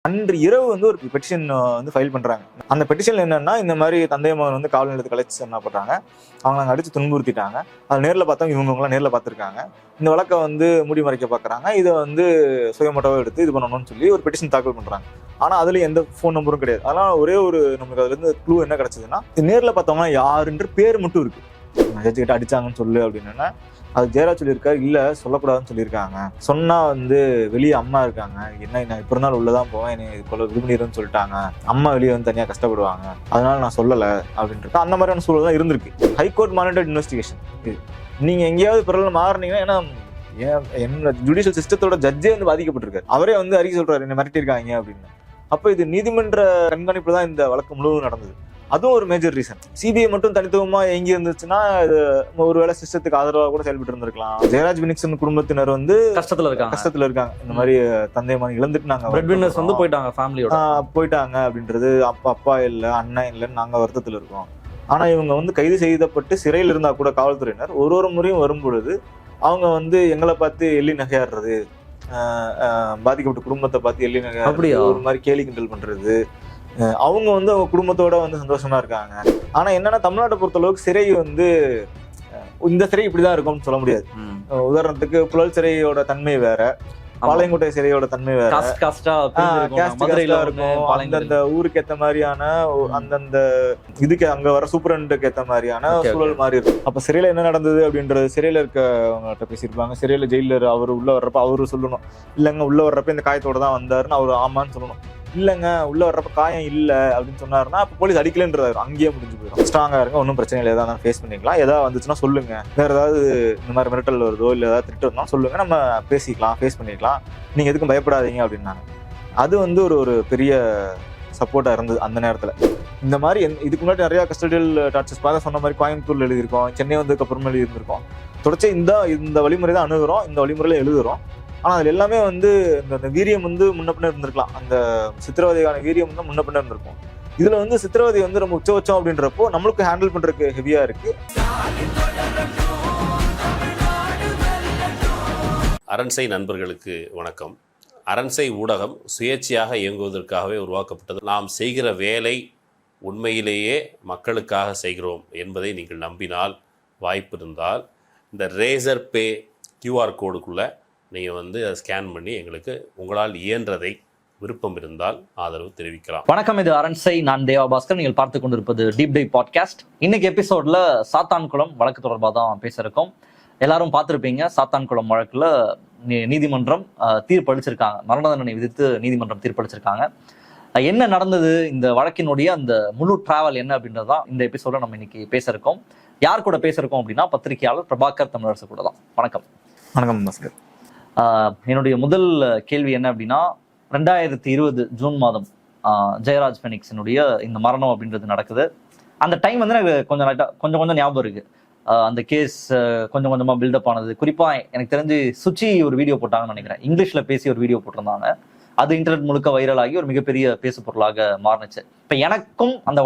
அன்று இரவு வந்து ஒரு பெட்டிஷன் வந்து ஃபைல் பண்றாங்க. அந்த பெட்டிஷன்ல என்னன்னா, இந்த மாதிரி தந்தை மகன் வந்து காவல் நிலையத்துக்கு அழைச்சு என்ன பண்றாங்க, அவங்க அங்க அடிச்சு துன்புறுத்திட்டாங்க. அது நேர்ல பார்த்தவங்க இவங்கலாம் நேர்ல பார்த்திருக்காங்க. இந்த வழக்கை வந்து மூடி மறைக்க பார்க்கறாங்க. இதை வந்து சுயமோட்டோவா எடுத்து இது பண்ணணும்னு சொல்லி ஒரு பெட்டிஷன் தாக்கல் பண்றாங்க. ஆனா அதுல எந்த ஃபோன் நம்பரும் கிடையாது. அதனால ஒரே ஒரு நமக்கு அதுல இருந்து க்ளூ என்ன கிடைச்சதுன்னா, நேர்ல பார்த்தவங்க யாருன்ற பேர் மட்டும் இருக்கு. ஜட்ஜு கிட்ட அடிச்சாங்கன்னு சொல்லு அப்படின்னா, அது ஜெயராஜ் சொல்லியிருக்காரு, இல்ல சொல்லக்கூடாதுன்னு சொல்லியிருக்காங்க. சொன்னா வந்து வெளியே அம்மா இருக்காங்க, என்ன நான் இப்ப இருந்தாலும் உள்ளதான் போவேன், என்னை கொள்ள இது பண்ணிடுன்னு சொல்லிட்டாங்க, அம்மா வெளியே வந்து தனியா கஷ்டப்படுவாங்க, அதனால நான் சொல்லல அப்படின்ட்டு அந்த மாதிரியான சூழல் தான் இருந்திருக்கு. High court monitored investigation. நீங்க எங்கேயாவது பிறகு மாறினீங்கன்னா, ஏன்னா என்ன ஜுடிஷியல் சிஸ்டத்தோட ஜட்ஜே வந்து பாதிக்கப்பட்டிருக்காரு. அவரே வந்து அறிக்கை சொல்றாரு, என்ன மிரட்டிருக்காங்க அப்படின்னு. அப்ப இது நீதிமன்ற கண்காணிப்புல தான் இந்த வழக்கு முழுவதும் நடந்தது. அதுவும் ஒரு மேஜர் ரீசன். சிபிஐ மட்டும் தனித்துவமா எங்க இருந்துச்சுன்னா, ஒருவேளை சிஸ்டத்துக்கு ஆதரவா கூட செயல்பட்டு இருந்திருக்கலாம். ஜெயராஜ் வினிக்சன் குடும்பத்தினர் வந்து கஷ்டத்துல இருக்காங்க. இந்த மாதிரி தந்தை மகன் இழந்துட்டு வந்து போயிட்டாங்க, ஃபேமிலியோட போயிட்டாங்க அப்படின்றது. அப்பா இல்ல, அண்ணன் இல்லைன்னு நாங்க வருத்தத்துல இருக்கோம். ஆனா இவங்க வந்து கைது செய்யப்பட்டு சிறையில் இருந்தா கூட காவல்துறையினர் ஒரு முறையும் வரும்பொழுது அவங்க வந்து எங்களை பார்த்து எள்ளி நகையாடுறது, பாதிக்கப்பட்ட குடும்பத்தை பார்த்து எள்ளி நகையாடுறது, ஒரு மாதிரி கேலி கிண்டல் பண்றது. அவங்க வந்து அவங்க குடும்பத்தோட வந்து சந்தோஷமா இருக்காங்க. ஆனா என்னன்னா, தமிழ்நாட்டை பொறுத்த அளவுக்கு சிறை வந்து இந்த சிறை இப்படிதான் இருக்கும்னு சொல்ல முடியாது. உதாரணத்துக்கு புழல் சிறையோட தன்மை வேற, பாளையங்கோட்டை சிறையோட தன்மை வேற, இருக்கும். அந்தந்த ஊருக்கு ஏத்த மாதிரியான அந்தந்த இதுக்கு அங்க வர சூப்பரண்டுக்கு ஏத்த மாதிரியான சூழல் மாதிரி இருக்கும். அப்ப சிறையில என்ன நடந்தது அப்படின்றது சிறையில இருக்கவங்கள்ட்ட பேசியிருப்பாங்க. சிறையில ஜெயிலர் அவர் உள்ள வர்றப்ப அவரு சொல்லணும், இல்லைங்க உள்ள வர்றப்ப இந்த காயத்தோட தான் வந்தாருன்னு அவரு ஆமான்னு சொல்லணும். இல்லைங்க உள்ள வர்றப்ப காயம் இல்லை அப்படின்னு சொன்னாருன்னா, அப்போ போலீஸ் அடிக்கலன்றாரு, அங்கேயே முடிஞ்சு போயிடும். ஸ்ட்ராங்கா இருங்க, ஒன்றும் பிரச்சனை இல்லை, ஏதாவது ஃபேஸ் பண்ணிக்கலாம், ஏதாவது வந்துச்சுன்னா சொல்லுங்க, வேற ஏதாவது இந்த மாதிரி மிரட்டல் வருதோ இல்லை ஏதாவது திட்டு இருந்தாலும் சொல்லுங்க, நம்ம பேசிக்கலாம், ஃபேஸ் பண்ணிக்கலாம், நீங்க எதுக்கும் பயப்படாதீங்க அப்படின்னாங்க. அது வந்து ஒரு பெரிய சப்போர்ட்டா இருந்தது அந்த நேரத்துல. இந்த மாதிரி இதுக்கு முன்னாடி நிறைய கஸ்டடியல் டார்ச்சர்ஸ் பார்க்க சொன்ன மாதிரி கோயம்புத்தூர்ல எழுதியிருக்கோம், சென்னை வந்ததுக்கு அப்புறமா எழுதியிருந்திருக்கோம். தொடர்ச்சி இந்த வழிமுறை தான் அணுகிறோம், இந்த வழிமுறையில எழுதுறோம். ஆனா அதுல எல்லாமே வந்து இந்த வீரியம் வந்து முன்ன பின்ன இருந்திருக்கலாம், அந்த சித்திரவதைக்கான வீரியம் வந்து முன்ன பின்ன இருந்திருக்கும். இதுல வந்து சித்திரவதை வந்து நம்ம உச்சபட்சம் அப்படின்றப்போ நம்மளுக்கு ஹேண்டில் பண்றதுக்கு ஹெவியா இருக்கு. அரண்சை நண்பர்களுக்கு வணக்கம். அரண்சை ஊடகம் சுயேட்சையாக இயங்குவதற்காகவே உருவாக்கப்பட்டது. நாம் செய்கிற வேலை உண்மையிலேயே மக்களுக்காக செய்கிறோம் என்பதை நீங்கள் நம்பினால், வாய்ப்பு இருந்தால் இந்த ரேசர் பே கியூஆர் கோடுக்குள்ளே நீங்கள் வந்து அதை ஸ்கேன் பண்ணி எங்களுக்கு உங்களால் இயன்றதை விருப்பம் இருந்தால் ஆதரவு தெரிவிக்கலாம். வணக்கம், இது அரண்சை, நான் தேவாபாஸ்கர். நீங்கள் பார்த்து கொண்டிருப்பது டீப் டைவ் பாட்காஸ்ட். இன்னைக்கு எபிசோட்ல சாத்தான்குளம் வழக்கு தொடர்பாக தான் பேச இருக்கோம். எல்லாரும் பார்த்துருப்பீங்க, சாத்தான்குளம் வழக்குல நீதிமன்றம் தீர்ப்பளிச்சிருக்காங்க, மரண தண்டனை விதித்து நீதிமன்றம் தீர்ப்பளிச்சிருக்காங்க. என்ன நடந்தது, இந்த வழக்கினுடைய அந்த முழு டிராவல் என்ன அப்படின்றதான் இந்த எபிசோட்ல நம்ம இன்னைக்கு பேச இருக்கோம். யார் கூட பேச இருக்கோம் அப்படின்னா, பத்திரிகையாளர் பிரபாகர் தமிழரசு கூட தான். வணக்கம். வணக்கம் பாஸ்கர். என்னுடைய முதல் கேள்வி என்ன அப்படின்னா, 2020 ஜூன் மாதம் ஜெயராஜ் ஃபெனிக்ஸினுடைய இந்த மரணம் அப்படின்றது நடக்குது. அந்த டைம் வந்து எனக்கு கொஞ்சம் ஞாபகம் இருக்கு. அந்த கேஸ் கொஞ்சம் கொஞ்சமா பில்டப் ஆனது. குறிப்பா எனக்கு தெரிஞ்சு சுச்சி ஒரு வீடியோ போட்டாங்கன்னு நினைக்கிறேன், இங்கிலீஷ்ல பேசி ஒரு வீடியோ போட்டிருந்தாங்க. அது இன்டர்நெட் முழுக்க வைரலாகி ஒரு மிகப்பெரிய பேசு பொருளாக மாறுனுச்சு. இப்ப எனக்கும் அந்த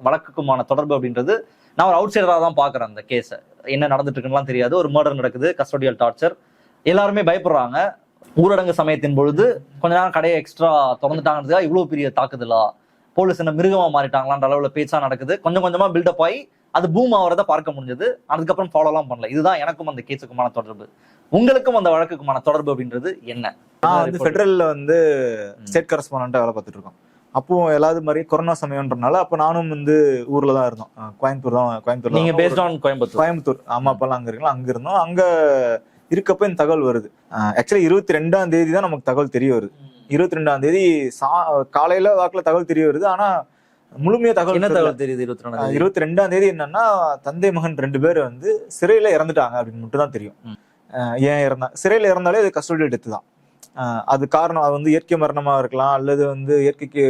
வழக்குக்குமான தொடர்பு அப்படின்றது, நான் ஒரு அவுட் சைடரா தான் பாக்குறேன். அந்த கேஸை என்ன நடந்துட்டு இருக்குன்னு தெரியாது. ஒரு மர்டர் நடக்குது, கஸ்டோடியல் டார்ச்சர், எல்லாருமே பயப்படுறாங்க. ஊரடங்கு சமயத்தின் பொழுது கொஞ்ச நேரம் கடையை எக்ஸ்ட்ரா திறந்துட்டாங்க, இவ்வளவு பெரிய தாக்குதலா, போலீஸ் என்ன மிருகமா மாறிட்டாங்களான்ற அளவுல பேச்சா நடக்குது. கொஞ்சம் கொஞ்சமா பில்டப் ஆகி அது பூம் ஆகிறத பார்க்க முடிஞ்சது. அதுக்கப்புறம் ஃபாலோலாம் பண்ணல. இதுதான் எனக்கும் அந்த கேஸுக்குமான தொடர்பு. உங்களுக்கும் அந்த வழக்குக்குமான தொடர்பு அப்படின்றது என்ன? ஃபெடரல்ல வந்து ஸ்டேட் கரஸ்பாண்டன்ட்டா வேலை பார்த்துட்டு இருக்கோம். அப்போ எல்லாவது மாதிரி கொரோனா சமயம்ன்றனால அப்போ நானும் வந்து ஊர்ல தான் இருந்தோம். கோயம்புத்தூர். நீங்க பேஸ்ட் ஆன் கோயம்புத்தூர். அம்மா அப்பாலாம் அங்க இருக்கலாம், அங்க இருந்தோம். அங்க இருக்கப்ப இந்த தகவல் வருது. ஆக்சுவலி 22ஆம் தேதி தான் நமக்கு தகவல் தெரிய வருது. 22ஆம் தேதி காலையில வாக்குல தகவல் தெரிய வருது. ஆனா முழுமையா தகவல் தெரியுது 22ஆம் தேதி என்னன்னா, தந்தை மகன் 2 பேர் வந்து சிறையில இறந்துட்டாங்க அப்படின்னு மட்டும் தான் தெரியும். ஏன் சிறையில இறந்தாலே அது கஸ்டோடியல் டெத்து தான். அது காரணம், அது வந்து இயற்கை மரணமா இருக்கலாம், அல்லது வந்து இயற்கைக்கு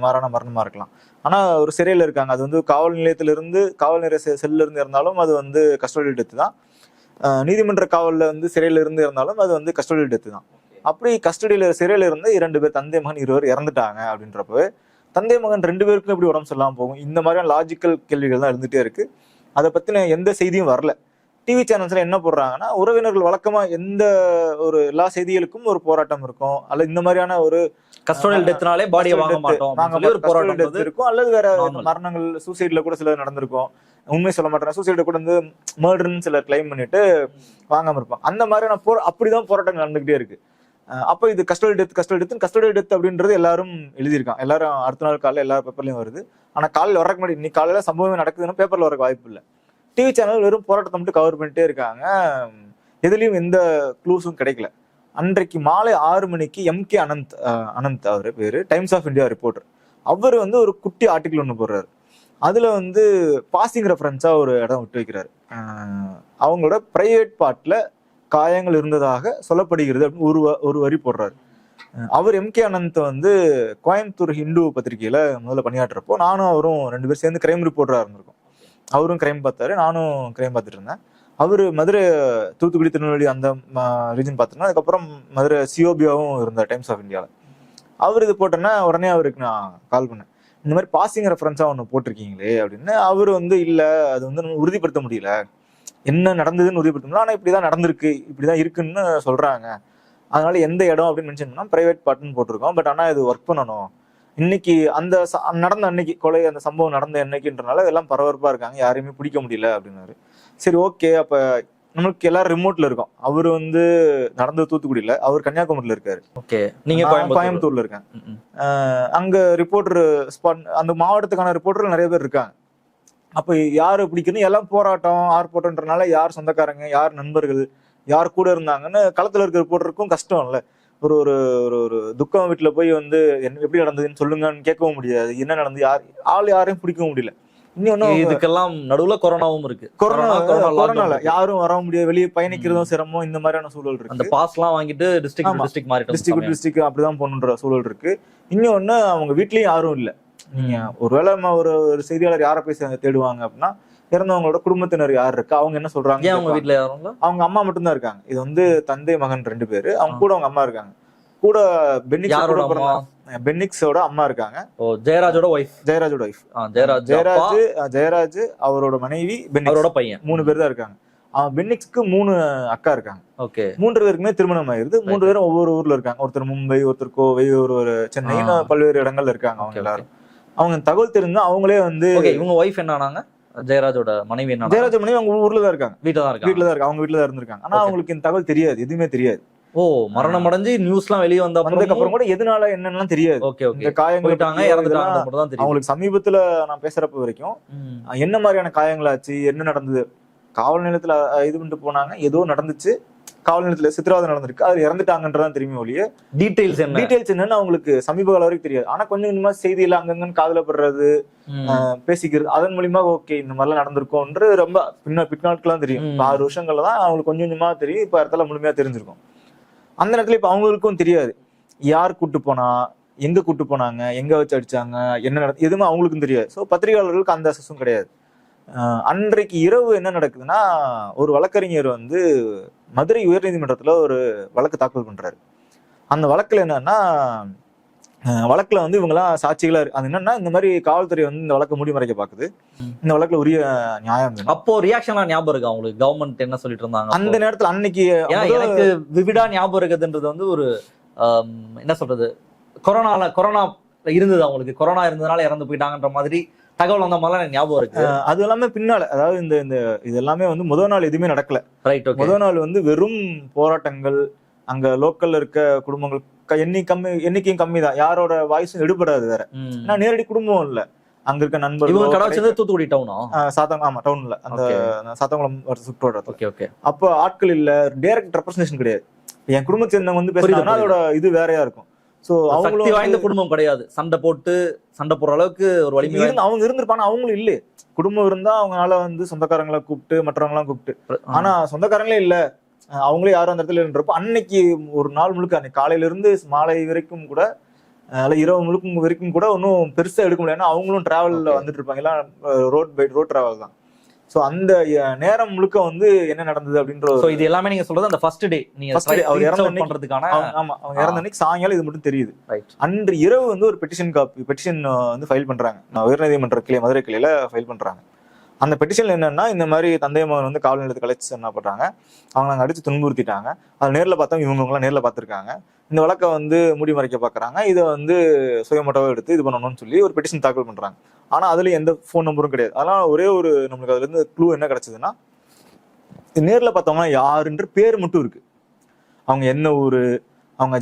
மாறான மரணமா இருக்கலாம். ஆனா ஒரு சிறையில இருக்காங்க, அது வந்து காவல் நிலையத்திலிருந்து காவல் நிலைய செல்ல இருந்து இருந்தாலும் அது வந்து கஸ்டோடியல் டெத்து தான். நீதிமன்ற காவல்ல வந்து சிறையில இருந்து இருந்தாலும் அது வந்து கஸ்டோடியல் டெத்து தான். அப்படி சிறையில இருந்து 2 பேர், தந்தை மகன் 2 பேர் இறந்துட்டாங்க அப்படின்றப்ப, தந்தை மகன் 2 பேருக்கும் எப்படி உடம்பு சரியில்லாம போகும்? இந்த மாதிரியான லாஜிக்கல் கேள்விகள் தான் இருந்துட்டே இருக்கு. அதை பத்தின எந்த செய்தியும் வரல. டிவி சேனல்ஸ்ல என்ன போடுறாங்கன்னா, உறவினர்கள் வழக்கமா எந்த ஒரு எல்லா செய்திகளுக்கும் ஒரு போராட்டம் இருக்கும், அல்லது இந்த மாதிரியான ஒரு கஸ்டோடியல் டெத்னாலே பாடியை வாங்க மாட்டோம் அப்படின்னு சொல்லி ஒரு போராட்டம் death இருக்கும், அல்லது வேற மரணங்கள் சூசைட்ல கூட சிலர் நடந்திருக்கும். உண்மை சொல்ல மாட்டேன், சூசைட கூட வந்து மர்டர்னு சிலர் கிளைம் பண்ணிட்டு வாங்காம இருப்பாங்க. அந்த மாதிரியான அப்படிதான் போராட்டங்கள் நடந்துகிட்டே இருக்கு. அப்போ இது கஸ்டோடியல் டெத் அப்படின்றது எல்லாரும் எழுதியிருக்காங்க. எல்லாரும் அடுத்த நாள் காலையில் எல்லா பேப்பர்லயும் வருது. ஆனா காலையில் வரக்கு முன்னாடி இன்னைக்கு காலையில சம்பவமே நடக்குதுன்னா பேப்பர்ல வரக்கு வாய்ப்பு இல்லை. டிவி சேனல் வெறும் போராட்டத்தை மட்டும் கவர் பண்ணிட்டே இருக்காங்க. எதுலயும் எந்த க்ளூஸும் கிடைக்கல. அன்றைக்கு மாலை 6 மணிக்கு MK அனந்த் அவர் பேரு, டைம்ஸ் ஆஃப் இந்தியா ரிப்போர்ட்டர். அவர் வந்து ஒரு குட்டி ஆர்டிகிள் ஒன்று போடுறாரு. அதுல வந்து பாசிங் ரெஃபரன்ஸா ஒரு இடம் விட்டு வைக்கிறாரு. அவங்களோட பிரைவேட் பார்ட்ல காயங்கள் இருந்ததாக சொல்லப்படுகிறது அப்படின்னு ஒரு வரி போடுறாரு. அவர் MK அனந்த் வந்து கோயம்புத்தூர் ஹிந்து பத்திரிகையில முதல்ல பணியாற்றுறப்போ நானும் அவரும் 2 பேரும் சேர்ந்து கிரைம் ரிப்போர்ட்டரா இருந்திருக்கோம். அவரும் கிரைம் பார்த்தாரு, நானும் கிரைம் பார்த்துட்டு இருந்தேன். அவரு மதுரை, தூத்துக்குடி, திருநெல்வேலி அந்த ரீஜன் பார்த்துருந்தேன். அதுக்கப்புறம் மதுரை COBயாவும் இருந்தார் டைம்ஸ் ஆஃப் இந்தியாவில். அவர் இது போட்டேன்னா உடனே அவருக்கு நான் கால் பண்ணேன், இந்த மாதிரி பாசிங் ரெஃபரன்ஸா ஒன்று போட்டிருக்கீங்களே அப்படின்னு. அவர் வந்து இல்ல, அது வந்து நம்ம உறுதிப்படுத்த முடியல, என்ன நடந்ததுன்னு உறுதிப்படுத்த முடியல, ஆனா இப்படிதான் நடந்திருக்கு, இப்படிதான் இருக்குன்னு சொல்றாங்க, அதனால எந்த இடம் அப்படின்னு மென்ஷன் பண்ணா பிரைவேட் பார்ட்னு போட்டிருக்கோம், பட் ஆனா இது ஒர்க் பண்ணணும். இன்னைக்கு அந்த நடந்த அன்னைக்கு கொலை, அந்த சம்பவம் நடந்த அன்னைக்குன்றனால எல்லாம் பரபரப்பா இருக்காங்க, யாரையுமே பிடிக்க முடியல அப்படின்னாரு. சரி ஓகே, அப்ப நம்மளுக்கு எல்லாரும் ரிமோட்ல இருக்கோம். அவர் வந்து நடந்தது தூத்துக்குடியில, அவர் கன்னியாகுமரியில இருக்காரு. ஓகே, நீங்க கோயம்புத்தூர்ல இருக்கேன். அங்க ரிப்போர்ட்டர் ஸ்பாட், அந்த மாவட்டத்துக்கான ரிப்போர்ட்டர்கள் நிறைய பேர் இருக்காங்க. அப்ப யாரு பிடிக்கணும், எல்லாம் போராட்டம் ஆர்ப்பாட்டம்ன்றனால யார் சொந்தக்காரங்க, யார் நண்பர்கள், யார் கூட இருந்தாங்கன்னு களத்துல இருக்க ரிப்போர்ட்டருக்கும் கஷ்டம் இல்ல. ஒரு ஒரு ஒரு துக்கம் வீட்டுல போய் வந்து என்ன எப்படி நடந்ததுன்னு சொல்லுங்கன்னு கேட்கவும் முடியாது, என்ன நடந்து யாரையும் பிடிக்கவும் முடியல. இதுக்கெல்லாம் நடுவுல கொரோனாவும் இருக்கு. கொரோனால யாரும் வர முடியாது, வெளியே பயணிக்கிறதும் சிரமம், இந்த மாதிரியான சூழல் இருக்கு. அந்த பாஸ் எல்லாம் வாங்கிட்டு டிஸ்ட்ரிக்ட் அப்படிதான் போகணுன்ற சூழல் இருக்கு. இன்னொன்னு, அவங்க வீட்லயும் யாரும் இல்ல. நீங்க ஒருவேளை ஒரு செய்தியாளர் யாரை போய் தேடுவாங்க அப்படின்னா, இறந்தவங்களோட குடும்பத்தினர் யார் இருக்கா, அவங்க என்ன சொல்றாங்க. அவங்க வீட்டுல யாரும், அவங்க அம்மா மட்டும்தான் இருக்காங்க. இது வந்து தந்தை மகன் 2 பேரு, அவங்க கூட அவங்க அம்மா இருக்காங்க. கூட பென்னிக்ஸோட அம்மா இருக்காங்க. ஜெயராஜோட ஒய்ஃப். ஜெயராஜ் அவரோட மனைவி, பென்னிக்ஸோட பையன், 3 பேர் தான் இருக்காங்க. பென்னிக்ஸ்க்கு 3 அக்கா இருக்காங்க. ஓகே, 3 பேருக்குமே திருமணம் ஆயிருது. 3 பேரும் ஒவ்வொரு ஊர்ல இருக்காங்க. ஒருத்தர் மும்பை, ஒருத்தர் கோவை, ஒரு சென்னை, பல்வேறு இடங்கள்ல இருக்காங்க. அவங்க எல்லாரும் அவங்க தகவல் தெரிஞ்சா அவங்களே வந்து. இவங்க ஒய்ஃப் என்ன ஆனாங்க, ஜெயராஜோட மனைவி என்ன? ஜெயராஜ் மனைவி அவங்க ஊர்ல தான் இருக்காங்க, வீட்டுல தான் இருக்காங்க. அவங்க வீட்டுல தான் இருந்திருக்காங்க. ஆனா அவங்களுக்கு இந்த தகவல் தெரியாது, எதுவுமே தெரியாது. மரணம் அடைஞ்சு நியூஸ்லாம் வெளியே வந்ததுக்கு அப்புறம் கூட எதனால என்னன்னு தெரியாது. இந்த காயங்கள் அவங்களுக்கு சமீபத்துல நான் பேசுறப்ப வரைக்கும் என்ன மாதிரியான காயங்களாச்சு, என்ன நடந்தது, காவல் நிலையத்துல இது பண்ணிட்டு போனாங்க, ஏதோ நடந்துச்சு, காவல் நிலையத்துல சித்திரவதை நடந்திருக்கு, அது இறந்துட்டாங்கன்றதான் தெரியுமே ஒழிய டீடைல்ஸ் என்னன்னு அவங்களுக்கு சமீப கால வரைக்கும் தெரியாது. ஆனா கொஞ்சம் கொஞ்சமா செய்தியில அங்கங்கன்னு காதுல படுறது, பேசிக்கிறது, அதன் மூலியமா ஓகே இந்த மாதிரிலாம் நடந்திருக்கும்ன்ற ரொம்ப பின்னாட்கள்லாம் தெரியும். 6 வருஷங்கள்ல தான் அவங்களுக்கு கொஞ்சம் கொஞ்சமா தெரியும். இப்ப இடத்துல முழுமையா தெரிஞ்சிருக்கும். அந்த நேரத்துல இப்ப அவங்களுக்கும் தெரியாது, யார் கூட்டு போனா, எங்க கூட்டு போனாங்க, எங்க வச்சு அடிச்சாங்க, என்ன எதுவுமே அவங்களுக்கும் தெரியாது. ஸோ பத்திரிகையாளர்களுக்கு அந்த அசஸும் கிடையாது. அன்றைக்கு இரவு என்ன நடக்குதுன்னா, ஒரு வழக்கறிஞர் வந்து மதுரை உயர்நீதிமன்றத்துல ஒரு வழக்கு தாக்கல் பண்றாரு. அந்த வழக்குல என்னன்னா, வழக்குல வந்து இவங்கெல்லாம் சாட்சிகளா அது என்னன்னா, இந்த மாதிரி காவல்துறை வந்து இந்த வழக்கை மூடி மறைக்க பாக்குது, இந்த வழக்குல உரிய நியாயம். அப்போ ரியாக்ஷன்லாம் ஞாபகம் இருக்கு அவங்களுக்கு, கவர்மெண்ட் என்ன சொல்லிட்டு இருந்தாங்க அந்த நேரத்துல? அன்னைக்கு எனக்கு விவிடா ஞாபகம் இருக்குதுன்றது வந்து ஒரு என்ன சொல்றது, கொரோனா இருந்தது அவங்களுக்கு, கொரோனா இருந்ததுனால இறந்து போயிட்டாங்கன்ற மாதிரி தகவல் அந்த மாதிரிலாம் எனக்கு ஞாபகம் இருக்கு. அது எல்லாமே பின்னால, அதாவது இந்த இது எல்லாமே வந்து முதல் நாள் எதுவுமே நடக்கல. முதல் நாள் வந்து வெறும் போராட்டங்கள், அங்க லோக்கல்ல இருக்க குடும்பங்கள் எண்ணிக்கையும் கம்மி தான், யாரோட வாய்ஸும் எடுபடாது வேற. ஏன்னா நேரடி குடும்பம் இல்ல, அங்க இருக்க நண்பர்கள். தூத்துக்குடி டவுனா? ஆமா டவுன்ல, அந்த சாத்தங்குளம் சுற்றோட. அப்ப ஆட்கள் இல்ல, டைரக்ட் ரெப்ரசன்டேஷன் கிடையாது. என் குடும்பத்தை சேர்ந்தவங்க வந்து பேசுறாங்கன்னா அதோட இது வேறையா இருக்கும். சோ அவங்களும் வாய்ந்த குடும்பம் கிடையாது, சண்டை போடுற அளவுக்கு ஒரு வலிமை அவங்க இருந்திருப்பாங்க. அவங்களும் இல்ல, குடும்பம் இருந்தா அவங்களால வந்து சொந்தக்காரங்களை கூப்பிட்டு மற்றவங்க எல்லாம் கூப்பிட்டு, ஆனா சொந்தக்காரங்களே இல்ல, அவங்களே யாரும் அந்த இடத்துல இருந்தப்போ அன்னைக்கு ஒரு நாள் முழுக்க, அன்னைக்கு காலையில இருந்து மாலை வரைக்கும் கூட, இரவு முழுக்க வரைக்கும் கூட ஒன்றும் பெருசா எடுக்க முடியாது. அவங்களும் டிராவல்ல வந்துட்டு இருப்பாங்க, எல்லாம் ரோட் டிராவல் தான். சோ அந்த நேரம் முழுக்க வந்து என்ன நடந்தது அப்படின்ற இது எல்லாமே நீங்க சொல்றது அந்த ஃபர்ஸ்ட் டே நீங்க அவர் இறந்த பண்றதுக்கான. ஆமா, அவங்க இறந்த அன்னைக்கு சாயங்காலம் இது மட்டும் தெரியுது. அன்று இரவு வந்து ஒரு பெட்டிஷன் வந்து ஃபைல் பண்றாங்க, உயர்நீதிமன்ற கிளை, மதுரை கிளையில ஃபைல் பண்றாங்க. அந்த பெட்டிஷன்ல என்னன்னா, இந்த மாதிரி தந்தை மகன் வந்து காவல் நிலையத்துக்கு அழைச்சு என்ன பண்றாங்க, அவங்க நாங்கள் அடிச்சு துன்புறுத்திட்டாங்க. அது நேரில் பார்த்தா இவங்கலாம் நேரில் பார்த்துருக்காங்க. இந்த வழக்கை வந்து மூடி மறைக்க பார்க்குறாங்க. இதை வந்து சுயமட்டவாக எடுத்து இது பண்ணணும்னு சொல்லி ஒரு பெட்டிஷன் தாக்கல் பண்றாங்க. ஆனா அதுல எந்த ஃபோன் நம்பரும் கிடையாது. அதனால ஒரே ஒரு நம்மளுக்கு அதுல இருந்து க்ளூ என்ன கிடைச்சதுன்னா, நேரில் பார்த்தவங்க யாருன்ற பேர் மட்டும் இருக்கு. அவங்க என்ன ஊரு, அவங்க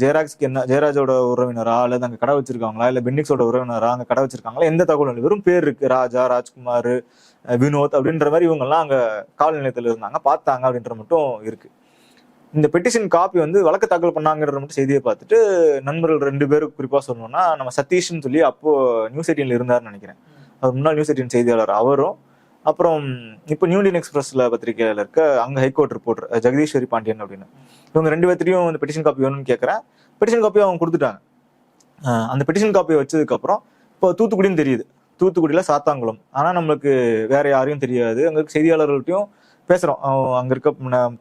ஜெயராஜோட உறவினரா, அல்லது அங்கே கடை வச்சிருக்காங்களா, இல்லை பென்னிக்ஸோட உறவினரா, அங்கே கடை வச்சிருக்காங்களா, எந்த தகவலும் இல்லை. வெறும் பேர் இருக்கு. ராஜா, ராஜ்குமார், வினோத் அப்படின்ற மாதிரி இவங்கெல்லாம் அங்கே காவல் நிலையத்தில் இருந்தாங்க, பார்த்தாங்க அப்படின்ற மட்டும் இருக்கு. இந்த பெட்டிஷன் காப்பி வந்து வழக்கு தாக்கல் பண்ணாங்கன்ற மட்டும் செய்தியை பார்த்துட்டு நண்பர்கள் 2 பேருக்கு குறிப்பாக சொல்லணும்னா, நம்ம சதீஷ்னு சொல்லி அப்போ நியூஸ் 18ல இருந்தாருன்னு நினைக்கிறேன். அது முன்னாள் நியூஸ் 18 செய்தியாளர் அவரும், அப்புறம் இப்போ நியூ இண்டியன் எக்ஸ்பிரஸ்ல பத்திரிகையில இருக்க அங்கே ஹைகோர்ட் ரிப்போர்ட்டர் ஜெகதீஸ்வரி பாண்டியன் அப்படின்னு, இவங்க 2 பேர்த்தையும் இந்த பெட்டிஷன் காப்பி வேணும்னு கேட்குறேன். பெட்டிஷன் காப்பியை அவங்க கொடுத்துட்டாங்க. அந்த பெட்டிஷன் காப்பியை வச்சதுக்கு அப்புறம் இப்போ தூத்துக்குடின்னு தெரியுது. தூத்துக்குடியில சாத்தாங்குளம். ஆனா நம்மளுக்கு வேற யாரையும் தெரியாது. அங்க இருக்க செய்தியாளர்கள்ட்டையும் பேசுறோம். அங்க இருக்க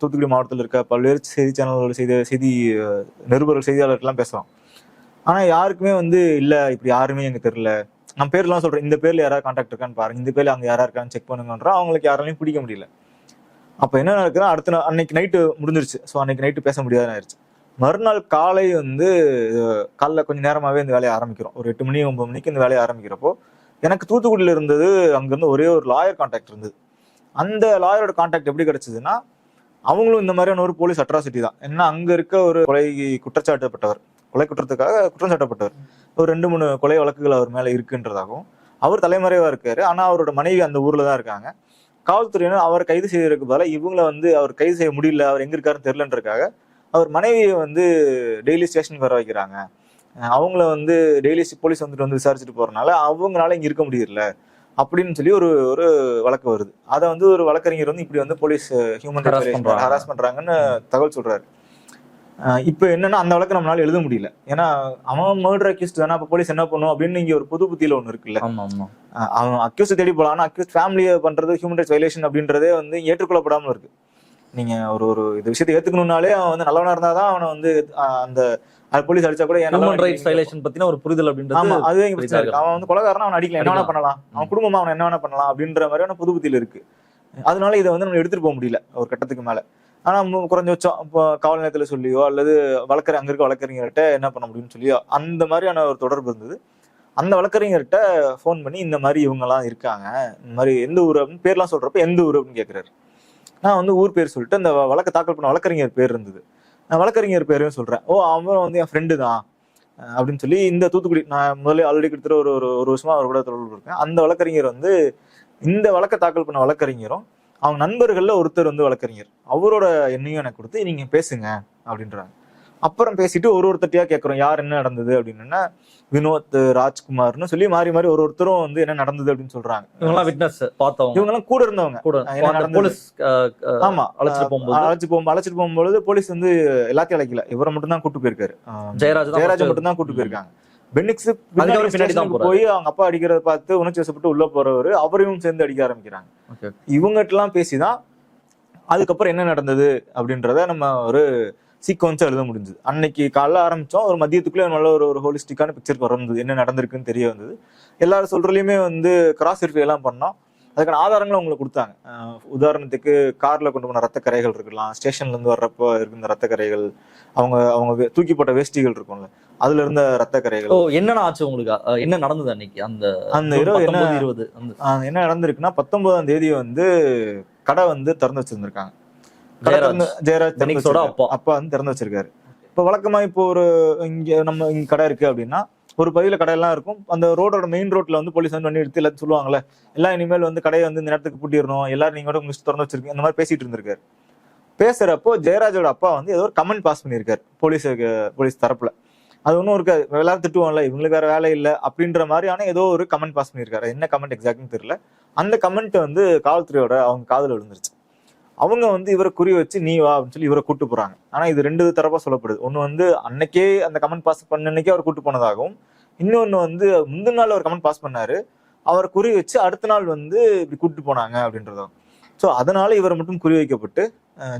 தூத்துக்குடி மாவட்டத்தில் இருக்க பல்வேறு செய்தி சேனல்களோட செய்தி நிருபர்கள் செய்தியாளர்கள்லாம் பேசுறோம். ஆனா யாருக்குமே வந்து இல்ல இப்படி யாருமே எனக்கு தெரியல. நான் பேர்லாம் சொல்றேன், இந்த பேர்ல யாராவது கான்டாக்ட் இருக்கான்னு பாருங்க, இந்த பேர்ல அங்க யாரா இருக்கான்னு செக் பண்ணுங்கன்றோம். அவங்களுக்கு யாராலையும் பிடிக்க முடியல. அப்ப என்ன நடக்குதுன்னா, அடுத்த அன்னைக்கு நைட்டு முடிஞ்சிருச்சு. ஸோ அன்னைக்கு நைட்டு பேச முடியாதுன்னு ஆயிடுச்சு. மறுநாள் காலை வந்து காலைல கொஞ்சம் நேரமாவே இந்த வேலையை ஆரம்பிக்கிறோம். ஒரு 8 மணி 9 மணிக்கு இந்த வேலையை ஆரம்பிக்கிறப்போ எனக்கு தூத்துக்குடியில இருந்தது அங்கிருந்து ஒரே ஒரு லாயர் கான்டாக்ட் இருந்தது. அந்த லாயரோட கான்டாக்ட் எப்படி கிடைச்சதுன்னா, அவங்களும் இந்த மாதிரியான ஒரு போலீஸ் அட்ராசிட்டி தான். ஏன்னா அங்க இருக்க ஒரு கொலை குற்றச்சாட்டப்பட்டவர், கொலை குற்றத்துக்காக குற்றம் சாட்டப்பட்டவர், ஒரு 2-3 கொலை வழக்குகள் அவர் மேல இருக்குன்றதாகவும், அவர் தலைமறைவா இருக்காரு. ஆனா அவரோட மனைவி அந்த ஊர்ல தான் இருக்காங்க. காவல்துறையினர் அவரை கைது செய்யறதுக்கு பதிலாக இவங்கள வந்து அவர் கைது செய்ய முடியல, அவர் எங்க இருக்காருன்னு தெரியலன்றதுக்காக அவர் மனைவியை வந்து டெய்லி ஸ்டேஷனுக்கு வர வைக்கிறாங்க. அவங்கள வந்து டெய்லி போலீஸ் வந்துட்டு வந்து விசாரிச்சுட்டு போறதுனால அவங்களால இங்க இருக்க முடியல அப்படின்னு சொல்லி ஒரு ஒரு வழக்கு வருது. அதை வந்து ஒரு வழக்கறிஞர் வந்து இப்படி வந்து போலீஸ் ஹியூமன் ரைட்ஸ் ஹராஸ் பண்றாங்கன்னு தகவல் சொல்றாரு. இப்ப என்னன்னா, அந்த வழக்கு நம்மளால எழுத முடியல. ஏன்னா அவன் மர்டர் அக்யூஸ்ட் தானே, அப்ப போலீஸ் என்ன பண்ணும் அப்படின்னு இங்க ஒரு புது புத்தியில ஒண்ணு இருக்குல்ல. அவன் அக்யூஸ்ட் தேடி போலாம். ஆனா அக்யூஸ்ட் ஃபேமிலியை பண்றது ஹியூமன் ரைட்ஸ் வயலேஷன் அப்படின்றதே வந்து ஏற்றுக்கொள்ளப்படாமல் இருக்கு. நீங்க ஒரு இந்த விஷயத்தை ஏத்துக்கணும்னாலே அவன் வந்து நல்லவனா இருந்தாதான் அவனை வந்து அந்த போலீஸ் அடிச்சா கூட ஹியூமன் ரைட்ஸ் வயலேஷன் பத்தின ஒரு புரிதல் அப்படின்றது. ஆமா, அதுவே இங்க பிரச்சனை இருக்கு. அவன் வந்து கொலைகாரனா, அவன் அடிக்கலாம், என்ன வேணா பண்ணலாம், அவன் குடும்பமா அவன் என்ன வேணா பண்ணலாம் அப்படின்ற மாதிரியான புது புத்தியில இருக்கு. அதனால இதை வந்து நம்ம எடுத்துட்டு போக முடியல ஒரு கட்டத்துக்கு மேல. ஆனா குறைஞ்சபட்சம் இப்போ காவல் நிலையத்துல சொல்லியோ அல்லது அங்க இருக்க வழக்கறிஞர்கிட்ட என்ன பண்ண முடியும்னு சொல்லியோ அந்த மாதிரியான ஒரு தொடர்பு இருந்தது. அந்த வழக்கறிஞர்கிட்ட ஃபோன் பண்ணி இந்த மாதிரி இவங்கெல்லாம் இருக்காங்க, இந்த மாதிரி எந்த ஊர் அப்படின்னு பேர்லாம் சொல்றப்ப எந்த ஊர் அப்படின்னு கேட்கிறாரு. நான் வந்து ஊர் பேர் சொல்லிட்டு அந்த வழக்கு தாக்கல் பண்ண வழக்கறிஞர் பேர் இருந்தது. நான் வழக்கறிஞர் பேரையும் சொல்றேன். அவன் வந்து என் ஃப்ரெண்டு தான் அப்படின்னு சொல்லி, இந்த தூத்துக்குடி நான் முதல்ல ஆல்ரெடி கிட்டத்தட்ட ஒரு வருஷமா அவர் கூட தொடர்பு இருக்கேன். அந்த வழக்கறிஞர் வந்து இந்த வழக்கை தாக்கல் பண்ண வழக்கறிஞரும் அவங்க நண்பர்கள்ல ஒருத்தர் வந்து வழக்கறிஞர், அவரோட எண்ணையும் எனக்கு கொடுத்து நீங்க பேசுங்க அப்படின்றாங்க. அப்புறம் பேசிட்டு ஒருத்தட்டியா கேட்கறோம் யார் என்ன நடந்தது அப்படின்னா, வினோத், ராஜ்குமார்னு சொல்லி மாறி மாறி ஒருத்தரும் வந்து என்ன நடந்தது அப்படின்னு சொல்றாங்க. இவங்க எல்லாம் கூட இருந்தவங்க. ஆமா, அழைச்சிட்டு போகும்போது போலீஸ் வந்து எல்லாத்தையும் அழைக்கல, இவரை மட்டும் தான் கூட்டு போயிருக்காரு. ஜெயராஜ மட்டும் தான் கூட்டு போயிருக்காங்க. பென்னிக்ஸ் போய் அவங்க அப்பா அடிக்கிறத பார்த்து உணர்ச்சி வசப்பட்டு உள்ள போறவரு அவரையும் சேர்ந்து அடிக்க ஆரம்பிக்கிறாங்க. இவங்ககிட்ட எல்லாம் பேசிதான் அதுக்கப்புறம் என்ன நடந்தது அப்படின்றத நம்ம ஒரு சீக்வன்ஸா எழுத முடிஞ்சது. அன்னைக்கு காலைல ஆரம்பிச்சோம், ஒரு மதியத்துக்குள்ளே நல்ல ஒரு ஹோலிஸ்டிக்கான பிக்சர் வந்தது, என்ன நடந்திருக்குன்னு தெரிய வந்தது. எல்லாரும் சொல்றதுலயுமே வந்து கிராஸ் வெரிஃபை எல்லாம் பண்ணோம். அதுக்கான ஆதாரங்களும் அவங்களுக்கு கொடுத்தாங்க. உதாரணத்துக்கு கார்ல கொண்டு போன ரத்த கரைகள் இருக்கலாம், ஸ்டேஷன்ல இருந்து வர்றப்போ இருந்த ரத்த கரைகள், அவங்க தூக்கி போட்ட வேஷ்டிகள் இருக்கும்ல, அதுல இருந்த ரத்த கரைகள். என்னென்ன ஆச்சு உங்களுக்கு, என்ன நடந்தது அன்னைக்கு? அந்த இரவு என்ன நடந்திருக்குன்னா, 19ஆம் தேதி வந்து கடை வந்து திறந்து வச்சிருந்திருக்காங்க. ஜெயராஜ் அப்பா வந்து திறந்து வச்சிருக்காரு. இப்ப வழக்கமா இப்போ இங்க கடை இருக்கு அப்படின்னா ஒரு பகுதியில கடையெல்லாம் இருக்கும். அந்த ரோடோட மெயின் ரோட்ல வந்து போலீஸ் வந்து வண்டி எடுத்து எல்லாத்தையும் சொல்லுவாங்கல்ல, எல்லாம் இனிமேல் வந்து கடையை வந்து இந்த நேரத்துக்கு பூட்டிடணும், எல்லாரும் நீங்க கூட திறந்து வச்சிருக்கீங்க, இந்த மாதிரி பேசிட்டு இருந்திருக்காரு. பேசுறப்போ ஜெயராஜோட அப்பா வந்து ஏதோ ஒரு கமெண்ட் பாஸ் பண்ணியிருக்காரு போலீஸ் தரப்புல. அது ஒன்றும் இருக்காது, எல்லாரும் திட்டுவாங்கல்ல, இவங்களுக்கு வேற வேலை இல்லை அப்படின்ற மாதிரியான ஏதோ ஒரு கமெண்ட் பாஸ் பண்ணியிருக்காரு. என்ன கமெண்ட் எக்ஸாக்ட்னு தெரியல. அந்த கமெண்ட் வந்து காவல்துறையோட அவங்க காதுல விழுந்துருச்சு. அவங்க வந்து இவரை குறி வச்சு நீ வா அப்படின்னு சொல்லி இவரை கூட்டு போறாங்க. ஆனா இது 2 தரப்பா சொல்லப்படுது. ஒண்ணு வந்து அன்னைக்கே அந்த கமெண்ட் பாஸ் பண்ண அன்னைக்கே அவர் கூட்டு போனதாகவும், இன்னொன்னு வந்து முந்தின நாள் அவர் கமெண்ட் பாஸ் பண்ணாரு, அவர் குறி வச்சு அடுத்த நாள் வந்து இப்படி கூட்டு போனாங்க அப்படின்றதாகும். ஸோ அதனால இவரை மட்டும் குறி வைக்கப்பட்டு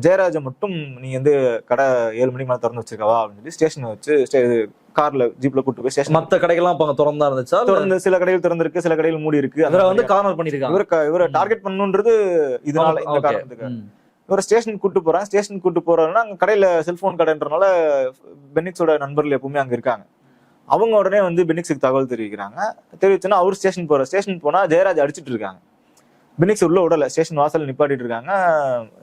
ஜெயராஜை மட்டும் நீ வந்து கடை 7 மணிக்கு மேலே திறந்து வச்சிருக்கவா அப்படின்னு சொல்லி ஸ்டேஷனை வச்சு கார்ல ஜீப்ல கூட்டு போய் ஸ்டேஷன். மத்த கடைகள்லாம் அப்ப அங்க திறந்தா இருந்துச்சா? திறந்து சில கடைகள் திறந்திருக்கு, சில கடைகள் மூடி இருக்கு. இவரை வந்து கார்னர் பண்ணிருக்காங்க. இவரை டார்கெட் பண்ணணுன்றது இதனால, இந்த காரணத்துக்கு இவரை ஸ்டேஷன் கூட்டு போறாங்க. ஸ்டேஷன் கூட்டு போறாங்கன்னா அங்க கடையில செல்போன் கடைன்றனால பெனிக்ஸோட நண்பர்கள் எப்பவுமே அங்க இருக்காங்க. அவங்க உடனே வந்து பெனிக்ஸுக்கு தகவல் தெரிவிக்கிறாங்க. தெரிவிச்சுன்னா அவர் ஸ்டேஷன் போற. ஸ்டேஷன் போனா ஜெயராஜ் அடிச்சிட்டு இருக்காங்க. பெனிக்ஸ் உள்ள விடல, ஸ்டேஷன் வாசல் நிப்பாட்டிட்டு இருக்காங்க.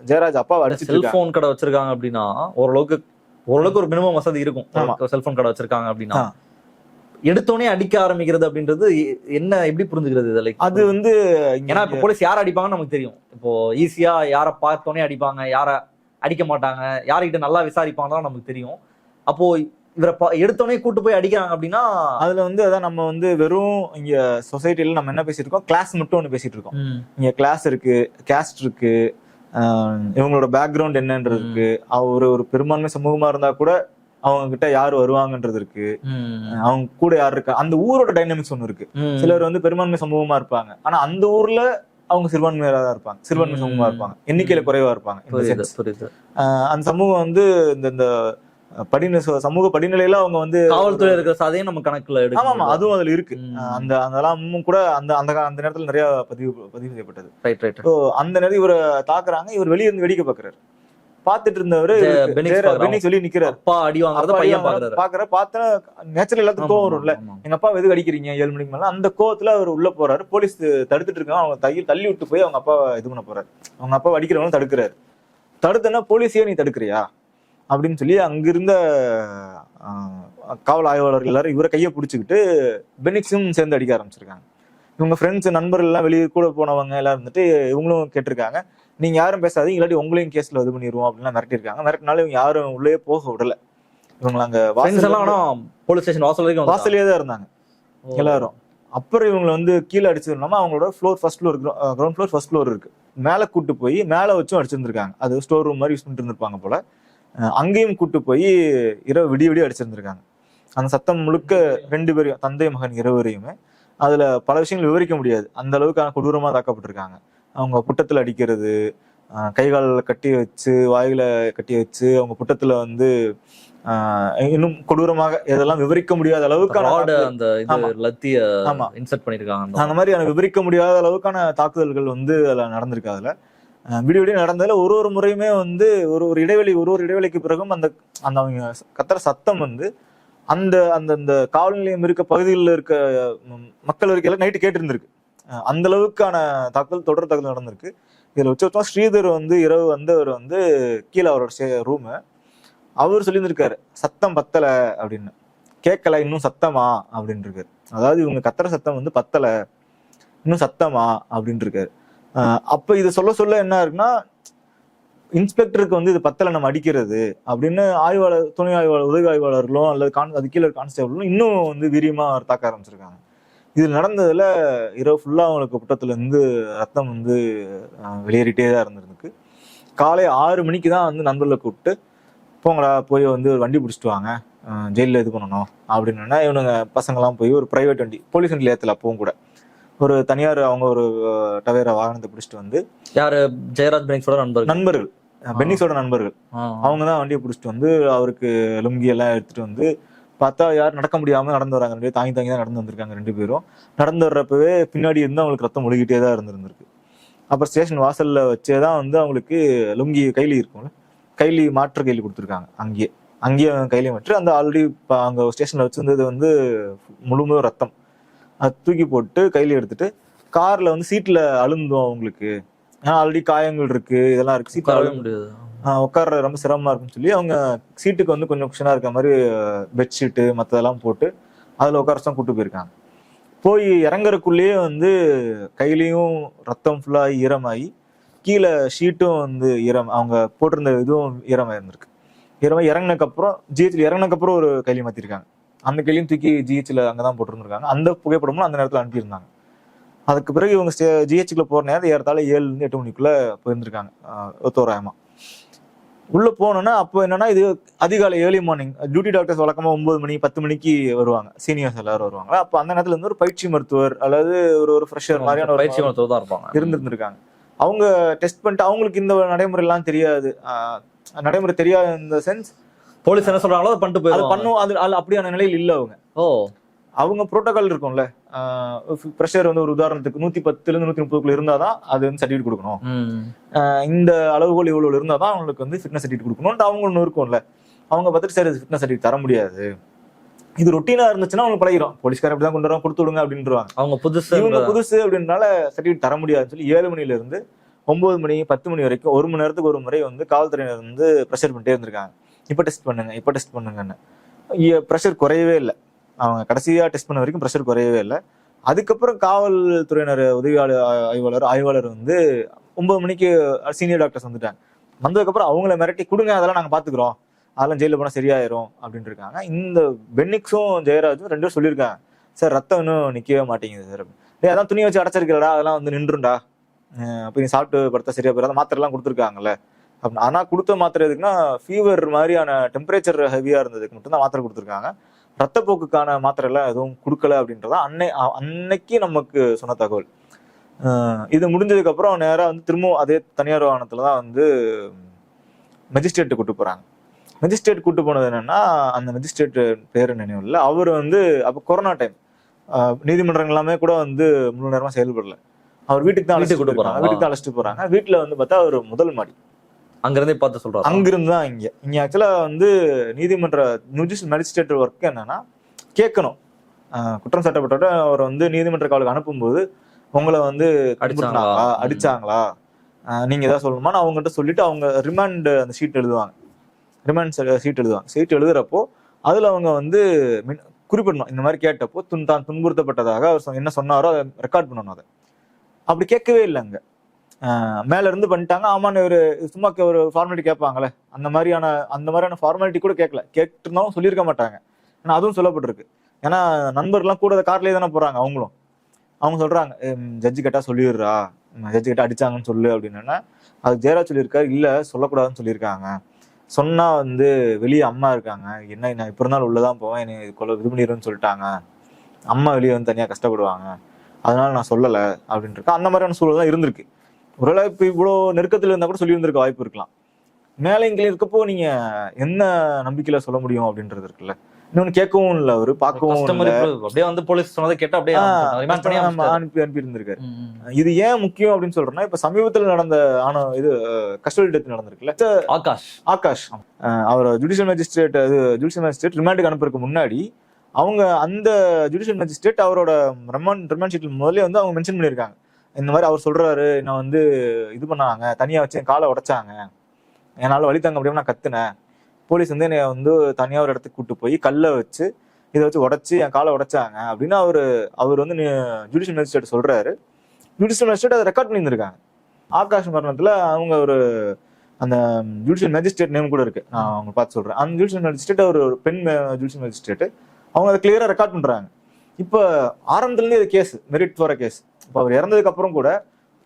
ஜெயராஜ் அப்பாவை அடிச்சிட்டு இருக்காங்க. செல்போன் கடை வச்சிருக்காங்க அப்படின்னா ஓரளவுக்கு ஒரு மினிமம் வசதி இருக்கும். செல்போன் கடை வச்சிருக்காங்க அப்படின்னா எடுத்தோடனே அடிக்க ஆரம்பிக்கிறது அப்படின்றது என்ன, எப்படி புரிஞ்சுக்கிறது இதில்? அது வந்து ஏன்னா இப்போ போலீஸ் யாரை அடிப்பாங்கன்னு நமக்கு தெரியும். இப்போ ஈஸியா யாரை பார்த்தோன்னே அடிப்பாங்க, யாரை அடிக்க மாட்டாங்க, யார்கிட்ட நல்லா விசாரிப்பாங்கன்னு நமக்கு தெரியும். அப்போ இவரை எடுத்தோடனே கூட்டு போய் அடிக்கிறாங்க அப்படின்னா அதுல வந்து அதான் நம்ம வந்து வெறும் இங்க சொசைட்டில நம்ம என்ன பேசிட்டு இருக்கோம், கிளாஸ் மட்டும் ஒண்ணு பேசிட்டு இருக்கோம். இங்க கிளாஸ் இருக்கு, கேஸ்ட் இருக்கு, இவங்களோட பேக்ரவுண்ட் என்னன்றது இருக்கு, ஒரு பெரும்பான்மை சமூகமா இருந்தா கூட அவங்க கிட்ட யாரு வருவாங்கன்றது இருக்கு, அவங்க கூட யாரு இருக்கா, அந்த ஊரோட டைனமிக்ஸ் ஒண்ணு இருக்கு. சிலர் வந்து பெரும்பான்மை சமூகமா இருப்பாங்க, ஆனா அந்த ஊர்ல அவங்க சிறுபான்மையா தான் இருப்பாங்க, சிறுபான்மை சமூகமா இருப்பாங்க, எண்ணிக்கையில குறைவா இருப்பாங்க. அந்த சமூகம் வந்து இந்த சமூக படிநிலையில அவங்க வந்து காவல்துறை இருக்கிற சாதையும் நம்ம கணக்குல எடுக்கும். ஆமா, அதுவும் அதுல இருக்கு. அதெல்லாம் கூட அந்த நேரத்துல நிறைய பதிவு செய்யப்பட்டது. அந்த நேரத்தில் இவரை தாக்குறாங்க. இவர் வெளியே இருந்து வேடிக்கை பாக்குறாரு. பாத்துட்டு இருந்தவரு பெனிக்ஸ் சொல்லி நிக்கிறாரு. பார்த்தா நேச்சுரல் எல்லாத்துக்கும் கோவம் வரும்ல, எங்க அப்பா எதுக்கு அடிக்கிறீங்க 7 மணிக்கு மேல. அந்த கோவத்துல அவர் உள்ள போறாரு. போலீஸ் தடுத்துட்டு இருக்காங்க. அவங்க தள்ளி விட்டு போய் அவங்க அப்பா இது பண்ண போறாரு. அவங்க அப்பா அடிக்கிறவங்களும் தடுக்கிறாரு. தடுத்தனா போலீஸையே நீ தடுக்கிறியா அப்படின்னு சொல்லி அங்கிருந்த காவல் ஆய்வாளர்கள் எல்லாரும் இவரை கையை பிடிச்சிக்கிட்டு பெனிக்ஸும் சேர்ந்து அடிக்க ஆரம்பிச்சிருக்காங்க. இவங்க ஃப்ரெண்ட்ஸ் நண்பர்கள் எல்லாம் வெளியே கூட போனவங்க எல்லாம் இருந்துட்டு இவங்களும் கேட்டிருக்காங்க, நீங்க யாரும் பேசாதீங்க, இல்லாட்டி உங்களையும் கேஸ்ல இது பண்ணிடுவோம் அப்படின்லாம் மிரட்டிருக்காங்க. மிரட்டினாலும் இவங்க யாரும் உள்ளே போக விடல. இவங்க அங்க போலீஸ் ஸ்டேஷன் வாசலே தான் இருந்தாங்க எல்லாரும். அப்புறம் இவங்களை வந்து கீழே அடிச்சிருந்தோமா, அவங்களோட first floor ground floor first floor இருக்கு, மேலே கூட்டு போய் மேலே வச்சும் அடிச்சிருந்திருக்காங்க. அது ஸ்டோர் ரூம் மாதிரி யூஸ் பண்ணிட்டு இருந்திருப்பாங்க போல. அங்கேயும் கூட்டு போய் இரவு விடிய அடிச்சிருந்திருக்காங்க. அந்த சத்தம் முழுக்க 2 பேரையும், தந்தை மகன் இருவரையுமே, அதுல பல விஷயங்கள் விவரிக்க முடியாது, அந்த அளவுக்கு கொடூரமா தாக்கப்பட்டிருக்காங்க. அவங்க புட்டத்துல அடிக்கிறது, கைகால கட்டி வச்சு வாயில கட்டி வச்சு அவங்க புட்டத்துல வந்து இன்னும் கொடூரமாக இதெல்லாம் விவரிக்க முடியாத அளவுக்கான அந்த மாதிரியான விவரிக்க முடியாத அளவுக்கான தாக்குதல்கள் வந்து அதுல நடந்திருக்கு. அதுல விடிய நடந்ததுல ஒரு முறையுமே வந்து ஒரு இடைவெளிக்கு பிறகும் அந்த அவங்க கத்துற சத்தம் வந்து அந்த காவல் நிலையம் இருக்க பகுதிகளில் இருக்க மக்கள் வரைக்கும் நைட்டு கேட்டு இருந்திருக்கு. அந்த அளவுக்கான தொடர் தாக்குதல் நடந்திருக்கு. இதுல வச்சு ஸ்ரீதர் வந்து இரவு வந்தவர் வந்து கீழே அவரோட ரூமு, அவர் சொல்லியிருந்திருக்காரு, சத்தம் பத்தல அப்படின்னு, கேட்கல இன்னும் சத்தமா அப்படின்னு இருக்காரு. அதாவது இவங்க கத்துற சத்தம் வந்து பத்தல, இன்னும் சத்தமா அப்படின்னு இருக்காரு. அப்ப இதை சொல்ல என்ன இருக்குன்னா, இன்ஸ்பெக்டருக்கு வந்து இது பத்தல நம்ம அடிக்கிறது அப்படின்னு ஆய்வாளர், துணை ஆய்வாளர், உதவி ஆய்வாளர்களும் அல்லது அது கீழே கான்ஸ்டபிளும் இன்னும் வந்து வீரியமா தாக்க ஆரம்பிச்சிருக்காங்க. இது நடந்ததுல இரவு ஃபுல்லா அவங்களுக்கு புட்டத்துல இருந்து ரத்தம் வந்து வெளியேறிட்டே தான் இருந்திருக்கு. காலை 6 மணிக்கு தான் வந்து நண்பர்களை கூப்பிட்டு, போங்கடா போய் வந்து ஒரு வண்டி பிடிச்சிட்டு வாங்க, ஜெயிலில் இது பண்ணணும் அப்படின்னு இவனுங்க பசங்கள்லாம் போய் ஒரு பிரைவேட் வண்டி, போலீஸ் வண்டியில் ஏற்றல, அப்பவும் கூட ஒரு தனியார் அவங்க ஒரு டவேரா வாகனத்தை பிடிச்சிட்டு வந்து, யாரு ஜெயராஜ் பெனிக்ஸோட நண்பர்கள் பெனிக்ஸோட நண்பர்கள், அவங்க தான் வண்டியை பிடிச்சிட்டு வந்து அவருக்கு லுங்கி எல்லாம் எடுத்துட்டு வந்து பார்த்தா யாரும் நடக்க முடியாம நடந்து வராங்க. தாங்கி தான் நடந்து வந்திருக்காங்க 2 பேரும். நடந்து வர்றப்பவே பின்னாடி இருந்து அவங்களுக்கு ரத்தம் ஒழுகிட்டே தான் இருந்திருக்கு. அப்புறம் ஸ்டேஷன் வாசல்ல வச்சேதான் வந்து அவங்களுக்கு லுங்கி கைலி இருக்கும்ல, கைலி மாற்று கைலி கொடுத்துருக்காங்க. அங்கேயே கைலி மாற்று அந்த ஆல்ரெடி அங்க ஸ்டேஷன்ல வச்சிருந்தது வந்து முழுமுழும் ரத்தம். அது தூக்கி போட்டு கையில எடுத்துட்டு கார்ல வந்து சீட்ல அழுந்தோம் அவங்களுக்கு, ஏன்னா ஆல்ரெடி காயங்கள் இருக்கு, இதெல்லாம் இருக்கு, சீட்ல அழுக முடியாது, உட்கார ரொம்ப சிரமமா இருக்குன்னு சொல்லி அவங்க சீட்டுக்கு வந்து கொஞ்சம் குஷனா இருக்க மாதிரி பெட்ஷீட்டு மற்றதெல்லாம் போட்டு அதுல உட்காரதான் கூட்டு போயிருக்காங்க. போய் இறங்குறதுக்குள்ளேயே வந்து கையிலையும் ரத்தம் ஃபுல்லா ஈரமாயி, கீழே ஷீட்டும் வந்து அவங்க போட்டிருந்த இதுவும் ஈரமா இருந்திருக்கு. ஈரமா இறங்கினதுக்கப்புறம் ஜிஹெச்ல இறங்கினதுக்கப்புறம் ஒரு கைலி மாத்திருக்காங்க. அந்த கையிலையும் தூக்கி ஜிஹெச்ல அங்கதான் போட்டிருந்திருக்காங்க. அந்த புகைப்படமும் அந்த நேரத்துல அனுப்பியிருந்தாங்க. அதுக்கு பிறகு இவங்க ஜிஹெச்சுக்குள்ள போற நேரம் ஏறத்தாழ 7 to 8 மணிக்குள்ள போயிருந்திருக்காங்க தோராயமா. உள்ள போனோன்னா அப்போ என்னன்னா, இது அதிகாலை ஏர்லி மார்னிங் டியூட்டி டாக்டர்ஸ் வழக்கமா 9 மணி 10 மணிக்கு வருவாங்க, சீனியர்ஸ் எல்லாரும் வருவாங்க. அப்போ அந்த நேரத்துல இருந்து ஒரு பயிற்சி மருத்துவர் அல்லது ஒரு ஃப்ரெஷர் மாதிரியான பயிற்சி மருத்துவர் தான் இருப்பாங்க இருந்திருந்திருக்காங்க. அவங்க டெஸ்ட் பண்ணிட்டு அவங்களுக்கு இந்த நடைமுறை எல்லாம் தெரியாது, நடைமுறை தெரியாது இந்த சென்ஸ் போலீஸ் என்ன சொல்றாங்களோ அதை பண்ணிட்டு அது போயிடும். பண்ணும். அது அப்படியான நிலையில் இல்ல அவங்க. ஓ, அவங்க புரோட்டோகால் இருக்கும்ல, ப்ரெஷர் வந்து ஒரு உதாரணத்துக்கு 110 இருந்து 130 இருந்தாதான் அது வந்து சர்டிஃபிகேட் கொடுக்கணும், இந்த அளவுகோல் இவ்வளவு இருந்தாதான் அவங்களுக்கு வந்து ஃபிட்னஸ் சர்டிஃபிகேட் கொடுக்கணும்னு அவங்க ஒன்று இருக்கும்ல. அவங்க பார்த்துட்டு சரி ஃபிட்னஸ் சர்டிஃபிகேட் தர முடியாது, இது ரொட்டீனா இருந்துச்சுன்னா அவங்க பழகிடும், போலீஸ்காரர் அப்படிதான் கொண்டு வரோம் கொடுத்து விடுங்க அப்படின்றாங்க. அவங்க இவங்க புதுசு அப்படின்றனால சர்டிஃபிகேட் தர முடியாதுன்னு சொல்லி 7 மணில இருந்து 9 மணி 10 மணி வரைக்கும் 1 மணி நேரத்துக்கு ஒரு முறை வந்து காவல்துறையினர் வந்து ப்ரெஷர் பண்ணிட்டே இருந்திருக்காங்க. இப்ப டெஸ்ட் பண்ணுங்கன்னு ப்ரெஷர் குறையவே இல்லை. அவங்க கடைசியா டெஸ்ட் பண்ண வரைக்கும் ப்ரெஷர் குறையவே இல்லை. அதுக்கப்புறம் காவல்துறையினர் ஆய்வாளர் வந்து 9 மணிக்கு சீனியர் டாக்டர்ஸ் வந்துட்டாங்க. வந்ததுக்கப்புறம் அவங்கள மிரட்டி கொடுங்க, அதெல்லாம் நாங்க பாத்துக்கிறோம், அதெல்லாம் ஜெயில போனா சரியாயிரும் அப்படின்னு இருக்காங்க. இந்த பென்னிக்ஸும் ஜெயராஜும் 2 பேரும் சொல்லியிருக்காங்க, சார் ரத்தம் இன்னும் நிக்கவே மாட்டேங்குது சார், அதான் துணி வச்சு அடைச்சிருக்கலடா, அதெல்லாம் வந்து நின்றுண்டா, அப்ப நீ சாப்பிட்டு படுத்தா சரியா போயிடாத, மாத்திரை எல்லாம் கொடுத்துருக்காங்கல்ல அப்படின்னு. ஆனா கொடுத்த மாத்திரை எதுக்குன்னா ஃபீவர் மாதிரியான டெம்பரேச்சர் ஹெவியா இருந்ததுக்கு மட்டும்தான் மாத்திரை கொடுத்துருக்காங்க, ரத்தப்போக்குக்கான மாத்திரை எல்லாம் எதுவும் கொடுக்கல அப்படின்றதா அன்னைக்கு நமக்கு சொன்ன தகவல். இது முடிஞ்சதுக்கு அப்புறம் நேரா வந்து திரும்பவும் அதே தனியார் வாகனத்துலதான் வந்து மெஜிஸ்ட்ரேட் கூட்டு போறாங்க. மெஜிஸ்ட்ரேட் கூட்டு போனது என்னன்னா, அந்த மெஜிஸ்ட்ரேட் பேரு நினைவு இல்லை, அவர் வந்து அப்ப கொரோனா டைம், நீதிமன்றங்கள் எல்லாமே கூட வந்து முழு நேரமா செயல்படல, அவர் வீட்டுக்கு தான் அழைச்சிட்டு போறாங்க. வீட்டுல வந்து பார்த்தா அவர் முதல் மாடி, அங்கிருந்தே பார்த்து சொல்றாங்க. அங்கிருந்து தான் இங்க ஆக்சுவலா வந்து நீதிமன்ற ஜுடிஷியல் மேஜிஸ்ட்ரேட் ஒர்க் என்னன்னா கேட்கணும், குற்றம் சாட்டப்பட்ட அவர் வந்து நீதிமன்ற காவலுக்கு அனுப்பும்போது உங்களை வந்து அடிச்சாங்களா நீங்க ஏதாவது சொல்லணுமா அவங்ககிட்ட சொல்லிட்டு அவங்க ரிமாண்ட் அந்த ஷீட் எழுதுவாங்க. ஷீட் எழுதுறப்போ அதுல அவங்க வந்து குறிப்பிடணும், இந்த மாதிரி கேட்டப்போ தான் துன்புறுத்தப்பட்டதாக அவர் என்ன சொன்னாரோ அதை ரெக்கார்ட் பண்ணணும். அதை அப்படி கேட்கவே இல்லை அங்க, மேல இருந்து பண்ணிட்டாங்க. ஆமான்னு ஒரு சும்மா ஒரு ஃபார்மாலிட்டி கேட்பாங்களே, அந்த மாதிரியான ஃபார்மாலிட்டி கூட கேட்கல, கேட்டுருந்தாலும் சொல்லியிருக்க மாட்டாங்க. ஏன்னா அதுவும் சொல்லப்பட்டிருக்கு. ஏன்னா நண்பர்லாம் கூட கார்லயே தானே போறாங்க, அவங்க சொல்றாங்க ஜட்ஜி கேட்டா சொல்லிடுறா, ஜட்ஜி கேட்டா அடிச்சாங்கன்னு சொல்லு அப்படின்னா, அது ஜெயராஜ் சொல்லியிருக்காரு, இல்ல சொல்லக்கூடாதுன்னு சொல்லியிருக்காங்க, சொன்னா வந்து வெளியே அம்மா இருக்காங்க, என்ன நான் இப்ப இருந்தாலும் உள்ளதான் போவேன், என்னை இது பண்ணிடுன்னு சொல்லிட்டாங்க, அம்மா வெளியே வந்து தனியா கஷ்டப்படுவாங்க, அதனால நான் சொல்லல அப்படின்னு இருக்கா. அந்த மாதிரியான சூழல் தான் இருந்திருக்கு. ஒருவேளை இப்ப இவ்வளவு நெருக்கத்துல இருந்தா கூட சொல்லி இருந்திருக்க வாய்ப்பு இருக்கலாம். மேலே இங்கே இருக்கப்போ நீங்க என்ன நம்பிக்கையில சொல்ல முடியும் அப்படின்றது இருக்குல்ல. இன்னொன்னு கேட்கவும் இல்லை, அவரு பார்க்கவும் அப்படியே வந்து போலீஸ் சொன்னதை கேட்டு அப்படியே அனுப்பி இருந்திருக்காரு. இது ஏன் முக்கியம் அப்படின்னு சொல்றேன்னா, இப்ப சமீபத்தில் நடந்த கஸ்டடி டெத் நடந்திருக்குல்ல, ஆகாஷ் அவர் ஜுடிஷியல் மேஜிஸ்ட்ரேட் ரிமாண்டுக்கு அனுப்புறதுக்கு முன்னாடி அவங்க அந்த ஜுடிஷியல் மேஜிஸ்ட்ரேட் அவரோட ரிமாண்ட் ஷீட்ல முதல்ல வந்து அவங்க மென்ஷன் பண்ணியிருக்காங்க, இந்த மாதிரி அவர் சொல்றாரு, நான் வந்து இது பண்ணாங்க, தனியா வச்சு என் காலை உடைச்சாங்க, என்னால வழி தாங்க முடியாம நான் கத்துனேன், போலீஸ் வந்து என்னை வந்து தனியா ஒரு இடத்துக்கு கூட்டு போய் கல்லை வச்சு இதை வச்சு உடைச்சு என் காலை உடைச்சாங்க அப்படின்னு அவர் வந்து ஜுடிஷியல் மேஜிஸ்ட்ரேட் சொல்றாரு. ஜுடிஷியல் மேஜிஸ்ட்ரேட் அதை ரெக்கார்ட் பண்ணியிருந்திருக்காங்க. ஆகாஷ் மரணத்துல அவங்க அந்த ஜுடிஷியல் மேஜிஸ்ட்ரேட் நேம் கூட இருக்கு, நான் அவங்க பார்த்து சொல்றேன். அந்த ஜுடிஷியல் மேஜிஸ்ட்ரேட் ஒரு பெண் ஜுடிஷியல் மேஜிஸ்ட்ரேட், அவங்க அதை கிளியரா ரெக்கார்ட் பண்றாங்க. இப்ப ஆரம்பத்துல இருந்தே இது கேஸ் மெரிட் ஃபார் கேஸ். இப்ப அவர் இறந்ததுக்கு அப்புறம் கூட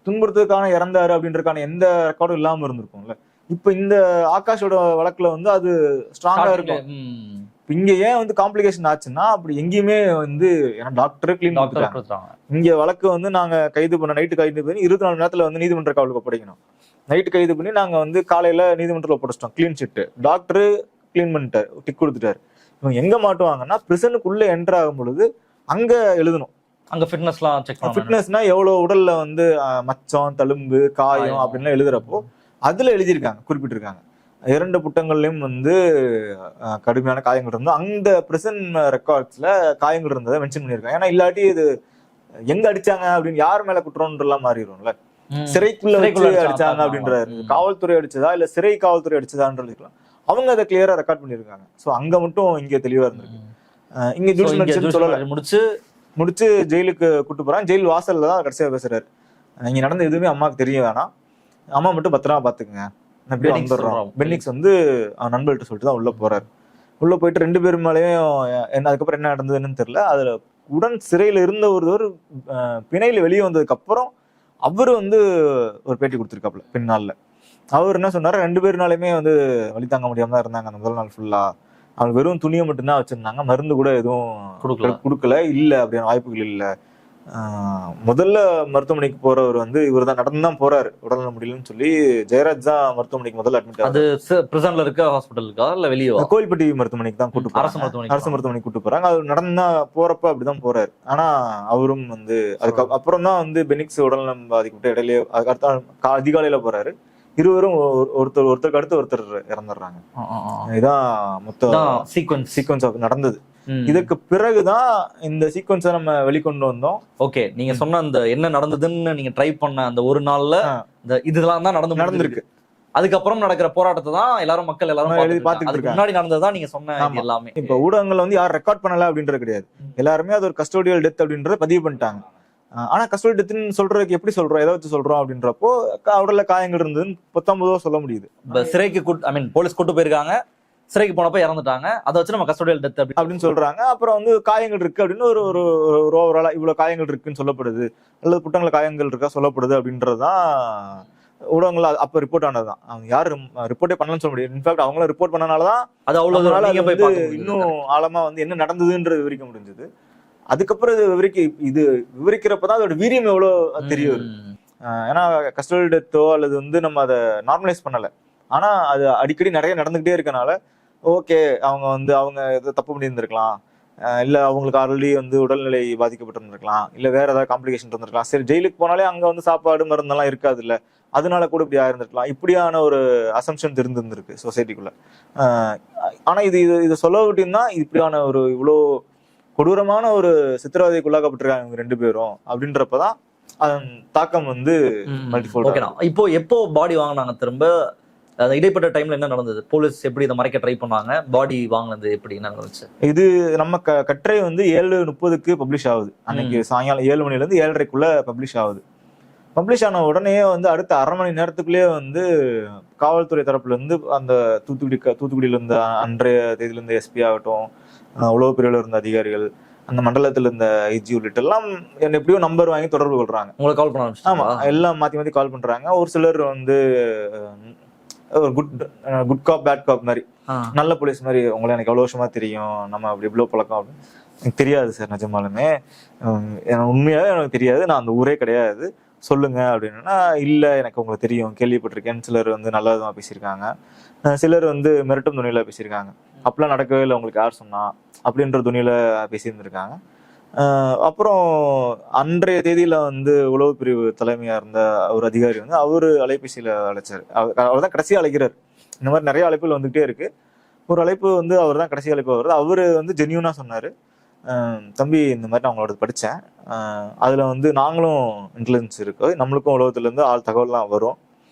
துன்புறுத்ததுக்கான இறந்தாரு அப்படின்றதுக்கான எந்த ரெக்கார்டும் இல்லாம இருந்திருக்கும்ல. இப்ப இந்த ஆகாஷோட வழக்குல வந்து அது ஸ்ட்ராங்கா இருக்கும். இங்க ஏன் வந்து காம்ப்ளிகேஷன் ஆச்சுன்னா, அப்படி எங்கேயுமே வந்து டாக்டரே கிளீன் பண்ணிட்டாங்க. இங்க வழக்கு வந்து நாங்க நைட்டு கைது பண்ணி 24 மணி நேரத்துல வந்து நீதிமன்ற காவலுக்கு ஒப்படைக்கணும். நைட்டு கைது பண்ணி நாங்க வந்து காலையில நீதிமன்றத்தில் ஒப்படைச்சிட்டோம், கிளீன் ஷீட், டாக்டரு கிளீன் பண்ணிட்டாரு, டிக் கொடுத்துட்டாரு. இவங்க எங்க மாட்டுவாங்கன்னா, பிரிசனுக்குள்ள என்டர் ஆகும் பொழுது அங்க எழுதணும், அங்க ஃபிட்னஸ்லாம் செக் பண்ணணும். ஃபிட்னஸ்னா எவ்வளவு உடல்ல வந்து மச்சம், தழும்பு, காயம் அப்படின்லாம் எழுதுறப்போ அதுல எழுதியிருக்காங்க, குறிப்பிட்டிருக்காங்க. 2 புட்டங்கள்லயும் வந்து கடுமையான காயங்கள் இருந்தோம். அந்த பிரிசன் ரெக்கார்ட்ஸ்ல காயங்கள் இருந்ததை மென்ஷன் பண்ணியிருக்காங்க. ஏன்னா இல்லாட்டி இது எங்க அடிச்சாங்க அப்படின்னு யார் மேல குற்றம்ன்றலாம் மாறிடும்ல. சிறைக்குள்ள வச்சு அடிச்சாங்க அப்படின்றாரு, காவல்துறை அடிச்சதா இல்ல சிறை காவல்துறை அடிச்சதான்றதுலாம் அவங்க அதை கிளியரா ரெக்கார்ட் பண்ணியிருக்காங்க. ஸோ அங்க மட்டும் இங்க தெளிவா இருந்திருக்கு. இங்க ஜுடிஷியல் சொல்லல, முடிச்சு ஜெயிலுக்கு கூட்டு போறாங்க. ஜெயில் வாசல்ல தான் கடைசியா பேசுறாரு, இங்க நடந்த எதுவுமே அம்மாவுக்கு தெரிய வேணாம், அம்மா மட்டும் பத்திரமா பாத்துக்குங்க, அப்படியே வந்துடுறோம். பென்னிக்ஸ் வந்து அவன் நண்பர்கிட்ட சொல்லிட்டு தான் உள்ள போறாரு. உள்ள போயிட்டு 2 பேரும் மேலேயும் அதுக்கப்புறம் என்ன நடந்ததுன்னு தெரியல. அதுல உடன் சிறையில இருந்த ஒருவர் பிணையில வெளியே வந்ததுக்கு அப்புறம் அவரு வந்து ஒரு பேட்டி கொடுத்துருக்காப்புல பின்னால. அவர் என்ன சொன்னாரு, 2 பேருனாலுமே வந்து வழி தாங்க முடியாம தான் இருந்தாங்க அந்த முதல் நாள் ஃபுல்லா. அவங்க வெறும் துணியை மட்டும்தான் வச்சிருந்தாங்க, மருந்து கூட எதுவும் கொடுக்கல, இல்ல அப்படியான வாய்ப்புகள் இல்ல, முதல்ல மருத்துவமனைக்கு போறவர் வந்து இவர் தான் நடந்து தான் போறாரு, உடல்நல முடியலன்னு சொல்லி. ஜெயராஜ் தான் மருத்துவமனைக்கு முதல்ல அட்மிட் அது பிரிசன்ல இருக்க ஹாஸ்பிட்டலுக்கா இல்ல வெளியே கோயில்பட்டி மருத்துவமனைக்கு தான் கூட்டு அரசு மருத்துவமனை அரசு மருத்துவமனைக்கு கூட்டு போறாங்க. அவர் நடந்து தான் போறப்ப அப்படிதான் போறாரு. ஆனா அவரும் வந்து அதுக்கு அப்புறம் தான் வந்து பெனிக்ஸ் உடல்நலம் பாதிக்கப்பட்ட இடையிலே அடுத்த அதிகாலையில போறாரு. இருவரும் ஒருத்தருக்கு அடுத்து ஒருத்தர் இறந்துடுறாங்க. இதான் மொத்த சீக்வன்ஸ் நடந்தது. இதுக்கு பிறகுதான் இந்த சீக்வன்ஸை நம்ம வெளிக்கொண்டு வந்தோம். ஓகே, நீங்க சொன்ன அந்த என்ன நடந்ததுன்னு நீங்க ட்ரை பண்ண அந்த ஒரு நாள்ல இந்த இதெல்லாம் தான் நடந்திருக்கு. அதுக்கப்புறம் நடக்கிற போராட்டத்தை தான் மக்கள் எல்லாரும் எழுதி பாத்துக்கிட்டு முன்னாடி நடந்ததுதான் நீங்க சொன்ன எல்லாமே. இப்ப ஊடகங்கள்ல வந்து யாரும் ரெக்கார்ட் பண்ணல அப்படின்றது கிடையாது. எல்லாருமே அது ஒரு கஸ்டோடியல் டெத் அப்படின்றத பதிவு பண்ணிட்டாங்க. ஆனா கஸ்டோடியல் டெத்னு சொல்றதுக்கு எப்படி சொல்றோம், எதை வச்சு சொல்றோம் அப்படின்றப்போ உடல்ல காயங்கள் இருந்ததுன்னு 19 சொல்ல முடியுது. சிறைக்கு போலீஸ் கூட்டு போயிருக்காங்க, சிறைக்கு போனப்ப இறந்துட்டாங்க, அதை வச்சு நம்ம கஸ்டோடியல் டெத் அப்படின்னு சொல்றாங்க. அப்புறம் வந்து காயங்கள் இருக்கு அப்படின்னு ஒரு ஒரு ஓவராலா இவ்வளவு காயங்கள் இருக்குன்னு சொல்லப்படுது, அல்லது புட்டங்கள காயங்கள் இருக்கா சொல்லப்படுது அப்படின்றதுதான் ஊடகங்கள் அப்ப ரிப்போர்ட் ஆனதுதான். அவங்க யாரும் ரிப்போர்ட்டே பண்ணலன்னு சொல்ல முடியாது. இன்ஃபேக்ட் அவங்களும் ரிப்போர்ட் பண்ணனாலதான் அது அவ்வளவு இன்னும் ஆழமா வந்து என்ன நடந்ததுன்றது விவரிக்க முடிஞ்சது. அதுக்கப்புறம் இது விவரிக்கிறப்பதான் அதோட வீரியம் எவ்வளவு தெரியும். ஏன்னா கஸ்டோடியல் டெத்தோ அல்லது வந்து நம்ம அதை நார்மலைஸ் பண்ணல, ஆனா அது அடிக்கடி நிறைய நடந்துகிட்டே இருக்கனால ஓகே அவங்க ஏதோ தப்பு பண்ணியிருந்திருக்கலாம், இல்ல அவங்களுக்கு ஆல்ரெடி வந்து உடல்நிலை பாதிக்கப்பட்டிருந்திருக்கலாம், இல்ல வேற ஏதாவது காம்ப்ளிகேஷன் இருந்திருக்கலாம். சரி, ஜெயிலுக்கு போனாலே அங்க வந்து சாப்பாடு மருந்தெல்லாம் இருக்காது இல்ல, அதனால கூட இப்படி ஆயிருந்திருக்கலாம். இப்படியான ஒரு அசம்ஷன் இருந்திருக்கு சொசைட்டிக்குள்ள. ஆனா இது சொல்ல விட்டீங்கன்னா இப்படியான ஒரு இவ்வளோ கொடூரமான ஒரு சித்திரவதைக்குள்ளாக்கப்பட்டிருக்காங்க இவங்க 2 பேரும் அப்படின்றப்பதான் அதன் தாக்கம் வந்து மல்டிஃபோல்ட். இப்போ எப்போ பாடி வாங்கினாங்க திரும்ப, இடைப்பட்ட டைம்ல என்ன நடந்தது, போலீஸ் எப்படி இதை மறைக்க ட்ரை பண்ணாங்க, பாடி வாங்கினது எப்படி நடந்துச்சு? இது நம்ம கட்டுரை வந்து 7:30 பப்ளிஷ் ஆகுது. அன்னைக்கு சாயங்காலம் 7 மணில இருந்து 7:30 பப்ளிஷ் ஆகுது. பப்ளிஷ் ஆன உடனே வந்து அடுத்த அரை மணி நேரத்துக்குள்ளேயே வந்து காவல்துறை தரப்புல இருந்து அந்த தூத்துக்குடியில இருந்த அன்றைய தேதியில இருந்த எஸ்பி ஆகட்டும், உளவு பிரிவுல இருந்த அதிகாரிகள், அந்த மண்டலத்துல இருந்த ஐஜி உள்ளிட்ட எல்லாம் என்ன எப்படியோ நம்பர் வாங்கி தொடர்பு கொள்றாங்க. உங்களுக்கு கால் பண்ண? ஆமா, எல்லாம் மாத்தி கால் பண்றாங்க. ஒரு சிலர் வந்து குட் காப் பேட் காப் மாதிரி, நல்ல போலீஸ் மாதிரி, உங்களை எனக்கு எவ்வளவு வருஷமா தெரியும், நம்ம அப்படி இவ்வளவு பழக்கம் அப்படின்னு. எனக்கு தெரியாது சார், நிஜமாலுமே உண்மையாவே எனக்கு தெரியாது, நான் அந்த ஊரே கிடையாது, சொல்லுங்க அப்படின்னா, இல்ல எனக்கு உங்களுக்கு தெரியும், கேள்விப்பட்டிருக்கேன். சிலர் வந்து நல்ல விதமா பேசியிருக்காங்க, சிலர் வந்து மிரட்டும் துணியில பேசியிருக்காங்க. அப்பெல்லாம் நடக்கவே இல்லை, உங்களுக்கு யார் சொன்னா அப்படின்ற துணியில பேசியிருந்திருக்காங்க. அப்புறம் அன்றைய தேதியில வந்து உளவு பிரிவு தலைமையா இருந்த ஒரு அதிகாரி வந்து அவரு அலைபேசியில அழைச்சாரு. அவர் தான் கடைசி அழைக்கிறார். இந்த மாதிரி நிறைய அழைப்புகள் வந்துகிட்டே இருக்கு. ஒரு அழைப்பு வந்து அவர் தான் கடைசி அழைப்பு வருது. அவரு வந்து ஜென்யூனா சொன்னாரு, தம்பி இந்த மாதிரி நான் அவங்களோட படித்தேன், அதில் வந்து நாங்களும் இன்டெலிஜென்ஸ் இருக்கு, நம்மளுக்கும் உலகத்துலேருந்து தகவல்லாம் வரும்,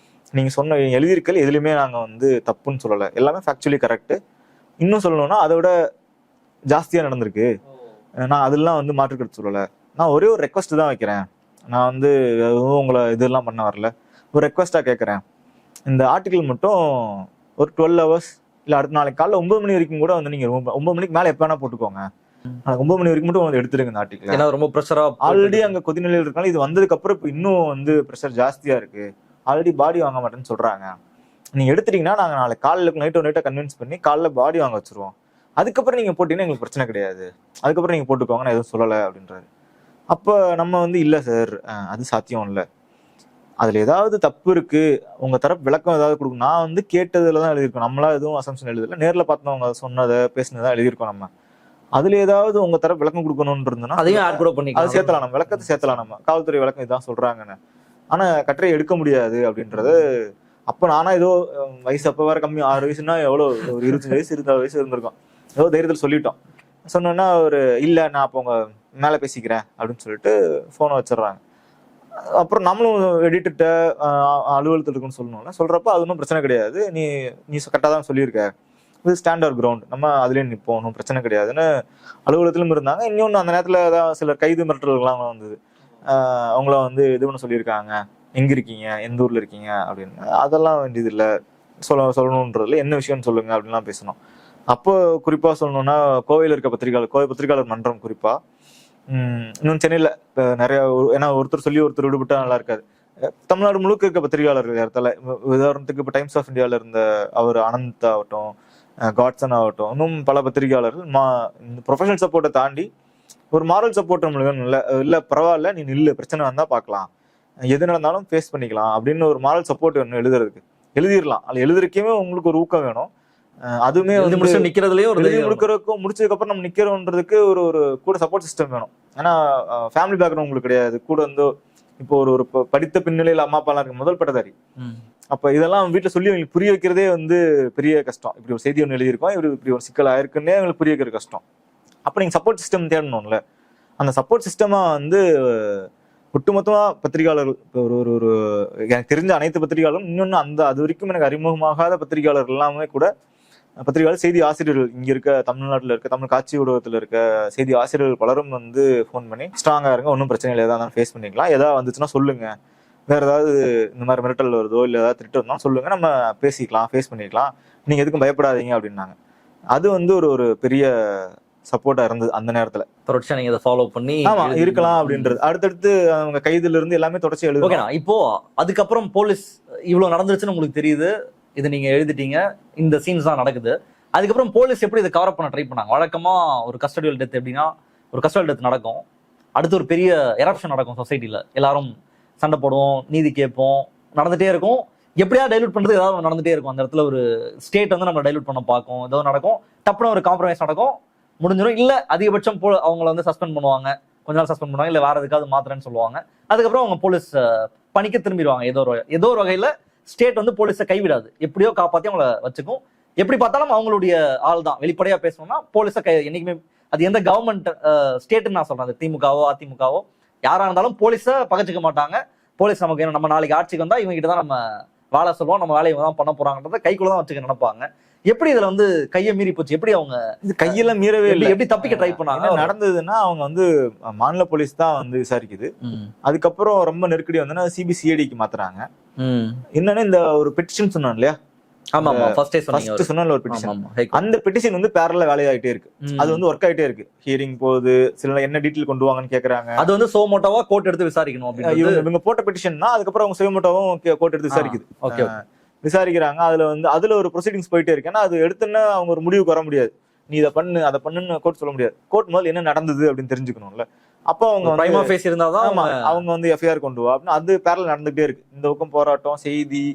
நீங்கள் சொன்ன எழுதியிருக்கல் எதுலையுமே நாங்கள் வந்து தப்புன்னு சொல்லலை, எல்லாமே ஃபேக்சுவலி கரெக்டு. இன்னும் சொல்லணும்னா அதை விட ஜாஸ்தியாக நடந்திருக்கு, நான் அதெல்லாம் வந்து மாற்றுக்கிறது சொல்லலை. நான் ஒரே ஒரு ரெக்வஸ்ட் தான் வைக்கிறேன், நான் வந்து உங்களை இதெல்லாம் பண்ண வரல, ஒரு ரெக்வஸ்ட்டாக கேட்குறேன், இந்த ஆர்டிக்கிள் மட்டும் ஒரு 12 hours இல்லை அடுத்த நாளைக்கு காலைல 9 மணி வரைக்கும் கூட வந்து நீங்கள் 9 மணிக்கு மேலே எப்போ வேணா போட்டுக்கோங்க, 9 மணி வரைக்கும் மட்டும் வந்து எடுத்துருங்க இந்த ஆர்டிக்கல். ஏன்னா ரொம்ப ப்ரெஷரா ஆல்ரெடி அங்க கொதிநிலையில் இருக்காங்க. இது வந்ததுக்கு அப்புறம் இப்போ இன்னும் வந்து ப்ரெஷர் ஜாஸ்தியா இருக்கு, ஆல்ரெடி பாடி வாங்க மாட்டேன்னு சொல்றாங்க, நீங்க எடுத்துட்டீங்கன்னா நாங்க நாளைக்கு காலையில நைட்டை கன்வின்ஸ் பண்ணி காலைல பாடி வாங்க வச்சிருவோம், அதுக்கப்புறம் நீங்க போட்டீங்கன்னா எங்களுக்கு பிரச்சனை கிடையாது, அதுக்கப்புறம் நீங்க போட்டுக்கோங்க, நான் எதுவும் சொல்லலை அப்படின்றாரு. அப்ப நம்ம வந்து இல்ல சார், அது சாத்தியம் இல்லை, அதுல ஏதாவது தப்பு இருக்கு, உங்க தரப்பு விளக்கம் ஏதாவது கொடுக்கும், நான் வந்து கேட்டதுலதான் எழுதியிருக்கோம், நம்மளா எதுவும் அசம்ஷன் எழுதல, நேர்ல பார்த்தவங்க சொன்னதை பேசினதான் எழுதியிருக்கோம், நம்ம அதுல ஏதாவது உங்க தரப்பு விளக்கம் கொடுக்கணும்னு இருந்ததுன்னா அதையும் ஆட் கூட பண்ணி அதை சேர்த்தலாம், நம்ம விளக்கத்தை சேர்த்தலாம், நம்ம காவல்துறை விளக்கம் இதான் சொல்றாங்கன்னு, ஆனா கட்டுரை எடுக்க முடியாது அப்படின்றது. அப்ப நானா ஏதோ வயசு அப்ப வேற கம்மி, 6 வயசுன்னா எவ்வளவு, ஒரு 25 வயசு 26 வயசு இருந்திருக்கும், ஏதோ தைரியத்தில் சொல்லிட்டோம். சொன்னோன்னா ஒரு இல்ல நான் அப்போ உங்க மேல பேசிக்கிறேன் அப்படின்னு சொல்லிட்டு போனை வச்சிடறாங்க. அப்புறம் நம்மளும் எடிட்டர்கிட்ட அலுவலகத்தில் இருக்குன்னு சொல்லணும்ல, சொல்றப்ப அது ஒன்றும் பிரச்சனை கிடையாது, நீ கரெக்டாக தான் சொல்லியிருக்க, இது ஸ்டாண்டர்ட் கிரவுண்ட், நம்ம அதுலேயே நிற்போம், ஒன்றும் பிரச்சனை கிடையாதுன்னு அலுவலகத்திலும் இருந்தாங்க. இன்னொன்று அந்த நேரத்தில் ஏதாவது சிலர் கைது மிரட்டல்கள்லாம் வந்தது, அவங்கள வந்து இது பண்ண சொல்லியிருக்காங்க, எங்கே இருக்கீங்க, எந்த ஊரில் இருக்கீங்க அப்படின்னு, அதெல்லாம் வேண்டியது இல்லை, சொல்லணுன்றதுல என்ன விஷயம்னு சொல்லுங்க அப்படின்லாம் பேசணும். அப்போ குறிப்பாக சொல்லணும்னா கோவையில் இருக்க கோவை பத்திரிகையாளர் மன்றம் குறிப்பாக, இன்னும் சென்னையில் நிறைய, ஏன்னா ஒருத்தர் சொல்லி ஒருத்தர் விடுபட்டா நல்லா இருக்காது, தமிழ்நாடு முழுக்க இருக்க பத்திரிகையாளர்கள் இடத்துல, உதாரணத்துக்கு இப்போ டைம்ஸ் ஆஃப் இந்தியாவில் இருந்த அவர் அனந்த் ஆகட்டும், காட்சன் ஆகட்டும், இன்னும் பல பத்திரிகையாளர்கள் ப்ரொஃபஷனல் சப்போர்ட்டை தாண்டி ஒரு மாரல் சப்போர்ட் நம்மளுக்கு இல்ல பரவாயில்ல, நீ நில்லு, பிரச்சனை வந்தா பார்க்கலாம், எது நடந்தாலும் ஃபேஸ் பண்ணிக்கலாம் அப்படின்னு ஒரு மாரல் சப்போர்ட் வேணும் எழுதுறதுக்கு. எழுதிடலாம், அது எழுதுறதுக்கே உங்களுக்கு ஒரு ஊக்கம் வேணும். அதுவுமே வந்து நிக்கிறதுலயே ஒரு முடிச்சதுக்கு அப்புறம் நம்ம நிக்கிறோன்றதுக்கு ஒரு ஒரு கூட சப்போர்ட் சிஸ்டம் வேணும். ஏன்னா ஃபேமிலி பேக்ரவுண்ட் உங்களுக்கு கிடையாது, கூட வந்து இப்போ ஒரு படித்த பின்னணியில் அம்மா அப்பா எல்லாம் இருக்கு, முதல் பட்டதாரி. அப்ப இதெல்லாம் வீட்டுல சொல்லி அவங்களுக்கு புரிய வைக்கிறதே வந்து பெரிய கஷ்டம். இப்படி ஒரு செய்தி ஒன்று எழுதியிருக்கோம், இப்படி ஒரு சிக்கல் ஆயிருக்குன்னே அவங்களுக்கு புரிய வைக்கிற கஷ்டம். அப்ப நீங்க சப்போர்ட் சிஸ்டம் தேடணும்ல. அந்த சப்போர்ட் சிஸ்டமா வந்து ஒட்டுமொத்தமா பத்திரிகையாளர்கள், ஒரு ஒரு ஒரு எனக்கு தெரிஞ்ச அனைத்து பத்திரிகையாளரும், இன்னொன்னு அது வரைக்கும் எனக்கு அறிமுகமாகாத பத்திரிகையாளர்கள் எல்லாமே கூட, பத்திரிகையாளர், செய்தி ஆசிரியர்கள், இங்க இருக்க தமிழ்நாட்டில் இருக்க தமிழ் காட்சி ஊடகத்தில் இருக்க செய்தி ஆசிரியர்கள் பலரும் வந்து ஃபோன் பண்ணி ஸ்ட்ராங்கா இருங்க, ஒன்றும் பிரச்சனை இல்லை, ஏதாவது ஃபேஸ் பண்ணிக்கலாம், ஏதாவது வந்துச்சுன்னா சொல்லுங்க, வேற ஏதாவது இந்த மாதிரி மிரட்டல் வருதோ இல்லை ஏதாவது திட்டு வந்தாலும் சொல்லுங்க, நம்ம பேசிக்கலாம், ஃபேஸ் பண்ணிக்கலாம், நீங்க எதுக்கும் பயப்படாதீங்க அப்படின்னாங்க. அது வந்து ஒரு ஒரு பெரிய சப்போர்ட்டா இருந்தது அந்த நேரத்துல. தொடர்ச்சியா நீங்க இதை ஃபாலோ பண்ணி இருக்கலாம் அப்படின்றது. அடுத்தடுத்து அவங்க கைதுல இருந்து எல்லாமே தொடர்ச்சி எழுது. ஓகேண்ணா, இப்போ அதுக்கப்புறம் போலீஸ் இவ்வளவு நடந்துருச்சுன்னு உங்களுக்கு தெரியுது, இது நீங்க எழுதிட்டீங்க, இந்த சீன்ஸ் தான் நடக்குது. அதுக்கப்புறம் போலீஸ் எப்படி இதை கவர் பண்ண ட்ரை பண்ணாங்க? வழக்கமா ஒரு கஸ்டடியல் டெத் எப்படின்னா, ஒரு கஸ்டடியல் டெத் நடக்கும், அடுத்து ஒரு பெரிய எரப்ஷன் நடக்கும் சொசைட்டில, எல்லாரும் சண்டை போடுவோம், நீதி கேட்போம், நடந்துட்டே இருக்கும். எப்படியா டைலூட் பண்றது ஏதாவது நடந்துட்டே இருக்கும். அந்த இடத்துல ஒரு ஸ்டேட் வந்து நம்ம டைலூட் பண்ண பார்க்கும், ஏதோ நடக்கும், டப்புனு ஒரு காம்ப்ரமைஸ் நடக்கும், முடிஞ்சிடும். இல்ல அதிகபட்சம் அவங்கள வந்து சஸ்பெண்ட் பண்ணுவாங்க, கொஞ்ச நாள் சஸ்பெண்ட் பண்ணுவாங்க, இல்ல வேற எதுக்காவது மாத்திரன்னு சொல்லுவாங்க. அதுக்கப்புறம் அவங்க போலீஸ் பணிக்கு திரும்பிடுவாங்க. ஏதோ ஒரு வகையில ஸ்டேட் வந்து போலீஸை கைவிடாது, எப்படியோ காப்பாத்தி அவங்கள வச்சுக்கும். எப்படி பார்த்தாலும் அவங்களுடைய ஆள் தான். வெளிப்படையா பேசணும்னா போலீஸை என்னைக்குமே, அது எந்த கவர்மெண்ட் ஸ்டேட்னு நான் சொல்றேன், திமுகவோ அதிமுகவோ யாரா இருந்தாலும் போலீஸை பகச்சிக்க மாட்டாங்க. போலீஸ் நமக்கு வேணும், நம்ம நாளைக்கு ஆட்சிக்கு வந்தா இவங்க கிட்ட தான் நம்ம வேலை சொல்லுவோம், நம்ம வேலையை தான் பண்ண போறாங்கன்றத கைக்குள்ளதான் வச்சுக்க நினைப்பாங்க. எப்படி இதுல வந்து கையை மீறி போச்சு? எப்படி அவங்க இது கையெல்லாம் மீறவே இல்லை, எப்படி தப்பிக்க ட்ரை பண்ணாங்க? நடந்ததுன்னா அவங்க வந்து மாநில போலீஸ் தான் வந்து விசாரிக்குது. அதுக்கப்புறம் ரொம்ப நெருக்கடி வந்து சிபிசிஐடிக்கு மாத்துறாங்க. என்னன்னா இந்த ஒரு பெட்டிஷன் சொன்னோம் இல்லையா, அந்த பெட்டிஷன் வந்து பேரலா வேலையாயிட்டே இருக்கு. அது வந்து ஒர்க் ஆயிட்டே இருக்கு. ஹியரிங் போகுது, சில என்ன டீடைல் கொண்டு வாங்கன்னு கேக்குறாங்க. அது வந்து சோமோட்டோவா கோர்ட் எடுத்து விசாரிக்கணும். இவங்க போட்ட பெட்டிஷன் தான், அதுக்கப்புறம் அவங்க சோமோட்டோவும் கோர்ட் எடுத்து விசாரிக்குது. விசாரிக்கிறாங்க. அதுல ஒரு ப்ரொசீடிங்ஸ் போயிட்டே இருக்கு. ஏன்னா அது எடுத்துன்னு அவங்க ஒரு முடிவுக்கு வர முடியாது. நீ இதை பண்ணு அதை பண்ணுன்னு கோர்ட் சொல்ல முடியாது. கோர்ட் முதல்ல என்ன நடந்தது அப்படின்னு தெரிஞ்சுக்கணும்ல. அப்போ அவங்க அவங்க வந்து எஃப்ஐஆர் கொண்டு வா அப்படின்னு அது பேரலா நடந்துகிட்டே இருக்கு. இந்த பக்கம் போராட்டம், செய்தி.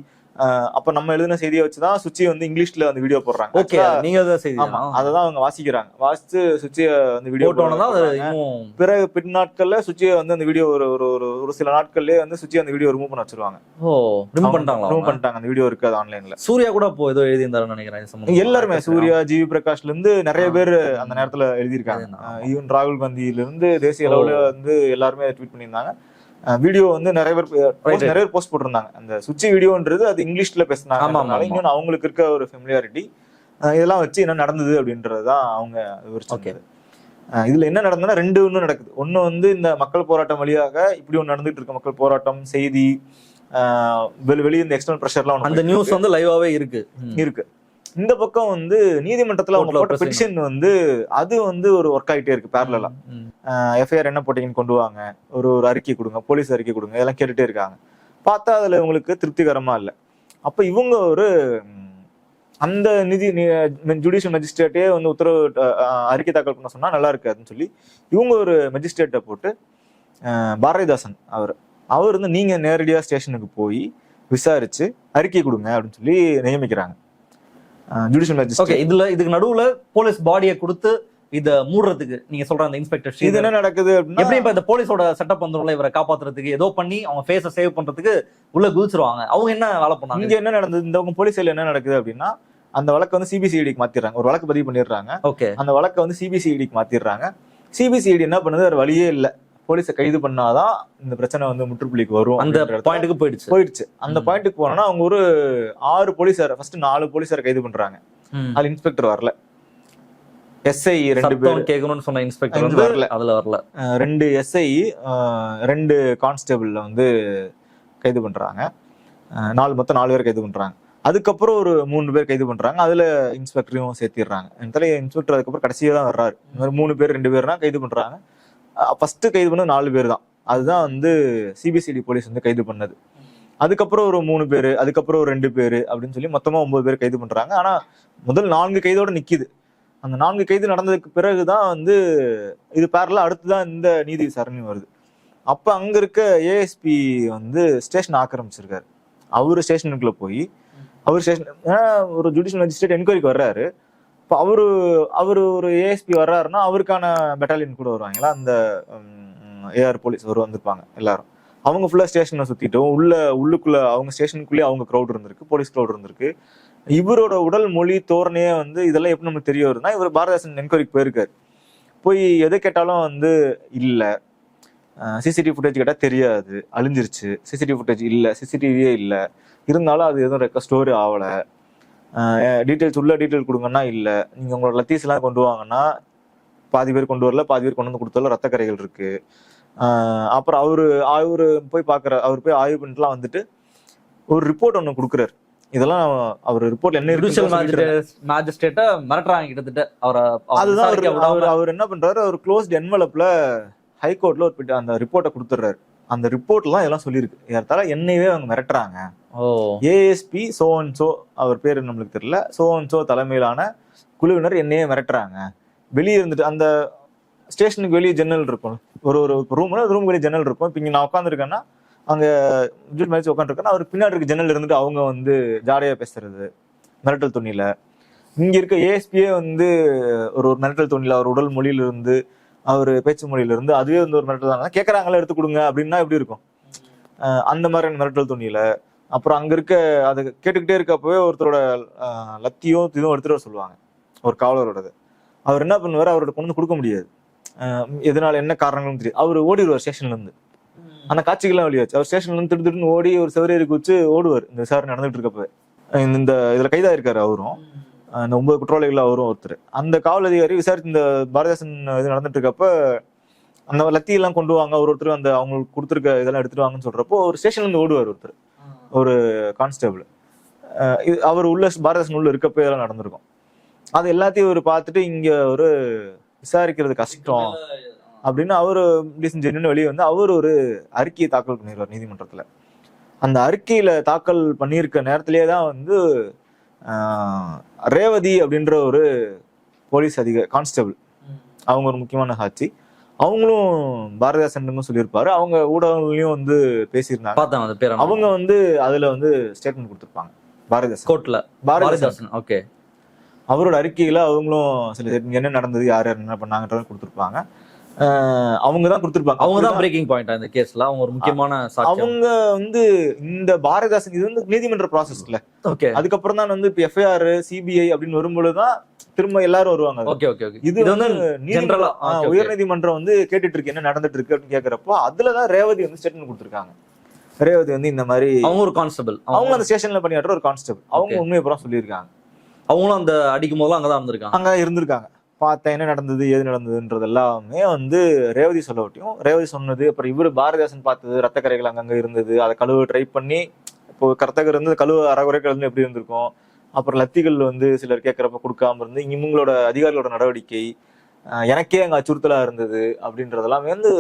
அப்ப நம்ம எழுதின செய்தியை வச்சுதான் சுச்சி வந்து இங்கிலீஷ்ல வந்து வீடியோ போடுறாங்க. அததான் அவங்க வாசிக்கிறாங்க. வாசிச்சு சுச்சிய வந்து வீடியோ பிறகு பின்னாட்கள்ல சுச்சிய வந்து அந்த வீடியோ ஒரு சில நாட்கள்லயே வந்து சுச்சி அந்த வீடியோ ரிமூவ் பண்ண வச்சிருவாங்க. ரிமூவ் பண்ணிட்டாங்க. அந்த வீடியோ இருக்காது ஆன்லைன்ல. சூர்யா கூட இப்போ ஏதோ எழுதி இருந்தாருன்னு நினைக்கிறேன். எல்லாருமே சூர்யா, ஜிவி பிரகாஷ்ல இருந்து நிறைய பேர் அந்த நேரத்துல எழுதியிருக்காங்க. ஈவன் ராகுல் காந்தியில இருந்து தேசிய அளவுல வந்து எல்லாருமே ட்வீட் பண்ணியிருந்தாங்க. வீடியோ வந்து நிறைய பேர் போஸ்ட் போட்டிருந்தாங்க. அந்த சுச்சி வீடியோன்றது அது இங்கிலீஷ்ல பேசினாங்க. இன்னொன்னு அவங்களுக்கு இருக்க ஒரு ஃபெமிலியாரிட்டி, இதெல்லாம் வச்சு என்ன நடந்தது அப்படின்றதுதான் அவங்க விவரிச்சாங்க. இதுல என்ன நடந்ததுன்னா ரெண்டு ஒண்ணு நடக்குது. ஒண்ணு வந்து இந்த மக்கள் போராட்டம் வழியாக இப்படி ஒண்ணு நடந்துட்டு இருக்க மக்கள் போராட்டம், செய்தி, வெளியே இந்த எக்ஸ்டர்னல் ப்ரெஷர்லாம் அந்த நியூஸ் வந்து லைவாவே இருக்கு. இந்த பக்கம் வந்து நீதிமன்றத்துல அவங்க போட்ட பெட்டிஷன் வந்து அது வந்து ஒரு ஒர்க் ஆகிட்டே இருக்கு பேரலா. எஃப்ஐஆர் என்ன போட்டீங்கன்னு கொண்டு வாங்க, ஒரு அறிக்கை கொடுங்க, போலீஸ் அறிக்கை கொடுங்க, இதெல்லாம் கேட்டுட்டே இருக்காங்க. பார்த்தா அதுல இவங்களுக்கு திருப்திகரமா இல்லை. அப்ப இவங்க ஒரு அந்த ஜுடிஷியல் மேஜிஸ்ட்ரேட்டே வந்து உத்தரவு அறிக்கை தாக்கல் பண்ண சொன்னா நல்லா இருக்காதுன்னு சொல்லி இவங்க ஒரு மேஜிஸ்ட்ரேட்டை போட்டு, பாரதிதாசன் அவர் வந்து நீங்க நேரடியா ஸ்டேஷனுக்கு போய் விசாரிச்சு அறிக்கை கொடுங்க அப்படின்னு சொல்லி நியமிக்கிறாங்க ஜுடிஷியல் மேஜிஸ்ட்ரேட். இதுக்கு நடுவுல போலீஸ் பாடியை கொடுத்து இத மூடுறதுக்கு நீங்க சொல்ற அந்த இன்ஸ்பெக்டர் இது என்ன நடக்குது அப்படின்னா, எப்படி இப்ப இந்த போலீஸோட செட்டப் வந்துரும்ல, இவரை காப்பாத்துறதுக்கு ஏதோ பண்ணி அவங்க ஃபேஸை சேவ் பண்றதுக்கு உள்ள குதிச்சிருவாங்க. அவங்க என்ன வேலை பண்ணாங்க? இங்க என்ன நடந்தது, இந்த போலீஸ் என்ன நடக்குது அப்படின்னா, அந்த வழக்கை வந்து சிபிசிஐடிக்கு மாத்திடுறாங்க. ஒரு வழக்கு பதிவு பண்ணிடுறாங்க. அந்த வழக்கை வந்து சிபிசிஐடிக்கு மாத்திடுறாங்க. சிபிசிஐடி என்ன பண்ணுது, ஒரு வழியே இல்ல, போலீஸை கைது பண்ணாதான் இந்த பிரச்சனை வந்து முற்றுப்புள்ளிக்கு வரும். அந்த பாயிண்ட்டுக்கு போயிடுச்சு. அந்த பாயிண்ட்டுக்கு போனோம்னா அவங்க ஒரு 6 போலீஸார், ஃபர்ஸ்ட் 4 போலீஸாரை கைது பண்றாங்க. அது இன்ஸ்பெக்டர் வரல. எஸ்ஐ 2 பேர் கேட்கணும்னு சொன்ன இன்ஸ்பெக்டர் வரல. அதுல வரல. 2 எஸ்ஐ 2 கான்ஸ்டபிள்ல வந்து கைது பண்றாங்க. மொத்தம் 4 பேர் கைது பண்றாங்க. அதுக்கப்புறம் ஒரு 3 பேர் கைது பண்றாங்க. அதுல இன்ஸ்பெக்டரையும் சேர்த்திடுறாங்க. இன்ஸ்பெக்டர் அதுக்கப்புறம் கடைசியா தான் வர்றாரு. 3 பேர் 2 பேர் தான் கைது பண்றாங்க. ஃபர்ஸ்ட் கைது பண்ணது 4 பேர் தான். அதுதான் வந்து சிபிசிஐடி போலீஸ் வந்து கைது பண்ணது. அதுக்கப்புறம் ஒரு 3 பேர், அதுக்கப்புறம் ஒரு 2 பேர் அப்படின்னு சொல்லி மொத்தமா 9 பேர் கைது பண்றாங்க. ஆனா முதல் 4 கைதோட நிக்குது. அந்த 4 கைது நடந்ததுக்கு பிறகுதான் வந்து இது பேரலா அடுத்துதான் இந்த நீதி விசாரணை வருது. அப்ப அங்க இருக்க ஏஎஸ்பி வந்து ஸ்டேஷன் ஆக்கிரமிச்சிருக்காரு. அவரு ஸ்டேஷனுக்குள்ள போய் அவர் ஸ்டேஷன் ஒரு ஜுடிஷியல் மேஜிஸ்ட்ரேட் என்கொயரிக்கு வர்றாரு. இப்போ அவரு ஒரு ஏஎஸ்பி வர்றாருன்னா அவருக்கான பெட்டாலியன் கூட வருவாங்களா, அந்த ஏஆர் போலீஸ் வந்திருப்பாங்க எல்லாரும். அவங்க ஃபுல்லா ஸ்டேஷனை சுத்திட்டும் உள்ளுக்குள்ள அவங்க ஸ்டேஷனுக்குள்ளேயே அவங்க க்ரௌட் இருந்திருக்கு, போலீஸ் க்ரௌட் இருந்திருக்கு. இவரோட உடல் மொழி தோரணையே வந்து இதெல்லாம் எப்படி நமக்கு தெரிய வருதுன்னா, இவர் பாரதிதாசன் என்கொயரிக்கு போயிருக்காரு. போய் எதை கேட்டாலும் வந்து இல்ல, சிசிடிவி ஃபுட்டேஜ் கேட்டா தெரியாது, அழிஞ்சிருச்சு, சிசிடிவி ஃபுட்டேஜ் இல்ல, சிசிடிவியே இல்ல, இருந்தாலும் அது எதுவும் ஸ்டோரி ஆகல, டீட்டெயில் கொடுங்கன்னா இல்ல, நீங்க உங்களோட லத்தீஸ் எல்லாம் கொண்டு வாங்கன்னா பாதி பேர் கொண்டு வரல, பாதி பேர் கொண்டு வந்து கொடுத்தால ரத்த கரைகள் இருக்கு. அப்புறம் அவரு போய் அவர் போய் ஆய்வு பண்ணிட்டுலாம் வந்துட்டு ஒரு ரிப்போர்ட் ஒண்ணு கொடுக்குறாரு. இதெல்லாம் அவர் ரிப்போர்ட்ல என்ன மேஜிஸ்ட்ரேட்டை மிரட்டுறாங்க கிட்டத்தட்ட அவரை. அதுதான் அவர் என்ன பண்றாரு, அவர் க்ளோஸ்ட் என்வலப்ல ஹைகோர்ட்ல ஒரு அந்த ரிப்போர்ட்டை கொடுத்துட்றாரு. அந்த ரிப்போர்ட்ல தான் இதெல்லாம் சொல்லியிருக்கு. ஏற்றால என்னையவே அவங்க மிரட்டுறாங்க, ஏஎஸ்பி சோ அவர் பேரு நம்மளுக்கு தெரியல, சோ தலைமையிலான குழுவினர் என்னையே மிரட்டுறாங்க. வெளியே இருந்துட்டு அந்த ஸ்டேஷனுக்கு வெளியே ஜன்னல் இருக்கும், ஒரு ரூம் வெளியே ஜன்னல் இருக்கும். இப்போ இங்க நான் உட்காந்துருக்கேன்னா அங்க மேட்ச் உட்காந்துருக்கேன்னா அவர் பின்னாடி இருக்க ஜன்னல் இருந்துட்டு அவங்க வந்து ஜாடையா பேசுறது மிரட்டல் துணியில. இங்க இருக்க ஏஎஸ்பியே வந்து ஒரு மிரட்டல் துணியில அவர் உடல் மொழியில இருந்து அவர் பேச்சு மொழியில இருந்து அதுவே வந்து ஒரு மிரட்டல் தாங்க கேட்கறாங்களா எடுத்து கொடுங்க அப்படின்னா எப்படி இருக்கும், அந்த மாதிரி மிரட்டல் துணியில. அப்புறம் அங்க இருக்க அதை கேட்டுக்கிட்டே இருக்கப்பவே ஒருத்தரோட லத்தியும் இதுவும் எடுத்துட்டு வர சொல்லுவாங்க, ஒரு காவலரோடது. அவர் என்ன பண்ணுவாரு, அவரோட கொண்டு கொடுக்க முடியாது, எதனால என்ன காரணங்களும் தெரியும். அவர் ஓடிடுவார் ஸ்டேஷன்ல இருந்து. அந்த காட்சிகள்லாம் வெளியாச்சு. அவர் ஸ்டேஷன்ல இருந்து திடுன்னு ஓடி ஒரு செவரேருக்கு வச்சு ஓடுவார் இந்த விசாரணை நடந்துட்டு இருக்கப்ப. இந்த இதுல கைதாயிருக்காரு அவரும், அந்த 9 குற்றவாளிகள் அவரும் ஒருத்தர். அந்த காவல் அதிகாரி விசாரிச்சு இந்த பாரதிதாசன் இது நடந்துட்டு இருக்கப்ப அந்த லத்தி எல்லாம் கொண்டு வாங்க, ஒருத்தர் அந்த அவங்களுக்கு கொடுத்துருக்க இதெல்லாம் எடுத்துட்டு வாங்கன்னு சொல்றப்போ ஒரு ஸ்டேஷன்ல இருந்து ஓடுவார் ஒருத்தர், ஒரு கான்ஸ்டபிள். அவர் பாரதிதாசன் உள்ள இருக்கப்ப இதெல்லாம் நடந்திருக்கும். அது எல்லாத்தையும் ஒரு பார்த்துட்டு இங்க ஒரு விசாரிக்கிறது கஷ்டம் அப்படின்னு அவரு வெளியே வந்து அவர் ஒரு அறிக்கையை தாக்கல் பண்ணிடுவார் நீதிமன்றத்துல. அந்த அறிக்கையில தாக்கல் பண்ணியிருக்க நேரத்திலேயே தான் வந்து ரேவதி அப்படின்ற ஒரு போலீஸ் கான்ஸ்டபிள், அவங்க ஒரு முக்கியமான சாட்சி. அவங்களும் பாரதிதாசன் சொல்லியிருப்பாரு, அவங்க ஊடகங்களையும் வந்து பேசியிருந்தாங்க. அவங்க வந்து அதுல வந்து ஸ்டேட்மெண்ட் கொடுத்திருப்பாங்க பாரதிதாசன் கோர்ட்ல. பாரதிதாசன் ஓகே, அவரோட அறிக்கையில அவங்களும் சில என்ன நடந்தது, யார் யார் என்ன பண்ணாங்கன்றத கொடுத்திருப்பாங்க. அவங்க தான் கொடுத்திருப்பாங்க. அவங்க தான் பிரேக்கிங் பாயிண்ட் இந்த கேஸ்ல. அவங்க ஒரு முக்கியமான சாட்சி. அவங்க வந்து இந்த பாரதிதாசன் இது வந்து நீதிமன்ற ப்ராசஸ்ல ஓகே, அதுக்கப்புறம் தான் வந்து இப்ப எஃப்ஐஆர் சிபிஐ அப்படின்னு வரும்பொழுதுதான் திரும்ப எல்லாரும் வருவாங்க. ஓகே ஓகே ஓகே, இது வந்து உயர் நீதிமன்றம் வந்து கேட்டுட்டு இருக்கு என்ன நடந்துட்டு இருக்கு அப்படின்னு கேக்குறப்போ அதுலதான் ரேவதி வந்து ஸ்டேட்மெண்ட் கொடுத்திருக்காங்க. ரேவதி வந்து இந்த மாதிரி அவங்க ஒரு கான்ஸ்டபிள், அவங்க அந்த ஸ்டேஷன்ல பணியாற்ற ஒரு கான்ஸ்டபிள், அவங்க உண்மையை அப்புறம் சொல்லியிருக்காங்க. அவங்களும் அந்த அடிக்கும் போது அங்கதான் இருந்திருக்காங்க, அங்க இருந்திருக்காங்க. பார்த்தேன் என்ன நடந்தது ஏது நடந்ததுன்றது எல்லாமே வந்து ரேவதி சொல்லவட்டியும், ரேவதி சொன்னது. அப்புறம் இவரு பாரதிதாசன் பார்த்தது, ரத்த கரைகள் அங்கங்க இருந்தது, அதை கழுவ ட்ரை பண்ணி இப்போ கர்த்தகர் இருந்து கழுவ அறகுறைகள் வந்து எப்படி இருந்திருக்கும். அப்புறம் லத்திகள் வந்து சிலர் கேட்கறப்ப கொடுக்காம இருந்து இவங்களோட அதிகாரிகளோட நடவடிக்கை எனக்கே அங்க அச்சுறுத்தலா இருந்தது அப்படின்றதெல்லாமே வந்து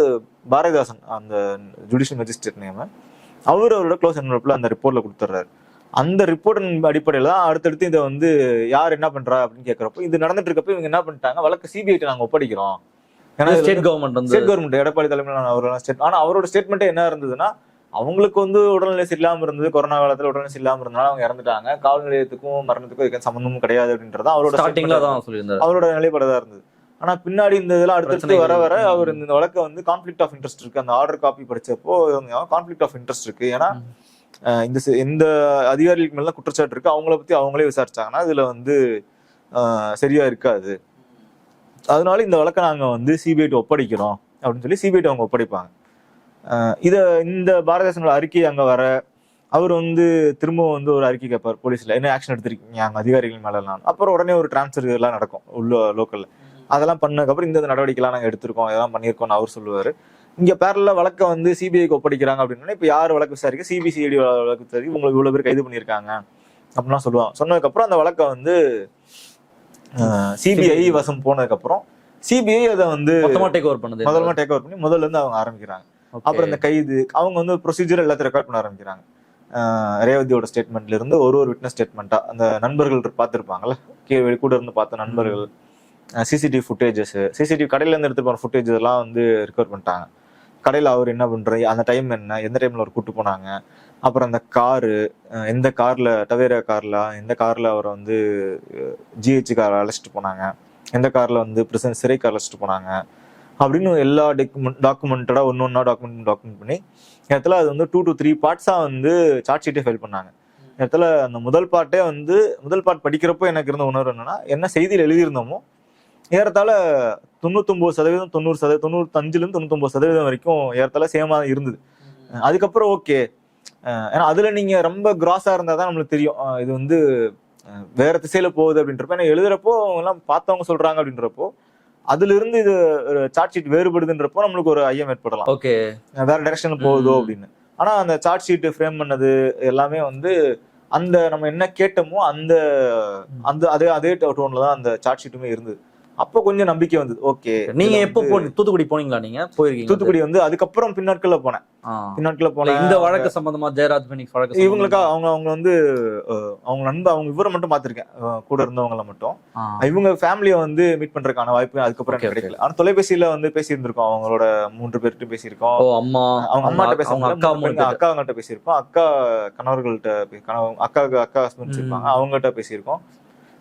பாரதிதாசன் அந்த ஜுடிஷியல் மேஜிஸ்ட்ரேட் நேம் அவரோட க்ளோஸ் என்வலப்ல அந்த ரிப்போர்ட்ல கொடுத்துட்றாரு. அந்த ரிப்போர்ட்டின் அடிப்படையில தான் அடுத்தடுத்து இதை வந்து யார் என்ன பண்றா அப்படின்னு கேட்கறப்போ இது நடந்துட்டு இருக்கப்ப இவங்க என்ன பண்ணிட்டாங்க, வழக்கு சிபிஐ நாங்க ஒப்படைக்கிறோம். ஏன்னா ஸ்டேட் கவர்மெண்ட் எடப்பாடி தலைமையிலான ஆனா அவரோட ஸ்டேட்மெண்ட்டே என்ன இருந்ததுன்னா, அவங்களுக்கு வந்து உடல்நிலை இல்லாம இருந்தது, கொரோனா காலத்துல உடல்நிலை இல்லாம இருந்தனால அவங்க இறந்துட்டாங்க, காவல் நிலையத்துக்கும் மரணத்துக்கும் இதுக்கு சம்பந்தமும் கிடையாது அப்படின்றதான் அவரோட நிலைப்பாடுதான் இருந்தது. ஆனா பின்னாடி இந்த இதெல்லாம் அடுத்தடுத்து வர வர அவர் இந்த வழக்க வந்து கான்ஃபிளிக்ட் ஆஃப் இன்ட்ரெஸ்ட் இருக்கு, அந்த ஆர்டர் காப்பி படிச்சப்போ கான்ஃபிளிக்ட் ஆஃப் இன்ட்ரெஸ்ட் இருக்கு. ஏன்னா இந்த அதிகாரிகளுக்கு மேல குற்றச்சாட்டு இருக்கு, அவங்கள பத்தி அவங்களே விசாரிச்சாங்கன்னா இதுல வந்து சரியா இருக்காது, அதனால இந்த வழக்கை நாங்க வந்து சிபிஐ ஒப்படைக்கிறோம் அப்படின்னு சொல்லி சிபிஐ அவங்க ஒப்படைப்பாங்க. இந்த பாரதிதாசனோட அறிக்கை அங்க வர அவர் வந்து திரும்பவும் வந்து ஒரு அறிக்கை கேட்பார் போலீஸ்ல, என்ன ஆக்ஷன் எடுத்திருக்கீங்க அங்க அதிகாரிகள் மேலாம். அப்புறம் உடனே ஒரு டிரான்ஸ்ஃபர் எல்லாம் நடக்கும் உள்ள லோக்கல்ல. அதெல்லாம் பண்ணதுக்கப்புறம் இந்த நடவடிக்கைலாம் நாங்க எடுத்திருக்கோம், இதெல்லாம் பண்ணியிருக்கோம்னு அவர் சொல்லுவாரு. இங்க பேரல வழக்க வந்து சிபிஐக்கு ஒப்படைக்கிறாங்க அப்படின்னா இப்ப யார் வழக்கு விசாரிக்க, சிபிசிஐடி வழக்கு விசாரிக்க, உங்களுக்கு இவ்வளவு பேர் கைது பண்ணியிருக்காங்க அப்படின்னா சொல்லுவாங்க. சொன்னதுக்கப்புறம் அந்த வழக்க வந்து சிபிஐ வசம் போனதுக்கு அப்புறம் சிபிஐ அதை வந்து டேக் ஓவர் பண்ணி முதல்ல இருந்து அவங்க ஆரம்பிக்கிறாங்க. அப்புறம் இந்த கைது அவங்க வந்து ப்ரொசீஜர் எல்லாத்தையும் ரெக்கார்ட் பண்ண ஆரம்பிக்கிறாங்க. ரேவதியோட ஸ்டேட்மெண்ட்ல இருந்து ஒரு விட்னஸ் ஸ்டேட்மெண்ட்டா அந்த நண்பர்கள் பார்த்திருப்பாங்கல்ல, கூட இருந்து பார்த்த நண்பர்கள் சிசிடிவி ஃபுட்டேஜஸ், சிசிடிவி கடையில இருந்து எடுத்து போன ஃபுட்டேஜ் எல்லாம் வந்து ரிகவர் பண்ணிட்டாங்க. கடையில் அவர் என்ன பண்றாரு, அந்த டைம் என்ன, எந்த டைம்ல அவர் கூட்டு போனாங்க, அப்புறம் அந்த காரு, எந்த கார்ல, டவேரா கார்ல, எந்த கார்ல அவரை வந்து ஜிஹெச் கார் அழைச்சிட்டு போனாங்க, எந்த கார்ல வந்து பிரசன்ட் சிறை கார் அழைச்சிட்டு போனாங்க அப்படின்னு எல்லா டாக்குமெண்டடா ஒன்னொன்னா டாக்குமெண்ட் பண்ணி இடத்துல அது வந்து 2 to 3 பார்ட்ஸா வந்து சார்ட் ஷீட்டே ஃபைல் பண்ணாங்க. இடத்துல அந்த முதல் பார்ட் படிக்கிறப்போ எனக்கு இருந்த உணர்வு என்னன்னா, என்ன செய்தியில் எழுதியிருந்தோமோ ஏறத்தாழ 99%, 90%, 95% 99% வரைக்கும் ஏறத்தாழ சேமா இருந்தது. அதுக்கப்புறம் ஓகே, ஏன்னா அதுல நீங்க ரொம்ப கிராஸா இருந்தாதான் நம்மளுக்கு தெரியும் இது வந்து வேற திசையில போகுது அப்படின்றப்ப. ஏன்னா எழுதுறப்போ எல்லாம் பார்த்தவங்க சொல்றாங்க அப்படின்றப்போ அதுல இருந்து இது சார்ட் ஷீட் வேறுபடுதுன்றப்போ நம்மளுக்கு ஒரு ஐயம் ஏற்படலாம், ஓகே வேற டைரக்ஷன்ல போகுதோ அப்படின்னு. ஆனா அந்த சார்ட் ஷீட் ஃப்ரேம் பண்ணது எல்லாமே வந்து அந்த நம்ம என்ன கேட்டோமோ அந்த அந்த அதே டோன்ல தான் அந்த சார்ட் ஷீட்டுமே இருந்தது. அப்போ கொஞ்சம் நம்பிக்கை வந்தது. ஓகே, நீங்க எப்போ தூத்துக்குடி போனீங்களா? நீங்க போயிருக்கீங்க? தூத்துக்குடி வந்து அதுக்கப்புறம் பின்னாட்கள்ல போனேன். இந்த வழக்கு சம்பந்தமா ஜெயராஜ் பெனிக்ஸ் வழக்கு இவங்களுக்கா அவங்க வந்து அவங்க நண்பர், அவங்க இவரை மட்டும் பாத்திருக்கேன், கூட இருந்தவங்களை மட்டும். இவங்க ஃபேமிலியை வந்து மீட் பண்றதுக்கான வாய்ப்பு அதுக்கப்புறம் எனக்கு கிடைக்கல. ஆனா தொலைபேசியில வந்து பேசியிருந்திருக்கோம், அவங்களோட 3 பேர்கிட்ட பேசியிருக்கோம். அவங்க அம்மாட்ட பேசியிருக்கோம், அக்காங்கிட்ட பேசியிருக்கோம், அக்கா கணவர்கள்ட்ட, அக்கா ஹஸ்பண்ட்ஸ் இருப்பாங்க, அவங்ககிட்ட பேசியிருக்கோம்.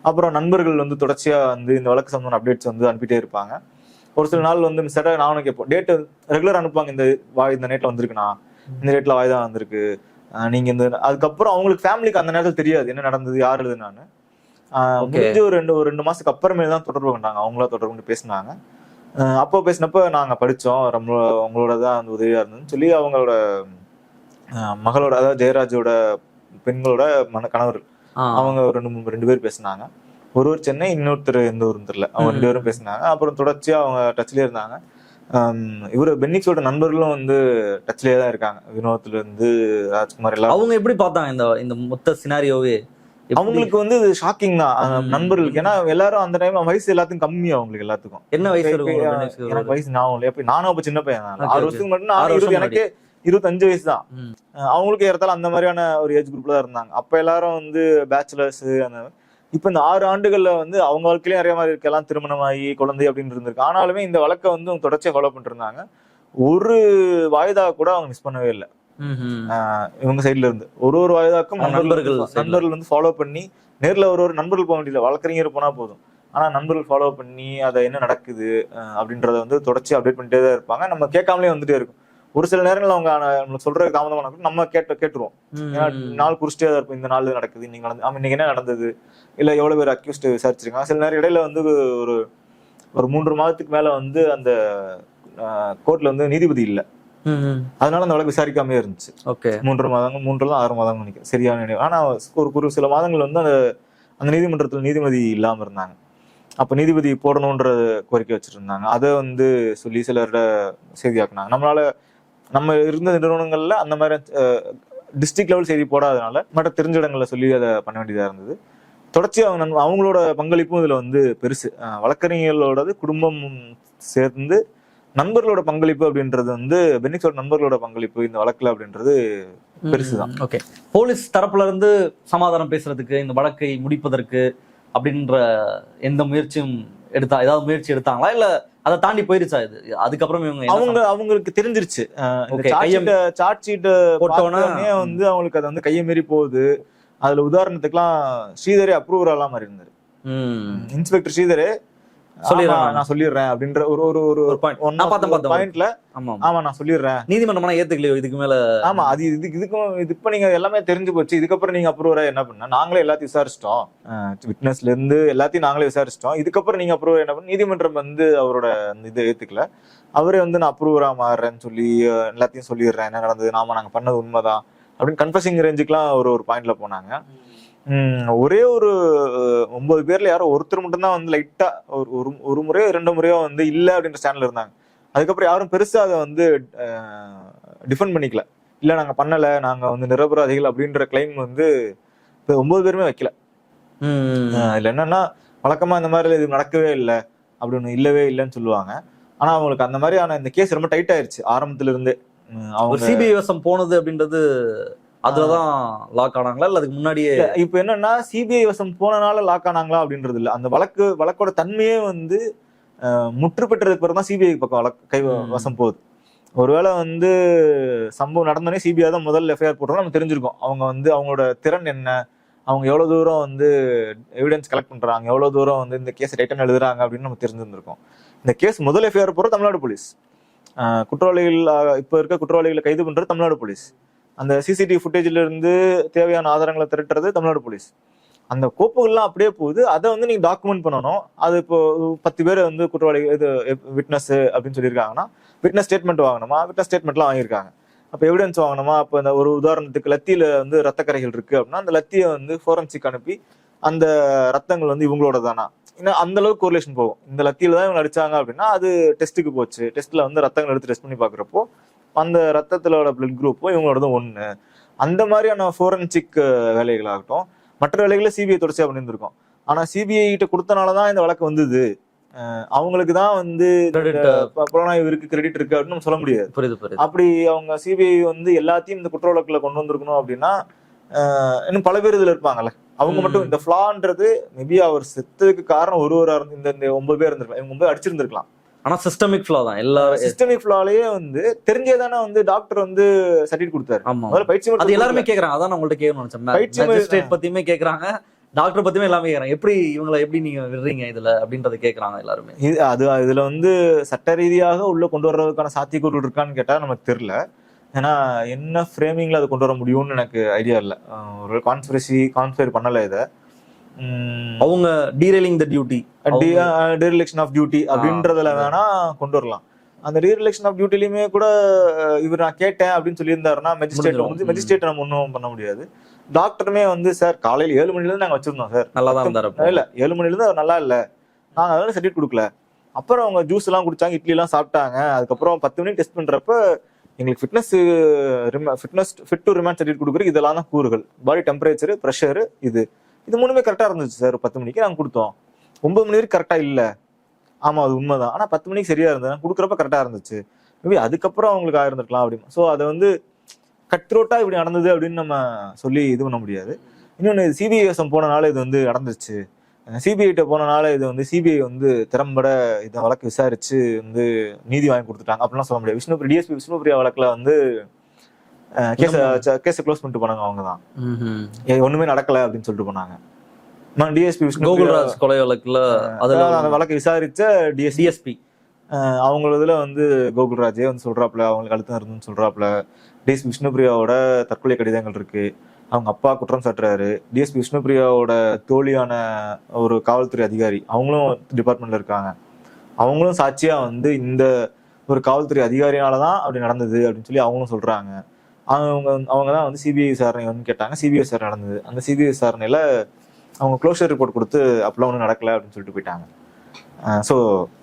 அப்புறம் நண்பர்கள் வந்து தொடர்ச்சியா வந்து இந்த வழக்கு சம்பந்தமான அப்டேட்ஸ் வந்து அனுப்பிட்டே இருப்பாங்க. ஒரு சில நாள் வந்து மிஸ்டா நானும் கேட்போம், டேட் ரெகுலர் அனுப்புவாங்க, இந்த டேட்ல வந்திருக்குண்ணா, இந்த டேட்ல வாய்தா வந்திருக்கு நீங்க இந்த. அதுக்கப்புறம் அவங்களுக்கு ஃபேமிலிக்கு அந்த நேரத்தில் தெரியாது என்ன நடந்தது, யார் எழுதுனான்னு. முடிஞ்ச ஒரு ரெண்டு மாசத்துக்கு அப்புறமே தான் தொடர்பு கொண்டாங்க, அவங்களா தொடர்பு கொண்டு பேசினாங்க. அப்போ பேசினப்ப நாங்க படிச்சோம், ரொம்ப உங்களோட தான் அந்த உதவியா இருந்ததுன்னு சொல்லி அவங்களோட மகளோட, அதாவது ஜெயராஜோட பெண்களோட கணவர், அவங்க 2 பேர் பேசினாங்க. ஒருவர் சென்னை, இன்னொருத்தர் எந்த ஊரும் தெரியல, அவங்க 2 பேரும் பேசினாங்க. அப்புறம் தொடர்ச்சியா அவங்க டச்லயே இருந்தாங்க. இவரு பென்னிக்ஸோட நண்பர்களும் வந்து டச்லயே தான் இருக்காங்க, வினோத்ல இருந்து ராஜ்குமார் எல்லாம். அவங்க எப்படி பார்த்தாங்க இந்த மொத்த சினாரியோவே? அவங்களுக்கு வந்து ஷாக்கிங் தான் நண்பர்களுக்கு. ஏன்னா எல்லாரும் அந்த டைம் வயசு எல்லாத்துக்கும் கம்மி, அவங்களுக்கு எல்லாத்துக்கும். என்ன வயசு இருக்கும்? எனக்கு வயசு நானும் அப்ப சின்ன பையன் தான், 6 வருஷத்துக்கு மட்டும். எனக்கு 25 வயசு தான். அவங்களுக்கு ஏறத்தாலும் அந்த மாதிரியான ஒரு ஏஜ் குரூப்ல தான் இருந்தாங்க. அப்ப எல்லாரும் வந்து பேச்சுலர்ஸ். அந்த இப்ப இந்த 6 ஆண்டுகள்ல வந்து அவங்க வாழ்க்கையிலும் நிறைய மாதிரி இருக்கலாம், திருமணமாகி குழந்தை அப்படின்னு இருந்திருக்கு. ஆனாலுமே இந்த வழக்கை வந்து அவங்க தொடர்ச்சியா ஃபாலோ பண்ணிட்டு இருந்தாங்க. ஒரு வாய்தா கூட அவங்க மிஸ் பண்ணவே இல்லை. இவங்க சைட்ல இருந்து ஒரு வாய்தாக்கும் நண்பர்கள் வந்து ஃபாலோ பண்ணி, நேர்ல ஒரு நண்பர்கள் போக வேண்டியது, வழக்கறிஞர் போனா போதும். ஆனா நண்பர்கள் ஃபாலோ பண்ணி அதை என்ன நடக்குது அப்படின்றத வந்து தொடர்ச்சி அப்டேட் பண்ணிட்டே தான் இருப்பாங்க. நம்ம கேட்காமலே வந்துட்டே இருக்கும். ஒரு சில நேரங்கள் அவங்க நம்மளுக்கு சொல்ற தாமதமான நம்ம கேட்டுருவோம். ஏன்னா நாள் குறிச்சிட்டே தான் இருப்போம், இந்த நாள் நடக்குது, இன்னைக்கு என்ன நடந்தது, இல்ல எவ்வளவு பேர் அக்யூஸ்ட் விசாரிச்சிருக்காங்க. சில நேரம் இடையில வந்து ஒரு 3 மாதத்துக்கு மேல வந்து அந்த கோர்ட்ல வந்து நீதிபதி இல்லை, அதனால அந்த வழக்கு விசாரிக்காமே இருந்துச்சு. 3 மாதங்கள், 6 மாதங்கள் நினைக்கிறேன் சரியான நினைவு. ஆனா ஒரு சில மாதங்கள் வந்து அந்த நீதிமன்றத்துல நீதிபதி இல்லாம இருந்தாங்க. அப்ப நீதிபதி போடணும்ன்ற கோரிக்கை வச்சிருந்தாங்க. அதை வந்து சொல்லி சிலரோட செய்தியாக்குனாங்க. நம்ம இருந்த நிறுவனங்கள்ல அந்த மாதிரி டிஸ்ட்ரிக்ட் லெவல் செய்தி போடாதனால மற்ற தெரிஞ்ச இடங்கள்ல சொல்லி அதை பண்ண வேண்டியதா இருந்தது. தொடர்ச்சி அவங்களோட பங்களிப்பும் இதுல வந்து பெருசு. வழக்கறிஞர்களோட குடும்பம் சேர்ந்து நண்பர்களோட பங்களிப்பு அப்படின்றது வந்து பென்னிக்ஸோட நண்பர்களோட பங்களிப்பு இந்த வழக்குல அப்படின்றது பெருசுதான். ஓகே, போலீஸ் தரப்புல இருந்து சமாதானம் பேசுறதுக்கு, இந்த வழக்கை முடிப்பதற்கு அப்படின்ற எந்த முயற்சியும் ஏதாவது முயற்சி எடுத்தாங்களா, இல்ல அதை தாண்டி போயிருச்சா இது? அதுக்கப்புறம் அவங்களுக்கு தெரிஞ்சிருச்சு சார்ட் ஷீட் போட்டோன்னே வந்து அவங்களுக்கு அது வந்து கையை மீறி போகுது. அதுல உதாரணத்துக்குலாம் ஸ்ரீதரே அப்ரூவர் ஆலாம் மாதிரி இருந்தாரு. இன்ஸ்பெக்டர் ஸ்ரீதரே நான் சொல்லிடுறேன் அப்படின்ற ஒரு பாயிண்ட்ல ஆமா நான் சொல்லிடுறேன், நீதிமன்றம் ஏத்துக்கலையோ இதுக்கு மேல. ஆமா, அது இதுக்கும் இப்ப நீங்க எல்லாமே தெரிஞ்சு போச்சு, இதுக்கப்புறம் நீங்க அப்ரூவரா என்ன பண்ண, நாங்களே எல்லாத்தையும் விசாரிச்சிட்டோம், விட்னஸ்ல இருந்து எல்லாத்தையும் நாங்களே விசாரிச்சிட்டோம், இதுக்கப்புறம் நீங்க அப்ரூவர் என்ன பண்ண. நீதிமன்றம் வந்து அவரோட இதை ஏத்துக்கல. அவரே வந்து நான் அப்ரூவரா மாறுறேன்னு சொல்லி எல்லாத்தையும் சொல்லிடுறேன், என்ன நடந்தது, நாங்க பண்ணது உண்மைதான் அப்படின்னு கன்ஃபஸிங் ரேஞ்சுக்குலாம் ஒரு பாயிண்ட்ல போனாங்க. ஒரே ஒரு 9 பேர்ல யாரோ ஒருத்தர் மட்டும்தான் வந்து லைட்டா ஒரு முறையோ 2 முறையோ வந்து இல்ல அப்படின்ற ஸ்டாண்ட்ல இருந்தாங்க. அதுக்கப்புறம் யாரும் பெருசா அதை வந்து டிஃபெண்ட் பண்ணிக்கல. இல்ல நாங்க பண்ணல, நாங்க வந்து நிரபராதிகள் அப்படின்ற கிளைம் வந்து 9 பேருமே வைக்கல. இதுல என்னன்னா, வழக்கமா இந்த மாதிரி இது நடக்கவே இல்லை அப்படின்னு இல்லவே இல்லைன்னு சொல்லுவாங்க. ஆனா அவங்களுக்கு அந்த மாதிரியான இந்த கேஸ் ரொம்ப டைட் ஆயிருச்சு ஆரம்பத்துல இருந்து. அவங்க சிபிஐ வசம் போனது அப்படின்றது அதுலதான் லாக் ஆனாங்களா இல்ல அதுக்கு முன்னாடியே? இப்ப என்னன்னா சிபிஐ வசம் போனனால லாக் ஆனாங்களா அப்படின்றது இல்ல. அந்த வழக்கோட தன்மையே வந்து முற்று பெற்றதுக்கு பிறகு தான் சிபிஐ பக்கம் கை வசம் போகுது. ஒருவேளை வந்து சம்பவம் நடந்தோடனே சிபிஐ தான் முதல் எஃப்ஐஆர் போட்டோம் நம்ம தெரிஞ்சிருக்கோம். அவங்க வந்து அவங்களோட திறன் என்ன, அவங்க எவ்வளவு தூரம் வந்து எவிடன்ஸ் கலெக்ட் பண்றாங்க, எவ்வளவு தூரம் வந்து இந்த கேஸ் ரைட்டன் எழுதுறாங்க அப்படின்னு நம்ம தெரிஞ்சிருந்திருக்கோம். இந்த கேஸ் முதல் எஃப்ஐஆர் போடுற தமிழ்நாடு போலீஸ், குற்றவாளிகள் இப்ப இருக்க குற்றவாளிகளை கைது பண்றது தமிழ்நாடு போலீஸ், அந்த சிசிடிவி ஃபுட்டேஜ்ல இருந்து தேவையான ஆதாரங்களை திரட்டுறது தமிழ்நாடு போலீஸ். அந்த கோப்புகள்லாம் அப்படியே போகுது. அதை வந்து நீங்க டாக்குமெண்ட் பண்ணணும். அது இப்போ 10 பேர் வந்து குற்றவாளி இது விட்னஸ் அப்படின்னு சொல்லியிருக்காங்கன்னா விட்னஸ் ஸ்டேட்மெண்ட் வாங்கணுமா, விட்னஸ் ஸ்டேட்மெண்ட்லாம் வாங்கியிருக்காங்க. அப்போ எவிடன்ஸ் வாங்கணுமா, அப்போ இந்த ஒரு உதாரணத்துக்கு லத்தியில வந்து ரத்தக்கரைகள் இருக்கு அப்படின்னா அந்த லத்தியை வந்து ஃபோரன்சிக் அனுப்பி அந்த ரத்தங்கள் வந்து இவங்களோட தானா, ஏன்னா அந்த அளவுக்கு கோரிலேஷன் போகும். இந்த லத்தியில தான் இவங்க அடிச்சாங்க அப்படின்னா அது டெஸ்ட்டுக்கு போச்சு. டெஸ்ட்ல வந்து ரத்தங்கள் எடுத்து டெஸ்ட் பண்ணி பாக்குறப்போ அந்த ரத்தத்திலோட பிளட் குரூப்பும் இவங்களோட ஒண்ணு. அந்த மாதிரியான ஃபோரன்சிக் வேலைகளாகட்டும் மற்ற வேலைகளை சிபிஐ தொடர்ச்சியா பண்ணியிருந்திருக்கோம். ஆனா சிபிஐ கிட்ட கொடுத்தனாலதான் இந்த வழக்கு வந்தது, அவங்களுக்கு தான் வந்து புலனாய்வு இருக்கு, கிரெடிட் இருக்கு அப்படின்னு நம்ம சொல்ல முடியாது. அப்படி அவங்க சிபிஐ வந்து எல்லாத்தையும் இந்த குற்ற வழக்குல கொண்டு வந்திருக்கணும் அப்படின்னா இன்னும் பல பேர் இதுல இருப்பாங்கல்ல. அவங்க மட்டும் இந்த ஃபிளான்றது மேபி அவர் செத்ததுக்கு காரணம் ஒருவரா இருந்து இந்த 9 பேர் இருந்திருக்கலாம், இவங்க 9 அடிச்சிருந்திருக்கலாம். ஆனா சிஸ்டமிக் ஃபிளா தான் எல்லாரும். சிஸ்டமிக் ஃபிளாலேயே வந்து தெரிஞ்சேதானே வந்து டாக்டர் வந்து சர்டிஃபிகேட் கொடுத்தாரு. முதல்ல பயிற்சி அது எல்லாருமே கேக்குறாங்க. அதான் நான் உங்கள்ட்ட கேட்கணும்னு நினைச்சேன். பயிற்சி மேஜிஸ்ட்ரேட் பத்தியுமே கேக்குறாங்க, டாக்டர் பத்தியுமே எல்லாமே கேக்குறாங்க. எப்படி இவங்களை எப்படி நீங்க விடுறீங்க இதுல அப்படின்றத கேக்குறாங்க எல்லாருமே. இதுல வந்து சட்ட ரீதியாக உள்ள கொண்டு வர்றதுக்கான சாத்தியக்கூறுகள் இருக்கான்னு கேட்டா நமக்கு தெரியல. ஏன்னா என்ன ஃப்ரேமிங்ல அதை கொண்டு வர முடியும்னு எனக்கு ஐடியா இல்லை. ஒரு கான்ஸ்பிரசி பண்ணல இதை. அவங்க டீரெயிலிங் த டியூட்டி, டீரெலக்ஷன் ஆஃப் டியூட்டி அப்படின்றதுல வேணா கொண்டு வரலாம். அந்த டீரெலக்ஷன் ஆஃப் டியூட்டிலையுமே கூட இவர் நான் கேட்டேன் அப்படின்னு சொல்லியிருந்தாருன்னா மெஜிஸ்ட்ரேட் நம்ம ஒன்றும் பண்ண முடியாது. டாக்டருமே வந்து சார் காலையில் 7 மணில இருந்து நாங்க வச்சிருந்தோம் சார், நல்லா தான் இருந்தாரு. இல்ல 7 மணில இருந்து அவர் நல்லா இல்ல, நாங்க அதனால சர்டிஃபிகேட் கொடுக்கல. அப்புறம் அவங்க ஜூஸ் எல்லாம் குடிச்சாங்க, இட்லி எல்லாம் சாப்பிட்டாங்க. அதுக்கப்புறம் 10 மணிக்கு டெஸ்ட் பண்றப்ப எங்களுக்கு ஃபிட் டு ரிமாண்ட் சர்டிஃபிகேட் கொடுக்குறது இதெல்லாம் தான் கூறுகள், பாடி டெம்பரேச்சர், ப்ரெஷர், இது மூணுமே கரெக்டா இருந்துச்சு சார். 10 மணிக்கு நாங்க கொடுத்தோம், 9 மணி வரைக்கும் கரெக்டா இல்ல. ஆமா அது உண்மைதான், ஆனா 10 மணிக்கு சரியா இருந்தது, கொடுக்குறப்ப கரெக்டா இருந்துச்சு. மேபி அதுக்கப்புறம் அவங்களுக்கு ஆயிருந்திருக்கலாம் அப்படின்னு. ஸோ அதை வந்து கட்ரோட்டா இப்படி நடந்தது அப்படின்னு நம்ம சொல்லி இது பண்ண முடியாது. இன்னொன்னு சிபிஐ வசம் போனனால இது வந்து நடந்துச்சு, சிபிஐ போனனால இது வந்து சிபிஐ வந்து திறம்பட இதை வழக்கு விசாரிச்சு வந்து நீதி வாங்கி கொடுத்துட்டாங்க அப்படிலாம் சொல்ல முடியாது. டிஎஸ்பி விஷ்ணுபிரியா வழக்குல வந்து கேஸை க்ளோஸ் பண்ணிட்டு போனாங்க. அவங்க தான் ஒண்ணுமே நடக்கல அப்படின்னு சொல்லிட்டு போனாங்க. டிஎஸ்பி கோகுல்ராஜ் கொலை வழக்குல அந்த வழக்கை விசாரிச்ச டிஎஸ்பி அவங்க இதுல வந்து கோகுல்ராஜே வந்து சொல்றாப்புல அவங்களுக்கு அழுத்தம் இருந்துன்னு சொல்றாப்புல. டிஎஸ்பி விஷ்ணுபிரியாவோட தற்கொலை கடிதங்கள் இருக்கு, அவங்க அப்பா குற்றம் சாட்டுறாரு. டிஎஸ்பி விஷ்ணுபிரியாவோட தோழியான ஒரு காவல்துறை அதிகாரி அவங்களும் டிபார்ட்மெண்ட்ல இருக்காங்க, அவங்களும் சாட்சியா வந்து இந்த ஒரு காவல்துறை அதிகாரியாலதான் அப்படி நடந்தது அப்படின்னு சொல்லி அவங்களும் சொல்றாங்க. அவங்க தான் வந்து சிபிஐ விசாரணை வந்து கேட்டாங்க, சிபிஐ விசாரணை நடந்தது. அந்த சிபிஐ விசாரணையில அவங்க க்ளோஷர் ரிப்போர்ட் கொடுத்து அப்பெல்லாம் ஒன்றும் நடக்கல அப்படின்னு சொல்லிட்டு போயிட்டாங்க. ஸோ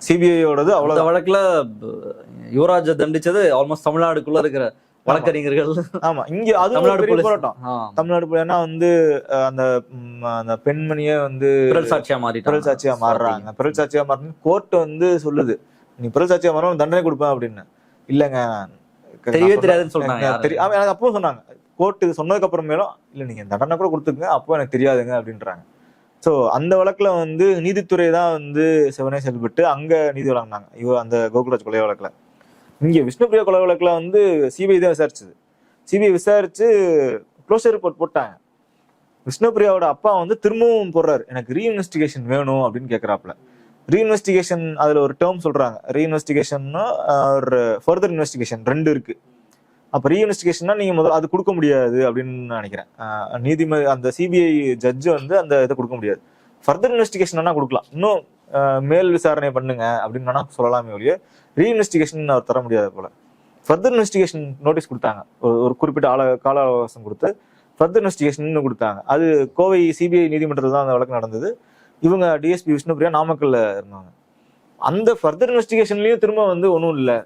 சிபிஐயோடது அவ்வளோ. வழக்குல யுவராஜை தண்டிச்சது ஆல்மோஸ்ட் தமிழ்நாடுக்குள்ள இருக்கிற வழக்கறிஞர்கள். ஆமா, இங்க அது போராட்டம் தமிழ்நாடு. ஏன்னா வந்து அந்த பெண்மணியே வந்து பிறல் சாட்சியா மாறுறாங்க. பிறல் சாட்சியா மாறின கோர்ட் வந்து சொல்லுது நீ பிறல் சாட்சியா மாறும் தண்டனை கொடுப்பேன் அப்படின்னு. இல்லைங்க தெரியவே தெரியாதுன்னு சொன்னாங்க. எனக்கு அப்போ சொன்னாங்க, கோர்ட் இது சொன்னதுக்கு அப்புறமேலும் இல்ல நீங்க தண்டனை கூட கொடுத்துருங்க, அப்போ எனக்கு தெரியாதுங்க அப்படின்றாங்க. ஸோ அந்த வழக்குல வந்து நீதித்துறை தான் வந்து செவனே செயல்பட்டு அங்க நீதி வழங்கினாங்க அந்த கோகுல்ராஜ் கொலை வழக்குல. இங்க விஷ்ணுபிரியா கொலை வழக்குல வந்து சிபிஐ தான் விசாரிச்சது. சிபிஐ விசாரிச்சு க்ளோஷர் ரிப்போர்ட் போட்டாங்க. விஷ்ணுபிரியாவோட அப்பா வந்து திரும்பவும் போடுறாரு, எனக்கு ரீஇன்வெஸ்டிகேஷன் வேணும் அப்படின்னு கேட்கறாப்புல. ரீஇன்வெஸ்டிகேஷன் அதுல ஒரு டேர்ம் சொல்றாங்க, ரீஇன்வெஸ்டிகேஷன்னா ஒரு ஃபர்தர் இன்வெஸ்டிகேஷன் 2 இருக்கு. அப்ப ரீஇன்வெஸ்டிகேஷன்னா நீங்க முதல்ல அது கொடுக்க முடியாது அப்படின்னு நினைக்கிறேன். நீதிமன்ற அந்த சிபிஐ ஜட்ஜ் வந்து அந்த இதை கொடுக்க முடியாது. ஃபர்தர் இன்வெஸ்டிகேஷன் கொடுக்கலாம், இன்னும் மேல் விசாரணை பண்ணுங்க அப்படின்னு வேணா சொல்லலாமே ஒழிய ரீஇன்வெஸ்டிகேஷன் அவர் தர முடியாது போல. ஃபர்தர் இன்வெஸ்டிகேஷன் நோட்டீஸ் கொடுத்தாங்க, ஒரு குறிப்பிட்ட கால அவகாசம் கொடுத்து ஃபர்தர் இன்வெஸ்டிகேஷன் கொடுத்தாங்க. அது கோவை சிபிஐ நீதிமன்றத்தில் தான் அந்த வழக்கு நடந்தது. இவங்க டிஎஸ்பி விஷ்ணுபிரியா நாமக்கல்ல இருந்தாங்க. அந்த ஃபர்தர் இன்வெஸ்டிகேஷன்லயும் திரும்ப வந்து ஒன்றும் இல்லை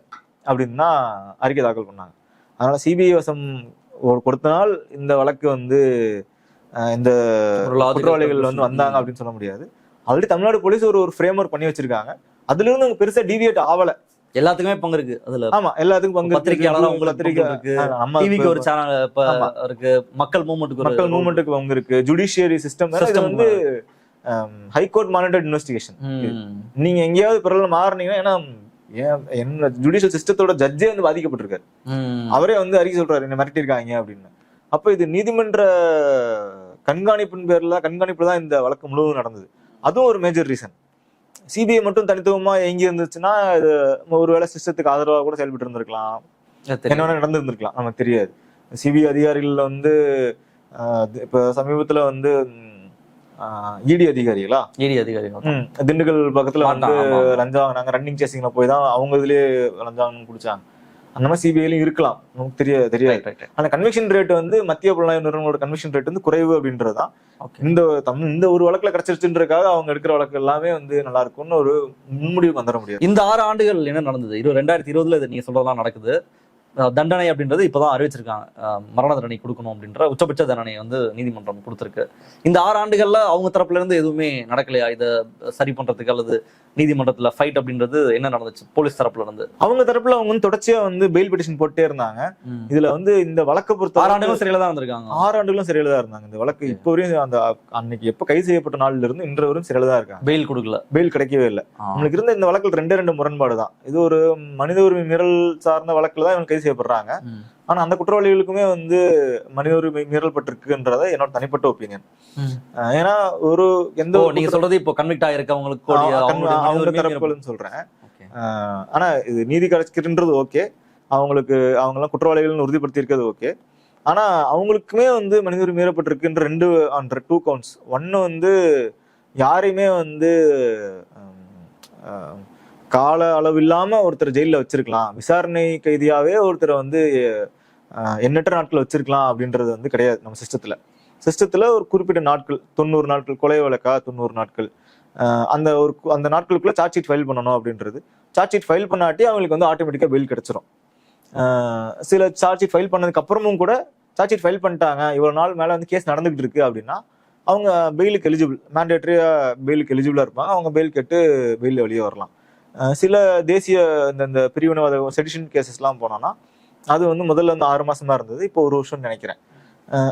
அப்படின்னு தான் அறிக்கை தாக்கல் பண்ணாங்க. அதனால சிபிஐ வசம் கொடுத்த நாள் இந்த வழக்கு வந்து இந்த குற்றவாளிகள் வந்து வந்தாங்க அப்படின்னு சொல்ல முடியாது. ஆல்ரெடி தமிழ்நாடு போலீஸ் ஒரு ஃப்ரேம் ஒர்க் பண்ணி வச்சிருக்காங்க, அதுல இருந்து பெருசா டிவியேட் ஆகல. எல்லாத்துக்குமே பங்கு இருக்கு அதுல. ஆமா, எல்லாத்துக்கும் பங்கு இருக்கு. பத்திரிகையாளரா உங்களுக்கு பத்திரிகை பங்கு இருக்கு, நம்ம டிவிக்கு ஒரு சேனல் ஆமா. இருக்கு, மக்கள் மக்கள் மூவ்மெண்ட்டுக்கு பங்கு இருக்கு, ஜுடிஷியரி சிஸ்டம் இது System வந்து ஹைகோர்ட் மானிட்டர்ட் இன்வெஸ்டிகேஷன். நீங்க எங்கேயாவது பிறகு மாறினீங்கன்னா, ஏன்னா என்ன ஜுடிஷியல் சிஸ்டத்தோட ஜட்ஜே வந்து பாதிக்கப்பட்டிருக்காரு. அவரே வந்து அறிக்கை சொல்றாரு என்ன மிரட்டிருக்காங்க அப்படின்னு. அப்ப இது நீதிமன்ற கண்காணிப்புல தான் இந்த வழக்கு முழுவதும் நடந்தது. அதுவும் ஒரு மேஜர் ரீசன். சிபிஐ மட்டும் தனித்துவமா எங்க இருந்துச்சுன்னா இது ஒருவேளை சிஸ்டத்துக்கு ஆதரவாக கூட செயல்பட்டு இருந்திருக்கலாம், என்ன நடந்திருந்திருக்கலாம், நமக்கு தெரியாது. சிபிஐ அதிகாரிகள் வந்து இப்ப சமீபத்துல வந்து இடி அதிகாரிகளா திண்டுக்கல் பக்கத்துல வந்து லஞ்சம் வாங்கினாங்க, ரன்னிங் சேசிங்ல போய் தான் அவங்க இதுலயே லஞ்சம் குடிச்சாங்க. அந்த மாதிரி சிபிஐலையும் இருக்கலாம், நமக்கு தெரியாது. ஆனா கன்விக்ஷன் ரேட் வந்து மத்திய புலனாய்வு நிறுவனங்களோட கன்விக்ஷன் ரேட் வந்து குறைவு அப்படின்றதுதான். இந்த ஒரு வழக்குல கிடைச்சிருச்சுன்றதுக்காக அவங்க எடுக்கிற வழக்கு எல்லாமே வந்து நல்லா இருக்கும்னு ஒரு முன்முடிவுக்கு வந்துட முடியாது. இந்த 6 ஆண்டுகள் என்ன நடந்தது? 2020 நீங்க சொல்றதெல்லாம் நடக்குது. தண்டனை அப்படின்றது இப்பதான் அறிவிச்சிருக்காங்க, மரண தண்டனை கொடுக்கணும் அப்படின்ற உச்சபட்ச தண்டனை வந்து நீதிமன்றம் கொடுத்திருக்கு. இந்த 6 ஆண்டுகள்ல அவங்க தரப்புல இருந்து எதுவுமே நடக்கலையா இதை சரி பண்றதுக்கு, அல்லது நீதிமன்றத்துல ஃபைட் அப்படின்றது என்ன நடந்துச்சு போலீஸ் தரப்புல இருந்து? அவங்க தரப்புல அவங்க வந்து தொடர்ச்சியா வந்து பெயில் பெட்டிஷன் போட்டே இருந்தாங்க. இதுல வந்து இந்த வழக்கை பொறுத்த 6 ஆண்டுகளும் சிறையில தான் இருந்திருக்காங்க. 6 ஆண்டுகளும் சிறையில தான் இருந்தாங்க. இந்த வழக்கு இப்போ வரையும் அந்த அன்னைக்கு எப்ப கைது செய்யப்பட்ட நாள்ல இருந்து இன்று வரையும் சிறையில தான் இருக்காங்க. பெயில் கொடுக்கல, பெயில் கிடைக்கவே இல்லை. நம்மளுக்கு இருந்த இந்த வழக்கில் 2 முரண்பாடு தான். இது ஒரு மனித உரிமை மீறல் சார்ந்த வழக்குல தான் இவங்க கைது செய்யப்படுறாங்க. ஆனா அந்த குற்றவாளிகளுக்குமே வந்து மனித உரிமை மீறல் பட்டிருக்குன்றத என்னோட தனிப்பட்ட ஒப்பீனியன். ஏன்னா ஒரு நீங்க சொல்றது இப்போ கன்விக்ட் ஆயிருக்கவங்களுக்கு அவங்க தரப்புன்னு சொல்றேன். ஆனா இது நீதி கிடைச்சிருன்றது ஓகே, அவங்கெல்லாம் குற்றவாளிகள்னு உறுதிப்படுத்தி இருக்கிறது ஓகே. ஆனா அவங்களுக்குமே வந்து மனித உரிமை மீறப்பட்டிருக்குன்ற 2 கவுண்ட்ஸ். ஒன்னு வந்து யாரையுமே வந்து கால அளவு இல்லாம ஒருத்தர் ஜெயில வச்சிருக்கலாம், விசாரணை கைதியாவே ஒருத்தரை வந்து எண்ணற்ற நாட்கள் வச்சிருக்கலாம் அப்படின்றது வந்து கிடையாது. நம்ம சிஸ்டத்துல ஒரு குறிப்பிட்ட நாட்கள், 90 நாட்கள், கொலை வழக்கா 90 நாட்கள், அந்த நாட்களுக்குள்ள சார்ஜ் ஷீட் ஃபைல் பண்ணணும் அப்படின்றது. சார்ஜ் ஷீட் ஃபைல் பண்ணாட்டி அவங்களுக்கு வந்து ஆட்டோமேட்டிக்கா பெயில் கிடைச்சிரும். சில சார்ஜ் ஷீட் ஃபைல் பண்ணதுக்கு அப்புறமும் கூட சார்ஜ் ஷீட் ஃபைல் பண்ணிட்டாங்க, இவ்வளவு நாள் மேல வந்து கேஸ் நடந்துகிட்டு இருக்கு அப்படின்னா அவங்க பெயிலுக்கு எலிஜிபிள், மேண்டேட்டரியா பெயிலுக்கு எலிஜிபிளா இருப்பாங்க. அவங்க பெயில் கேட்டு பெயில் வெளியே வரலாம். சில தேசிய இந்த பிரிவினவாத செடிஷன் கேசஸ் எல்லாம் போனோம்னா அது வந்து முதல்ல வந்து 6 மாசமா இருந்தது, இப்போ 1 வருஷம்னு நினைக்கிறேன்.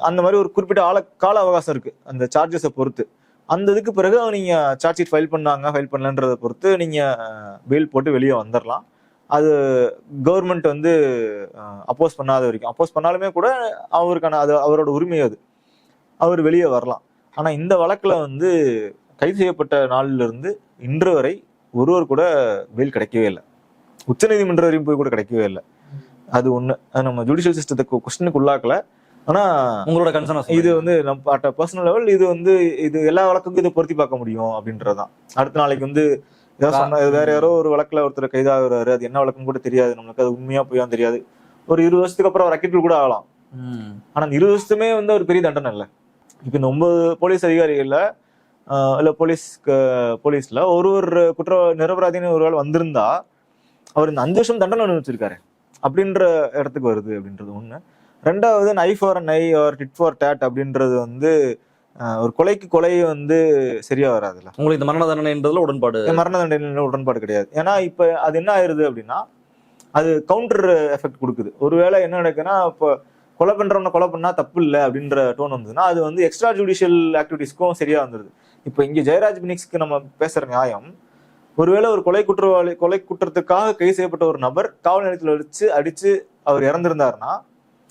அந்த மாதிரி ஒரு குறிப்பிட்ட கால அவகாசம் இருக்கு அந்த சார்ஜஸை பொறுத்து. அந்த இதுக்கு பிறகு நீங்க சார்ஜ் ஷீட் ஃபைல் பண்ணலன்றதை பொறுத்து நீங்க பெயில் போட்டு வெளியே வந்துடலாம். அது கவர்மெண்ட் வந்து அப்போஸ் பண்ணாத வரைக்கும், அப்போஸ் பண்ணாலுமே கூட அவருக்கான அது அவரோட உரிமை, அது அவர் வெளியே வரலாம். ஆனா இந்த வழக்குல வந்து கைது செய்யப்பட்ட நாளில இருந்து இன்று வரை ஒருவர் கூட பெயில் கிடைக்கவே இல்லை. உச்ச நீதிமன்ற வரையும் போய் கூட கிடைக்கவே இல்லை. அது ஒண்ணு, நம்ம ஜுடிஷியல் சிஸ்டத்துக்கு கொஸ்டினுக்கு உள்ளாக்கல. ஆனா உங்களோட கன்சர்ன் இது வந்து நம்ம பர்சனல் லெவல் இது எல்லா வழக்குக்கும் இதை பொருத்தி பார்க்க முடியும் அப்படின்றதுதான். அடுத்த நாளைக்கு வந்து ஏதாவது சொன்னா வேற யாரோ ஒரு வழக்குல ஒருத்தர் கைதாகிறாரு, அது என்ன வழக்குன்னு கூட தெரியாது நம்மளுக்கு, அது உண்மையா போயான்னு தெரியாது. ஒரு 20 வருஷத்துக்கு அப்புறம் அவர் அக்கிட்டு கூட ஆகலாம். ஆனா அந்த 20 வருஷத்துமே வந்து ஒரு பெரிய தண்டனை இல்லை. இப்ப இந்த 9 போலீஸ் அதிகாரிகள்ல இல்ல போலீஸ்ல ஒருவர் நிரபராதின்னு ஒரு வேளை வந்திருந்தா அவர் இந்த 5 வருஷம் தண்டனை அனுபவிச்சிருக்காரு அப்படின்ற இடத்துக்கு வருது அப்படின்றது ஒண்ணு. 2வது eye for an eye or tit for tat அப்படின்றது வந்து ஒரு கொலைக்கு கொலை வந்து சரியா வராதுல்ல. உங்களுக்கு இந்த மரண தண்டனைன்றதுல மரண தண்டனை உடன்பாடு கிடையாது. ஏன்னா இப்ப அது என்ன ஆயிருது அப்படின்னா அது கவுண்டர் எஃபெக்ட் கொடுக்குது. ஒருவேளை என்ன நடக்குன்னா இப்போ கொலை பண்றவன கொலை பண்ணா தப்பு இல்லை அப்படின்ற டோன் வந்ததுன்னா அது வந்து எக்ஸ்ட்ரா ஜுடிஷியல் ஆக்டிவிட்டிஸ்க்கும் சரியா வந்துருது. இப்போ இங்க ஜெயராஜ் பினிக்ஸ்க்கு நம்ம பேசுற நியாயம், ஒருவேளை ஒரு கொலை குற்றத்துக்காக கைது செய்யப்பட்ட ஒரு நபர் காவல் நிலையத்தில் வச்சு அடிச்சு அவர் இறந்திருந்தாருன்னா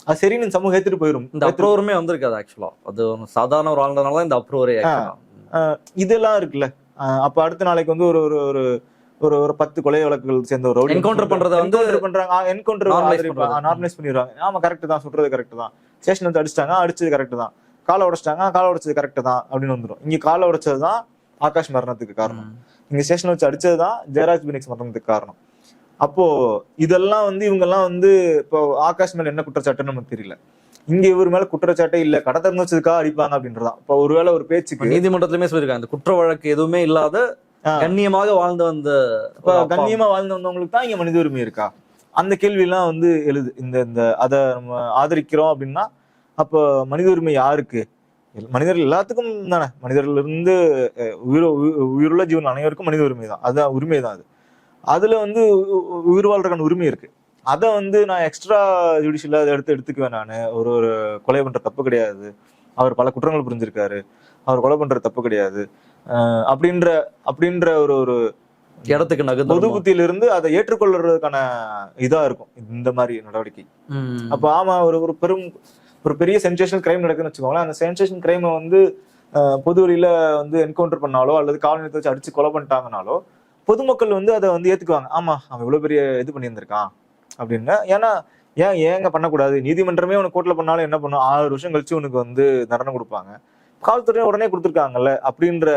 அது சரின்னு சமூகம் ஏத்துட்டு போயிடும். இந்த அப்ரூவருமே வந்திருக்காது. ஆக்சுவலா அது சாதாரண ஒரு ஆளுனால இந்த அப்ரூவரே இதெல்லாம் இருக்குல்ல. அப்ப அடுத்த நாளைக்கு வந்து ஒரு ஒரு ஒரு ஒரு 10 கொலை வழக்குகள் சேர்ந்த ஒரு என்கவுண்டர் பண்றத வந்து பண்றாங்க, என்கவுண்டர் நார்மலைஸ் பண்ணிடுவாங்க. ஆமா கரெக்ட் தான், சொல்றது கரெக்ட் தான், ஸ்டேஷன் வந்து அடிச்சது கரெக்ட் தான், காலை உடைச்சது கரெக்ட் தான் அப்படின்னு வந்துடும். இங்க காலை உடைச்சதுதான் ஆகாஷ் மரணத்துக்கு காரணம், இங்க ஸ்டேஷன் வச்சு அடிச்சதுதான் ஜெயராஜ் பினிக்ஸ் மரணத்துக்கு காரணம். அப்போ இதெல்லாம் வந்து இவங்கெல்லாம் வந்து இப்போ ஆகாஷ் மேல என்ன குற்றச்சாட்டுன்னு நமக்கு தெரியல. இங்க இவர் மேல குற்றச்சாட்டே இல்ல, கடை திறந்து வச்சதுக்காக அடிப்பாங்க அப்படின்றதான். இப்போ ஒருவேளை ஒரு பேச்சுக்கு நீதிமன்றத்திலுமே சொல்லியிருக்காங்க இந்த குற்ற வழக்கு எதுவுமே இல்லாத கண்ணியமாக வாழ்ந்து வந்தவங்களுக்கு தான் இங்க மனித உரிமை இருக்கா, அந்த கேள்வி எல்லாம் வந்து எழுது. இந்த அதை நம்ம ஆதரிக்கிறோம் அப்படின்னா அப்போ மனித உரிமை யாருக்கு? மனிதர்கள் எல்லாத்துக்கும் தானே, மனிதர்கள் இருந்து உயிருள்ள ஜீவன் அனைவருக்கும் மனித உரிமை தான், அதுதான் உரிமை தான் அது. அதுல வந்து உயிர் வாழ்றதுக்கான உரிமை இருக்கு. அதை வந்து நான் எக்ஸ்ட்ரா ஜுடிஷியலா அதை எடுத்துக்குவேன். நான் ஒரு கொலை பண்ற தப்பு கிடையாது, அவர் பல குற்றங்கள் புரிஞ்சிருக்காரு, அவர் கொலை பண்ற தப்பு கிடையாது அப்படின்ற ஒரு ஒரு இடத்துக்கு நகர்ந்து பொது புத்தியிலிருந்து அதை ஏற்றுக்கொள்றதுக்கான இதா இருக்கும் இந்த மாதிரி நடவடிக்கை. அப்ப ஆமா, ஒரு பெரிய சென்சேஷனல் கிரைம் நடக்குதுன்னு வச்சுக்கோங்களேன். அந்த சென்சேஷன் கிரைமை வந்து பொது வழியில வந்து என்கவுண்டர் பண்ணாலோ அல்லது காவல் நிலையத்தை வச்சு அடிச்சு கொலை பண்ணிட்டாங்கனாலோ பொதுமக்கள் வந்து அதை வந்து ஏத்துக்குவாங்க. ஆமா, அவன் இவ்வளவு பெரிய இது பண்ணியிருந்திருக்கான் அப்படின்னு. ஏன்னா ஏங்க பண்ணக்கூடாது, நீதிமன்றமே உனக்கு கோர்ட்ல பண்ணாலும் என்ன பண்ணும், 6 வருஷம் கழிச்சு உனக்கு வந்து தண்டனை கொடுப்பாங்க, காவல்துறையை உடனே கொடுத்துருக்காங்கல்ல அப்படின்ற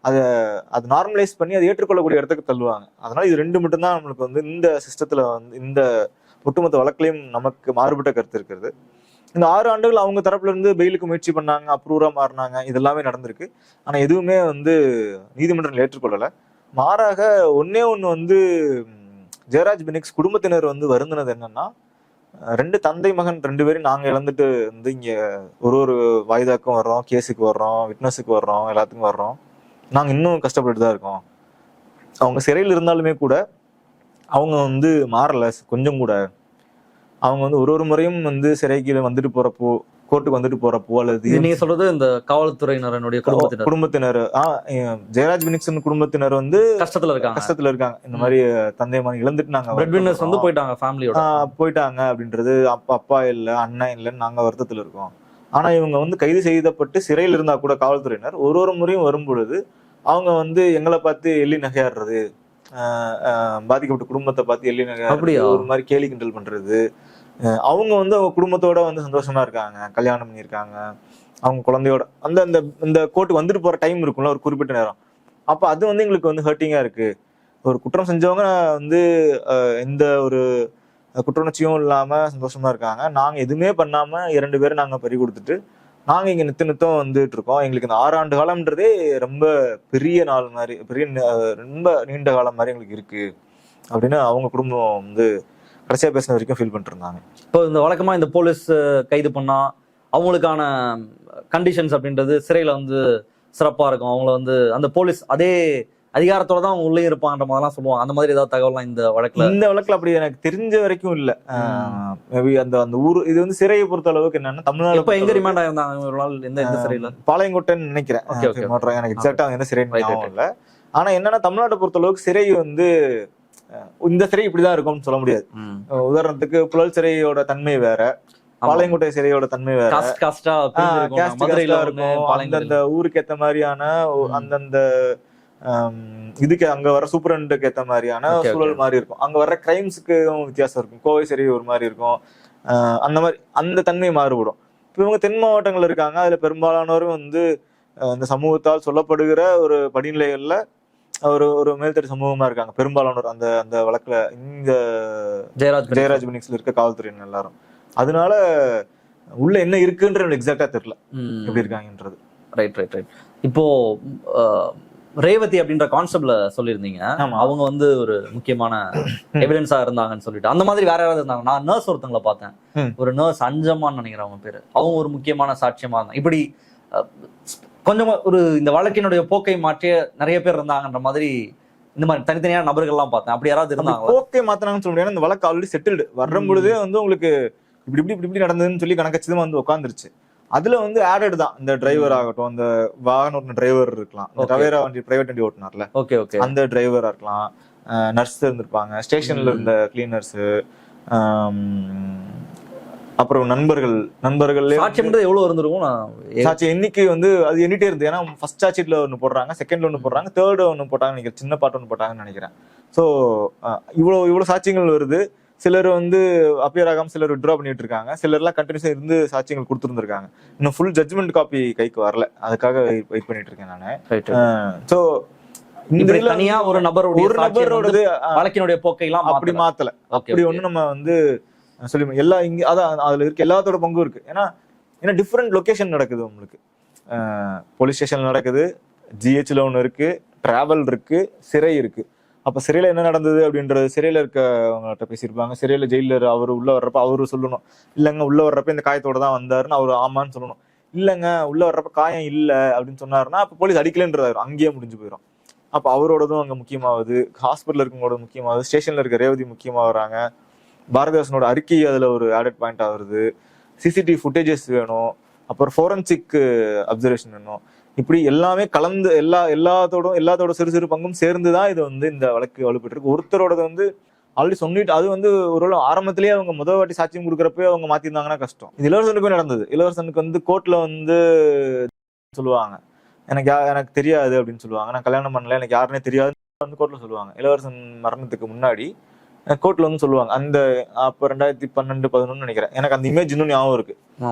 அது நார்மலைஸ் பண்ணி அதை ஏற்றுக்கொள்ளக்கூடிய இடத்துக்கு தள்ளுவாங்க. அதனால இது 2 மட்டும்தான் நம்மளுக்கு வந்து இந்த சிஸ்டத்துல வந்து இந்த ஒட்டுமொத்த வழக்கிலையும் நமக்கு மாறுபட்ட கருத்து இருக்கிறது. இந்த 6 ஆண்டுகள் அவங்க தரப்புல இருந்து பெயிலுக்கு முயற்சி பண்ணாங்க, அப்ரூவரா மாறினாங்க, இதெல்லாமே நடந்திருக்கு. ஆனா எதுவுமே வந்து நீதிமன்றங்கள் ஏற்றுக்கொள்ளல. மாறாக ஒன்னே ஒண்ணு வந்து ஜெயராஜ் பெனிக்ஸ் குடும்பத்தினர் வந்து வருந்தினது என்னன்னா, 2 தந்தை மகன் 2 பேரும் நாங்க இழந்துட்டு வந்து இங்க ஒரு வாய்தாக்கும் வர்றோம், கேஸுக்கு வர்றோம், விட்னஸுக்கு வர்றோம், எல்லாத்துக்கும் வர்றோம், நாங்க இன்னும் கஷ்டப்பட்டு தான் இருக்கோம். அவங்க சிறையில் இருந்தாலுமே கூட அவங்க வந்து மாறல கொஞ்சம் கூட. அவங்க வந்து ஒரு முறையும் வந்து சிறைக்கு வந்துட்டு போறப்போ, கோர்ட்டுக்கு வந்துட்டு போறப்போ அல்லது நீங்க சொல்றது இந்த காவல்துறையினருடைய குடும்பத்தினர் ஜெயராஜ் பெனிக்ஸன் குடும்பத்தினர் வந்து கஷ்டத்துல இருக்காங்க. இந்த மாதிரி தந்தை மகன் இழந்துட்டு நாங்க வந்து போயிட்டாங்க, ஃபேமிலியோட போயிட்டாங்க அப்படின்றது, அப்பா இல்ல அண்ணன் இல்லைன்னு நாங்க வருத்தத்துல இருக்கோம். ஆனா இவங்க வந்து கைது செய்யப்பட்டு சிறையில் இருந்தா கூட காவல்துறையினர் ஒரு முறையும் வரும் பொழுது அவங்க வந்து எங்களை பார்த்து எள்ளி நகையாடுறது, பாதிக்கப்பட்ட குடும்பத்தை பார்த்து எள்ளி நகையாடுறது, ஒரு மாதிரி கேலி கிண்டல் பண்றது. அவங்க வந்து அவங்க குடும்பத்தோட வந்து சந்தோஷமா இருக்காங்க, கல்யாணம் பண்ணியிருக்காங்க, அவங்க குழந்தையோட அந்த கோர்ட்டுக்கு வந்துட்டு போற டைம் இருக்கும்ல ஒரு குறிப்பிட்ட நேரம். அப்ப அது வந்து எங்களுக்கு வந்து ஹர்ட்டிங்கா இருக்கு. ஒரு குற்றம் செஞ்சவங்க வந்து எந்த ஒரு குற்றவுணர்ச்சியும் இல்லாம சந்தோஷமா இருக்காங்க. நாங்க எதுவுமே பண்ணாம 2 பேரும் நாங்க பறி கொடுத்துட்டு நாங்க இங்க நித்தம் வந்துட்டு இருக்கோம். எங்களுக்கு இந்த 6 ஆண்டு காலம்ன்றதே ரொம்ப பெரிய நாள் மாதிரி, ரொம்ப நீண்ட காலம் மாதிரி எங்களுக்கு இருக்கு அப்படின்னு அவங்க குடும்பம் வந்து கடைசியா பேசின வரைக்கும் ஃபீல் பண்ணிட்டு இருந்தாங்க. இப்போ இந்த வழக்கமா இந்த போலீஸ் கைது பண்ணா அவங்களுக்கான கண்டிஷன்ஸ் அப்படின்றது சிறையில வந்து சிறப்பா இருக்கும். அவங்கள வந்து அந்த போலீஸ் அதே அதிகாரத்தோட தான் அவங்க உள்ளே இருப்பாங்கன்ற மாதிரிலாம் சொல்லுவாங்க. அந்த மாதிரி ஏதாவது தகவல்லாம் இந்த வழக்குல அப்படி எனக்கு தெரிஞ்ச வரைக்கும் இல்ல. மேபி அந்த ஊர் இது வந்து சிறையை பொறுத்த அளவுக்கு என்னன்னா, தமிழ்நாடு இப்ப எங்க ரிமாண்ட் ஆயிருந்தாங்க ஒரு நாள், எந்த சிறையில? பாளையங்கோட்டைன்னு நினைக்கிறேன். எனக்கு எக்ஸாக்டா எந்த சிறை ஞாபகம் இல்ல. ஆனா என்னன்னா, தமிழ்நாட்டை பொறுத்த அளவுக்கு சிறை வந்து இந்த சிறை இப்படிதான் இருக்கும்னு சொல்ல முடியாது. உதாரணத்துக்கு புழல் சிறையோட தன்மை வேற, பாளையங்கோட்டை சிறையோட தன்மை வேற, இருக்கும். அந்தந்த ஊருக்கு ஏத்த மாதிரியான அந்தந்த இதுக்கு அங்க வர சூப்பரண்டுக்கு ஏத்த மாதிரியான சூழல் மாதிரி இருக்கும். அங்க வர்ற கிரைம்ஸுக்கு வித்தியாசம் இருக்கும். கோவை சிறை ஒரு மாதிரி இருக்கும். அந்த மாதிரி அந்த தன்மை மாறுபடும். இப்ப இவங்க தென் மாவட்டங்கள் இருக்காங்க. அதுல பெரும்பாலானோரும் வந்து இந்த சமூகத்தால் சொல்லப்படுகிற ஒரு படிநிலைகள்ல ஒரு மேல்தட்டு சமூகமா இருக்காங்க பெரும்பாலானோர் அந்த வழக்குல இங்க ஜெயராஜ் பெனிக்ஸ்ல இருக்க காவல்துறையினர் எல்லாரும். அதனால உள்ள என்ன இருக்குன்ற எக்ஸாக்டா தெரியல எப்படி இருக்காங்கன்றது. ரைட். இப்போ ரேவதி அப்படின்ற கான்செப்ட்ல சொல்லியிருந்தீங்க, அவங்க வந்து ஒரு முக்கியமான எவிடன்ஸா இருந்தாங்கன்னு சொல்லிட்டு. அந்த மாதிரி வேற யாராவது இருந்தாங்க? நான் நர்ஸ் ஒருத்தங்களை பார்த்தேன், ஒரு நர்ஸ் அஞ்சம்மான்னு நினைக்கிறேன் அவங்க பேரு. அவங்க ஒரு முக்கியமான சாட்சியமா இருந்தாங்க. இப்படி கொஞ்சம் ஒரு இந்த வழக்கினுடைய போக்கை மாற்றிய நிறைய பேர் இருந்தாங்கன்ற மாதிரி இந்த மாதிரி தனித்தனியான நபர்கள்லாம் பார்த்தேன். அப்படி யாராவது இருந்தாங்க? போக்கை மாத்தினாங்கன்னு சொல்ல முடியாது. இந்த வழக்கு ஆல்ரெடி செட்டில்டு. வரும் பொழுதே வந்து உங்களுக்கு இப்படி நடந்ததுன்னு சொல்லி கணக்கச்சிதமா வந்து உட்காந்துருச்சு. அதுல வந்து ஆடட் தான் இந்த டிரைவர் ஆகட்டும், அந்த வாகன ஓட்டுன டிரைவர் இருக்கலாம், டவேரா வண்டி பிரைவேட் வண்டி ஓட்டுனார்ல அந்த டிரைவரா இருக்கலாம், நர்ஸ் இருந்திருப்பாங்க, ஸ்டேஷன்ல இருந்த கிளீனர்ஸ், அப்புறம் நண்பர்கள் எவ்வளவு இருந்திருக்கும் சாட்சி எண்ணிக்கை வந்து அது எண்ணிட்டே இருந்து. ஏன்னா ஃபர்ஸ்ட் சார்ஜ் ஷீட்ல ஒன்று போடுறாங்க, செகண்ட்ல ஒன்று போடுறாங்க, தேர்ட் ஒன்று போட்டாங்கன்னு நினைக்கிறேன், சின்ன பாட்டு ஒன்று போட்டாங்கன்னு நினைக்கிறேன். ஸோ இவ்வளவு சாட்சியங்கள் வருது. சிலர் வந்து அப்பியர் ஆகாம சிலர் விட்ரா பண்ணிட்டு இருக்காங்க, சிலர்லாம் கண்டினியூஸா இருந்து சாட்சியங்கள் கொடுத்துருந்துருக்காங்க. இன்னும் ஃபுல் ஜட்ஜ்மெண்ட் காப்பி கைக்கு வரல, அதுக்காக வெயிட் பண்ணிட்டு இருக்கேன் நானு. ஸோ தனியா ஒரு நபரோடது வழக்கினுடைய போக்கையெல்லாம் அப்படி மாத்தல. அப்படி ஒண்ணு நம்ம வந்து சொல்லி எல்லா இங்க அதான் அதுல இருக்கு, எல்லாத்தோட பங்கும் இருக்கு. ஏன்னா டிஃப்ரெண்ட் லொகேஷன் நடக்குது உங்களுக்கு. போலீஸ் ஸ்டேஷன்ல நடக்குது, ஜிஹெச்ல ஒன்று இருக்கு, டிராவல் இருக்கு, சிறை இருக்கு. அப்ப சிறையில என்ன நடந்தது அப்படின்றது சிறையில இருக்கவங்கள்ட்ட பேசியிருப்பாங்க. சிறையில ஜெயிலர் அவர் உள்ள வர்றப்ப அவரு சொல்லணும், இல்லைங்க உள்ள வர்றப்ப இந்த காயத்தோட தான் வந்தாருன்னு அவரு ஆமான்னு சொல்லணும். இல்லைங்க உள்ள வர்றப்ப காயம் இல்லை அப்படின்னு சொன்னாருன்னா அப்ப போலீஸ் அடிக்கலன்றது அங்கேயே முடிஞ்சு போயிடும். அப்போ அவரோடதும் அங்கே முக்கியமாகுது, ஹாஸ்பிட்டல் இருக்கவங்களோட முக்கியமாகுது, ஸ்டேஷன்ல இருக்க ரேவதி முக்கியமாகறாங்க, பாரதிதாசனோட அறிக்கை அதில் ஒரு ஆடட் பாயிண்ட் ஆகுது, சிசிடிவி ஃபுட்டேஜஸ் வேணும், அப்புறம் ஃபோரன்சிக் அப்சர்வேஷன் வேணும். இப்படி எல்லாமே கலந்து எல்லாத்தோட சிறு சிறு பங்கும் சேர்ந்து தான் இது வந்து இந்த வழக்கு வலுப்பெற்று இருக்கு. ஒருத்தரோட வந்து ஆல்ரெடி சொல்லிட்டு அது வந்து ஒரு ஆரம்பத்திலேயே அவங்க முதல் வாட்டி சாட்சியம் கொடுக்குறப்பே அவங்க மாத்திருந்தாங்கன்னா கஷ்டம். இது இளவரசனுக்கும் நடந்தது. இளவரசனுக்கு வந்து கோர்ட்ல வந்து சொல்லுவாங்க, எனக்கு தெரியாது அப்படின்னு சொல்லுவாங்க, நான் கல்யாணம் பண்ணல, எனக்கு யாருன்னே தெரியாது வந்து கோர்ட்ல சொல்லுவாங்க. இளவரசன் மரணத்துக்கு முன்னாடி கோர்ட்ல வந்து சொல்லுவாங்க. அந்த அப்ப 2012-11 நினைக்கிறேன், எனக்கு அந்த இமேஜ் இன்னும் ஞாபகம் இருக்கு.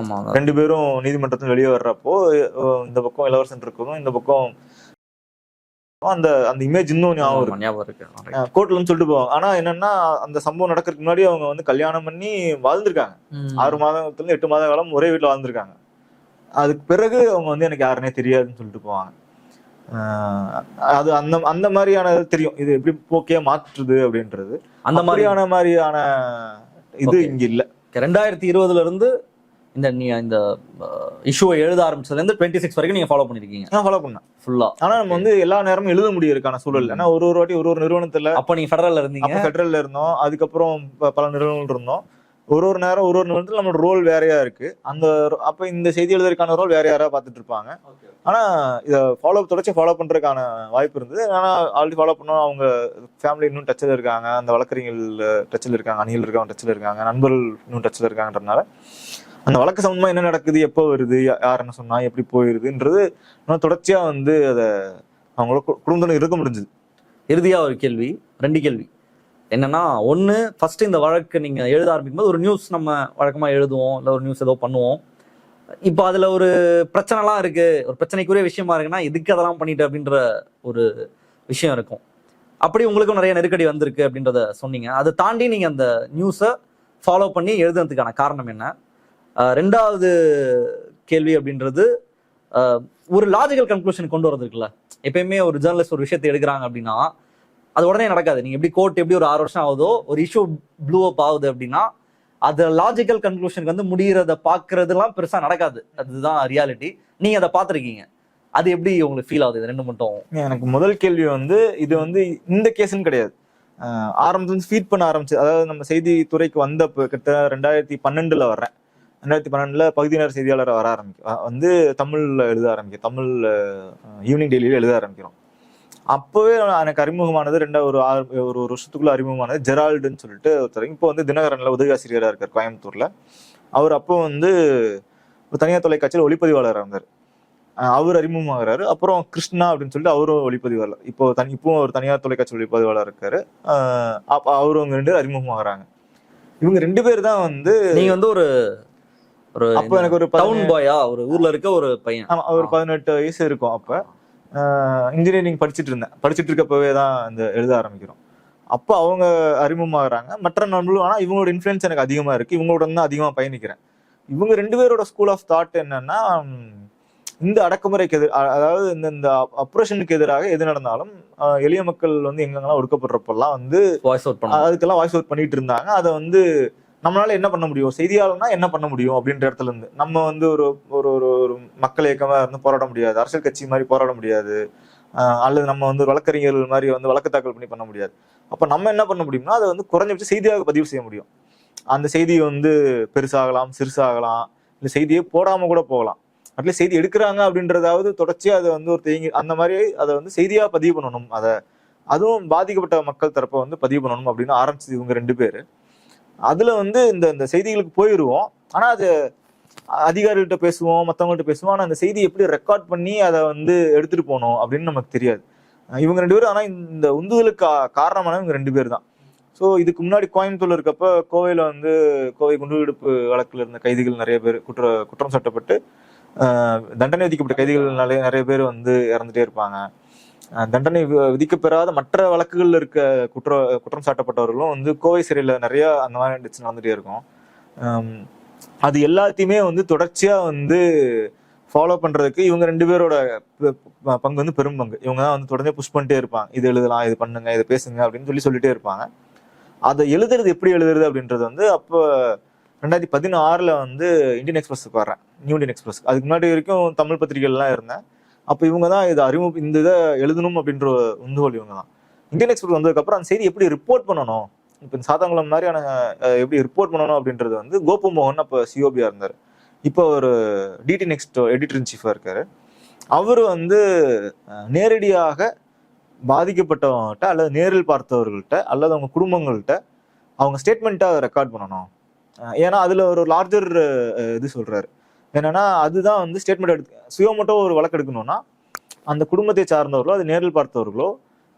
ரெண்டு பேரும் நீதிமன்றத்துல வெளியே வர்றப்போ இந்த பக்கம் இளவரசன் இருக்கணும், இந்த பக்கம் அந்த அந்த இமேஜ் இன்னும் ஞாபகம் இருக்கு. கோர்ட்ல வந்து சொல்லிட்டு போவாங்க. ஆனா என்னன்னா அந்த சம்பவம் நடக்கிறதுக்கு முன்னாடி அவங்க வந்து கல்யாணம் பண்ணி வாழ்ந்திருக்காங்க. 6 மாதத்துல 8 மாத காலம் ஒரே வீட்டுல வாழ்ந்திருக்காங்க. அதுக்கு பிறகு அவங்க வந்து எனக்கு யாருன்னே தெரியாதுன்னு சொல்லிட்டு போவாங்க. அது அந்த அந்த மாதிரியான தெரியும் இது எப்படி போக்கே மாற்றுது அப்படின்றது. அந்த மாதிரியான இது இங்க இல்ல. 2020 இருந்து இந்த இஷ்யூவை எழுத ஆரம்பிச்சதுல இருந்து 26 வரைக்கும் நீங்க ஃபாலோ பண்ணிருக்கீங்க? நான் ஃபாலோ பண்ணேன் ஃபுல்லா. ஆனா நம்ம வந்து எல்லா நேரமும் எழுத முடியறதுக்கான சூழல். ஏன்னா ஒரு வாட்டி ஒரு நிறுவனத்துல, அப்ப நீங்க ஃபெடரல்ல இருந்தீங்க, ஃபெடரல்ல இருந்தோம், அதுக்கப்புறம் பல நிறுவனங்கள் இருந்தோம். ஒரு நேரம் ஒரு நிறுவனத்துல நம்மளோட ரோல் வேறையா இருக்கு. அப்ப இந்த செய்தி எழுதுறதுக்கான ரோல் வேற யாராவது பார்த்துட்டு இருப்பாங்க. ஆனா இதை தொடர்ச்சி ஃபாலோ பண்றதுக்கான வாய்ப்பு இருந்தது. ஆனா ஆல்ரெடி ஃபாலோ பண்ணோம், அவங்க ஃபேமிலி இன்னும் டச்சில் இருக்காங்க, அந்த வழக்கறிஞர்கள் டச்சில் இருக்காங்க, அணிகள் இருக்கவங்க டச்சில் இருக்காங்க, நண்பர்கள் இன்னும் டச்சில் இருக்காங்கன்றதுனால அந்த வழக்கு சம்பந்தமா என்ன நடக்குது, எப்போ வருது, யார் என்ன சொன்னா, எப்படி போயிருதுன்றது தொடர்ச்சியா வந்து அதை அவங்களோட குடும்பத்தோட இருக்க முடிஞ்சது. இறுதியா ஒரு கேள்வி, 2 கேள்வி என்னன்னா, ஒன்று ஃபர்ஸ்ட் இந்த வழக்கு நீங்க எழுத ஆரம்பிக்கும் போது ஒரு நியூஸ் நம்ம வழக்கமா எழுதுவோம், இல்லை ஒரு நியூஸ் ஏதோ பண்ணுவோம். இப்போ அதுல ஒரு பிரச்சனைலாம் இருக்கு, ஒரு பிரச்சனைக்குரிய விஷயமா இருக்குன்னா எதுக்கு அதெல்லாம் பண்ணிட்டு அப்படின்ற ஒரு விஷயம் இருக்கும். அப்படி உங்களுக்கும் நிறைய நெருக்கடி வந்திருக்கு அப்படின்றத சொன்னீங்க. அதை தாண்டி நீங்க அந்த நியூஸை ஃபாலோ பண்ணி எழுதுறதுக்கான காரணம் என்ன? 2வது கேள்வி அப்படின்றது, ஒரு லாஜிக்கல் கன்க்ளூஷன் கொண்டு வரது இருக்குல்ல. எப்பயுமே ஒரு ஜேர்னலிஸ்ட் ஒரு விஷயத்தை எடுக்கிறாங்க அப்படின்னா அது உடனே நடக்காது. நீங்க எப்படி கோர்ட் எப்படி ஒரு 6 வருஷம் ஆகுதோ, ஒரு இஷ்யூ ப்ளூ அப் ஆகுது அப்படின்னா அது லாஜிக்கல் கன்க்ளூஷனுக்கு வந்து முடிகிறத பாக்குறதுலாம் பெருசா நடக்காது. அதுதான் ரியாலிட்டி. நீங்க அதை பார்த்துருக்கீங்க, அது எப்படி உங்களுக்கு ஃபீல் ஆகுது? இது 2 மட்டும். எனக்கு முதல் கேள்வி வந்து இது வந்து இந்த கேஸ்ன்னு கிடையாது, ஆரம்பத்துல ஃபீட் பண்ண ஆரம்பிச்சு. அதாவது நம்ம செய்தி துறைக்கு வந்தப்போ கிட்ட 2012 வர்றேன். 2012 பகுதி நேர செய்தியாளர் வர வந்து தமிழ்ல எழுத ஆரம்பிக்கும், தமிழ் ஈவினிங் டெய்லியில எழுத ஆரம்பிக்கிறோம். அப்பவே எனக்கு அறிமுகமானது ஒரு வருஷத்துக்குள்ள அறிமுகமானது ஜெரால்டுன்னு சொல்லிட்டு ஒருத்தர். இப்போ வந்து தினகரன்ல உதவி ஆசிரியராக இருக்கார் கோயம்புத்தூர்ல. அவர் அப்போ வந்து ஒரு தனியார் தொலைக்காட்சியில் ஒளிப்பதிவாளராக இருந்தார். அவர் அறிமுகமாகிறாரு. அப்புறம் கிருஷ்ணா அப்படின்னு சொல்லிட்டு அவரும் ஒளிப்பதிவாளர், இப்போ ஒரு தனியார் தொலைக்காட்சி ஒளிப்பதிவாளர் இருக்காரு. அவரும் 2 பேர் அறிமுகமாகறாங்க. இவங்க 2 பேர் தான் வந்து, நீங்க வந்து ஒரு அப்போ எனக்கு ஒரு டவுன் பாயா, ஒரு ஊர்ல இருக்க ஒரு பையன், ஒரு 18 வயசு இருக்கும். அப்ப இன்ஜினியரிங் படிச்சுட்டு இருக்கப்பவே தான் இந்த எழுத ஆரம்பிக்கிறோம். அப்போ அவங்க அறிமுகமாகறாங்க. மற்ற நண்பர்களும், ஆனா இவங்களோட இன்ஃப்ளூயன்ஸ் எனக்கு அதிகமா இருக்கு, இவங்களோட தான் அதிகமா பயணிக்கிறேன். இவங்க 2 பேரோட ஸ்கூல் ஆஃப் தாட் என்னன்னா, இந்த அடக்குமுறைக்கு அதாவது இந்த அப்ரேஷனுக்கு எதிராக எது நடந்தாலும் எளிய மக்கள் வந்து எங்கெங்கெல்லாம் ஒடுக்கப்படுறப்பெல்லாம் வந்து அதுக்கெல்லாம் வாய்ஸ் அவுட் பண்ணிட்டு இருந்தாங்க. அதை வந்து நம்மளால என்ன பண்ண முடியும், செய்தியாளர்னா என்ன பண்ண முடியும் அப்படின்ற இடத்துல இருந்து நம்ம வந்து ஒரு ஒரு மக்கள் இயக்கமா இருந்து போராட முடியாது, அரசியல் கட்சி மாதிரி போராட முடியாது, அல்லது நம்ம வந்து வழக்கறிஞர்கள் மாதிரி வந்து வழக்கு தாக்கல் பண்ண முடியாது. அப்ப நம்ம என்ன பண்ண முடியும்னா அதை வந்து குறைஞ்சபட்சம் செய்தியாக பதிவு செய்ய முடியும். அந்த செய்தி வந்து பெருசாகலாம், சிறுசாகலாம், இல்லை செய்தியே போடாம கூட போகலாம். அட்லீஸ்ட் செய்தி எடுக்கிறாங்க அப்படின்றதாவது தொடர்ச்சியா அதை வந்து ஒரு அந்த மாதிரி அதை வந்து செய்தியா பதிவு பண்ணணும். அதுவும் பாதிக்கப்பட்ட மக்கள் தரப்பை வந்து பதிவு பண்ணணும் அப்படின்னு ஆரம்பிச்சது இவங்க 2 பேரு. அதுல வந்து இந்த செய்திகளுக்கு போயிடுவோம். ஆனா அது அதிகாரிகிட்ட பேசுவோம், மற்றவங்கள்ட்ட பேசுவோம். ஆனா அந்த செய்தி எப்படி ரெக்கார்ட் பண்ணி அதை வந்து எடுத்துட்டு போகணும் அப்படின்னு நமக்கு தெரியாது. இவங்க 2 பேரும், ஆனா இந்த உந்துதலுக்கு காரணமான இவங்க 2 பேர் தான். ஸோ இதுக்கு முன்னாடி கோயம்புத்தூர்ல இருக்கப்ப கோவையில வந்து கோவை குண்டுவெடிப்பு வழக்குல இருந்த கைதிகள் நிறைய பேர் குற்றம் சாட்டப்பட்டு தண்டனை விதிக்கப்பட்ட கைதிகள் நிறைய பேர் வந்து இறந்துட்டே இருப்பாங்க. தண்டனை விதிக்கப்பெறாத மற்ற வழக்குகள்ல இருக்க குற்றம் சாட்டப்பட்டவர்களும் வந்து கோவை சிறையில நிறைய அந்த மாதிரி நடந்துட்டே இருக்கும். அது எல்லாத்தையுமே வந்து தொடர்ச்சியா வந்து ஃபாலோ பண்றதுக்கு இவங்க 2 பேரோட பங்கு வந்து பெரும் பங்கு. இவங்க தான் வந்து தொடர்ந்து புஷ் பண்ணிட்டே இருப்பாங்க, இது எழுதலாம், இது பண்ணுங்க, இதை பேசுங்க அப்படின்னு சொல்லிட்டே இருப்பாங்க. அதை எழுதுறது எப்படி எழுதுறது அப்படின்றது வந்து அப்போ 2016 வந்து இந்தியன் எக்ஸ்பிரஸ்க்கு வர்றேன், நியூ இந்தியன் எக்ஸ்பிரஸ். அதுக்கு முன்னாடி வரைக்கும் தமிழ் பத்திரிகைகள்லாம் இருந்தேன். அப்போ இவங்க தான் இதை இந்த இதை எழுதணும் அப்படின்ற உந்துகோல் இவங்க தான். இந்தியன் எக்ஸ்பிரஸ் வந்ததுக்கப்புறம் அந்த செய்தி எப்படி ரிப்போர்ட் பண்ணணும், இப்போ இந்த சாத்தாங்குளம் மாதிரியான எப்படி ரிப்போர்ட் பண்ணணும் அப்படின்றது வந்து கோபு மோகன் அப்போ சிஓபியா இருந்தார். இப்போ ஒரு டிடி நெக்ஸ்ட் எடிட்டர் இன் சீஃபாக இருக்காரு. அவர் வந்து நேரடியாக பாதிக்கப்பட்டவங்கள்ட்ட அல்லது நேரில் பார்த்தவர்கள்ட்ட அல்லது அவங்க குடும்பங்கள்கிட்ட அவங்க ஸ்டேட்மெண்ட்டாக ரெக்கார்ட் பண்ணணும். ஏன்னா அதில் ஒரு லார்ஜர் இது சொல்றாரு என்னன்னா, அதுதான் வந்து ஸ்டேட்மெண்ட் சுயமோட்டோ ஒரு வழக்கு எடுக்கணும்னா அந்த குடும்பத்தை சார்ந்தவர்களோ அது நேரில் பார்த்தவர்களோ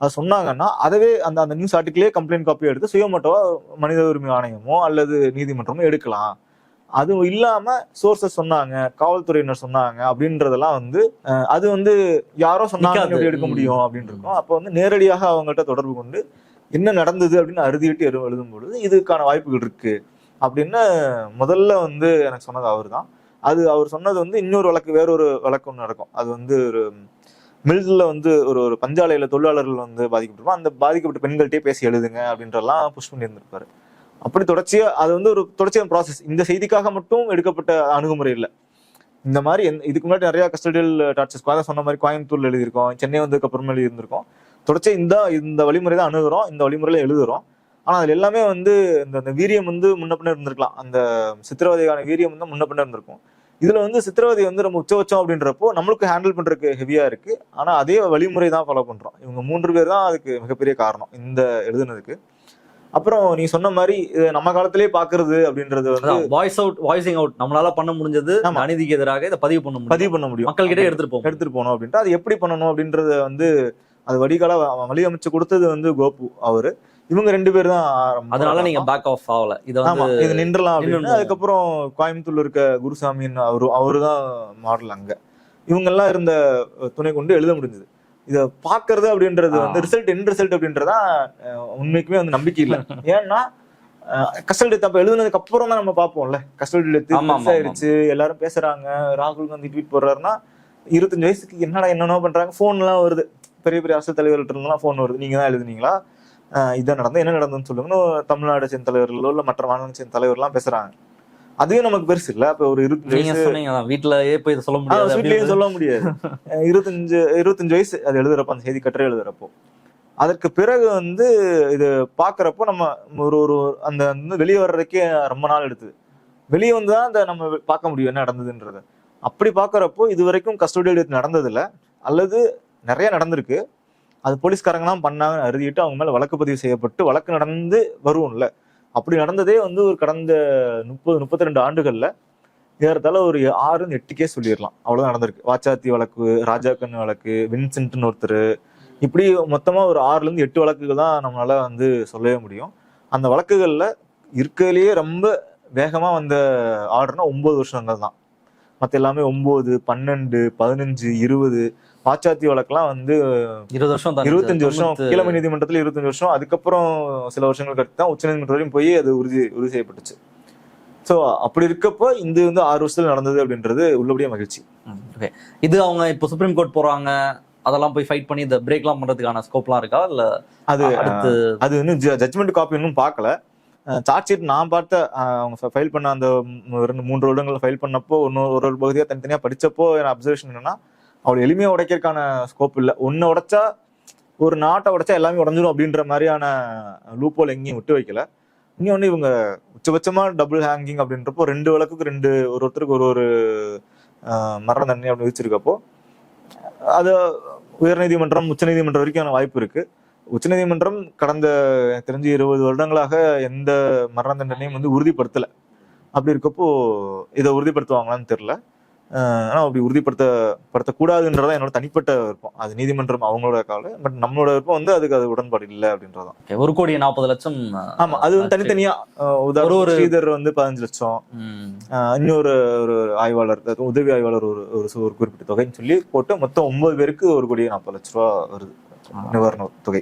அது சொன்னாங்கன்னா அதவே அந்த நியூஸ் ஆர்டிக்கிளே கம்ப்ளைண்ட் காப்பியோ எடுத்து சுயமோட்டோவா மனித உரிமை ஆணையமோ அல்லது நீதிமன்றமோ எடுக்கலாம். அது இல்லாம சோர்சஸ் சொன்னாங்க, காவல்துறையினர் சொன்னாங்க அப்படின்றதெல்லாம் வந்து அது வந்து யாரோ சொன்னாங்க எப்படி எடுக்க முடியும் அப்படின்னு இருக்கும். அப்போ வந்து நேரடியாக அவங்கள்ட்ட தொடர்பு கொண்டு என்ன நடந்தது அப்படின்னு அறுதிட்டு எழுதும் பொழுது இதுக்கான வாய்ப்புகள் இருக்கு அப்படின்னு முதல்ல வந்து எனக்கு சொன்னது அவர் தான். அது அவர் சொன்னது வந்து இன்னொரு வழக்கு, வேறொரு வழக்கு ஒன்று நடக்கும். அது வந்து ஒரு மில்ல வந்து ஒரு பஞ்சாலையில தொழிலாளர்கள் வந்து பாதிக்கப்பட்டிருப்போம். அந்த பாதிக்கப்பட்ட பெண்கள்கிட்டயே பேசி எழுதுங்க அப்படின்றலாம் புஷ் பண்ணி இருந்திருப்பாரு. அப்படி தொடர்ச்சியா அது வந்து ஒரு தொடர்ச்சியான ப்ராசஸ். இந்த செய்திக்காக மட்டும் எடுக்கப்பட்ட அணுகுமுறை இல்லை. இந்த மாதிரி இதுக்கு முன்னாடி நிறைய கஸ்டடியல் டார்ச்சர்ஸ் சொன்ன மாதிரி கோயம்புத்தூர்ல எழுதியிருக்கோம், சென்னை வந்ததுக்கு அப்புறமா எழுதியிருந்திருக்கோம். தொடர்ச்சியா இந்த வழிமுறை தான் அணுகிறோம், இந்த வழிமுறையில எழுதுறோம். ஆனா அதுல எல்லாமே வந்து இந்த வீரியம் வந்து முன்ன பின்ன இருந்திருக்கலாம், அந்த சித்திரவதைக்கான வீரியம் வந்து முன்ன பின்ன இருந்திருக்கும். இதுல வந்து சித்திரவதை வந்து நம்ம உச்சபட்சம் அப்படின்றப்போ நம்மளுக்கு ஹேண்டில் பண்றதுக்கு ஹெவியா இருக்கு. ஆனா அதே வழிமுறை தான் ஃபாலோ பண்றோம். இவங்க 3 பேர் தான் அதுக்கு மிகப்பெரிய காரணம் இந்த எழுதுனதுக்கு. அப்புறம் நீ சொன்ன மாதிரி நம்ம காலத்திலேயே பாக்குறது அப்படின்றது வந்து வாய்ஸிங் அவுட் நம்மளால பண்ண முடிஞ்சது, அநீதிக்கு எதிராக இதை பதிவு பண்ண முடியும், மக்கள் கிட்ட எடுத்துட்டு போகணும் அப்படின்ட்டு அது எப்படி பண்ணணும் அப்படின்றத வந்து அது வழியமைச்சு கொடுத்தது வந்து கோபு அவரு. இவங்க 2 பேர் தான். அதனால நீங்க பேக் ஆஃப் ஆகல, இது நின்றலாம் அப்படின்னு. அதுக்கப்புறம் கோயம்புத்தூர்ல இருக்க குருசாமின்னு அவருதான் மாடல். அங்க இவங்க எல்லாம் இருந்த துணை கொண்டு எழுத முடிஞ்சது. இதை பாக்குறது அப்படின்றது வந்து ரிசல்ட் அப்படின்றதா உண்மைக்குமே வந்து நம்பிக்கை இல்லை. ஏன்னா கஸ்டல் டெத் அப்ப எழுதுனதுக்கு அப்புறம் தான் நம்ம பார்ப்போம்ல, கஸ்டல் டெத் ஆயிடுச்சு, எல்லாரும் பேசுறாங்க, ராகுல் காந்தி ட்வீட் போடுறாருன்னா 25 வயசுக்கு என்னென்ன பண்றாங்க, போன் எல்லாம் வருது, பெரிய பெரிய அரசியல் தலைவர்கள்ட்ட இருந்தெல்லாம் போன் வருது, நீங்க தான் எழுதுனீங்களா, இதான் நடந்தது, என்ன நடந்ததுன்னு சொல்லுங்கன்னு தமிழ்நாடு சேர்ந்த தலைவர்களோ இல்ல மற்ற மாநிலம் சேர்ந்த தலைவர்லாம் பேசுறாங்க. அதுவே நமக்கு பெருசு இல்ல. அப்ப ஒரு 25 வீட்டுலயே போய் சொல்ல முடியாது, வீட்லயே சொல்ல முடியாது. 25 வயசு அது எழுதுறப்போ, அந்த செய்தி கட்டுரை எழுதுறப்போ. அதற்கு பிறகு வந்து இது பாக்குறப்போ நம்ம ஒரு அந்த வெளியே வர்றதுக்கே ரொம்ப நாள் எடுத்தது. வெளியே வந்துதான் அந்த நம்ம பார்க்க முடியும் என்ன நடந்ததுன்றது. அப்படி பாக்குறப்போ இது வரைக்கும் கஸ்டோடியல் டெத் நடந்ததில்ல, அல்லது நிறைய நடந்திருக்கு. அது போலீஸ்காரங்கலாம் பண்ணாங்க அறுதிட்டு அவங்க மேல வழக்கு பதிவு செய்யப்பட்டு வழக்கு நடந்து வருவோம்ல. அப்படி நடந்ததே வந்து ஒரு கடந்த 30-32 ஆண்டுகள்ல ஏறத்தால ஒரு 6-8 கேஸ் சொல்லிடலாம், அவ்வளவுதான் நடந்திருக்கு. வாச்சாத்தி வழக்கு, ராஜாக்கன் வழக்கு, வின்சென்ட்னு ஒருத்தர், இப்படி மொத்தமா ஒரு 6-8 வழக்குகள் தான் நம்மளால வந்து சொல்லவே முடியும். அந்த வழக்குகள்ல இருக்கிறதுலயே ரொம்ப வேகமா வந்த ஆர்டர்னா 9 வருஷங்கள் தான். மற்ற எல்லாமே 9, 12, 15, 20. வாச்சாத்தி வழக்கெல்லாம் வந்து 25 வருஷம், கீழமை நீதிமன்றத்துல 25 வருஷம், அதுக்கப்புறம் சில வருஷங்களுக்கு அடுத்து தான் உச்ச நீதிமன்றம் வரையும் போய் அது உறுதி செய்யப்பட்டுச்சு. ஸோ அப்படி இருக்கப்போ இந்த வந்து 6 வருஷத்துல நடந்தது அப்படின்றது உள்ளபடியே மகிழ்ச்சி. இது அவங்க இப்போ சுப்ரீம் கோர்ட் போறாங்க, அதெல்லாம் போய் ஃபைட் பண்ணி இந்த பிரேக்லாம் பண்றதுக்கான ஸ்கோப்லாம் இருக்கா இல்ல? அது இன்னும் ஜட்ஜ்மெண்ட் காப்பி இன்னும் பார்க்கல. சார்ஜ் ஷீட் நான் பார்த்த அவங்க ஃபைல் பண்ண அந்த 2-3 வருடங்கள் ஃபைல் பண்ணப்போ ஒரு பகுதியாக தனித்தனியாக படிச்சப்போ என் அப்சர்வேஷன் என்னன்னா, அவ்வளோ எளிமையாக உடைக்கிறதுக்கான ஸ்கோப் இல்லை. ஒன்று உடைச்சா, ஒரு நாட்டை உடைச்சா எல்லாமே உடஞ்சிடும் அப்படின்ற மாதிரியான லூப்போல் எங்கேயும் விட்டு வைக்கல. இன்னொன்று இவங்க உச்சபட்சமாக டபுள் ஹேங்கிங் அப்படின்றப்போ 2 வழக்குக்கு ஒருத்தருக்கு ஒரு மரண தண்டனை அப்படி வச்சிருக்கப்போ அது உயர்நீதிமன்றம் உச்சநீதிமன்றம் வரைக்கும் வாய்ப்பு இருக்கு. உச்சநீதிமன்றம் கடந்த தெரிஞ்சு 20 வருடங்களாக எந்த மரண தண்டனையும் வந்து உறுதிப்படுத்தலை. அப்படி இருக்கப்போ இதை உறுதிப்படுத்துவாங்களான்னு தெரியல. ஆனா அப்படி உறுதிப்படுத்தக்கூடாதுன்றதான் என்னோட தனிப்பட்ட விருப்பம். அது நீதிமன்றம் அவங்களோட கால, பட் நம்மளோட விருப்பம் வந்து அதுக்கு அது உடன்பாடு இல்லை அப்படின்றதான். 1,40,00,000. ஆமா, அது வந்து தனித்தனியா உதாரணம் ஸ்ரீதர் வந்து 15 லட்சம், இன்னொரு ஒரு ஆய்வாளர் உதவி ஆய்வாளர் ஒரு குறிப்பிட்ட தொகைன்னு சொல்லி போட்டு மொத்தம் 9 பேருக்கு 1,40,00,000 வருது நிவாரண தொகை.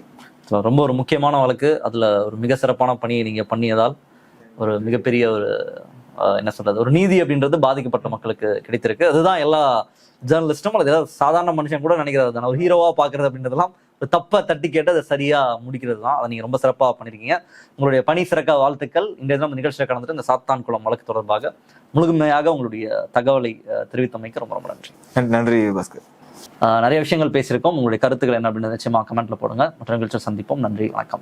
ரொம்ப ஒரு முக்கியமான வழக்கு. அதுல ஒரு மிக சிறப்பான பணியை நீங்க பண்ணியதால் ஒரு மிகப்பெரிய ஒரு என்ன சொல்றது, ஒரு நீதி அப்படின்றது பாதிக்கப்பட்ட மக்களுக்கு கிடைத்திருக்கு. அதுதான் எல்லா ஜேர்னலிஸ்டும் அல்லது சாதாரண மனுஷன் கூட நினைக்கிறது தானே, ஒரு ஹீரோவா பாக்குறது அப்படின்றதெல்லாம் ஒரு தப்பை தட்டி கேட்டு அதை சரியா முடிக்கிறது தான். அதை நீங்க ரொம்ப சிறப்பா பண்ணிருக்கீங்க. உங்களுடைய பணி சிறக்க வாழ்த்துக்கள். இன்றைய தினம் நிகழ்ச்சியில் கலந்துட்டு இந்த சாத்தான்குளம் வழக்கு தொடர்பாக முழுமையாக உங்களுடைய தகவலை தெரிவித்தமைக்கு ரொம்ப ரொம்ப நன்றி. நன்றி பாஸ்கர். நிறைய விஷயங்கள் பேசியிருக்கோம். உங்களுடைய கருத்துக்கள் என்ன அப்படின்னு நிச்சயமா கமெண்ட்ல போடுங்க. மற்ற நிகழ்ச்சியை சந்திப்போம். நன்றி, வணக்கம்.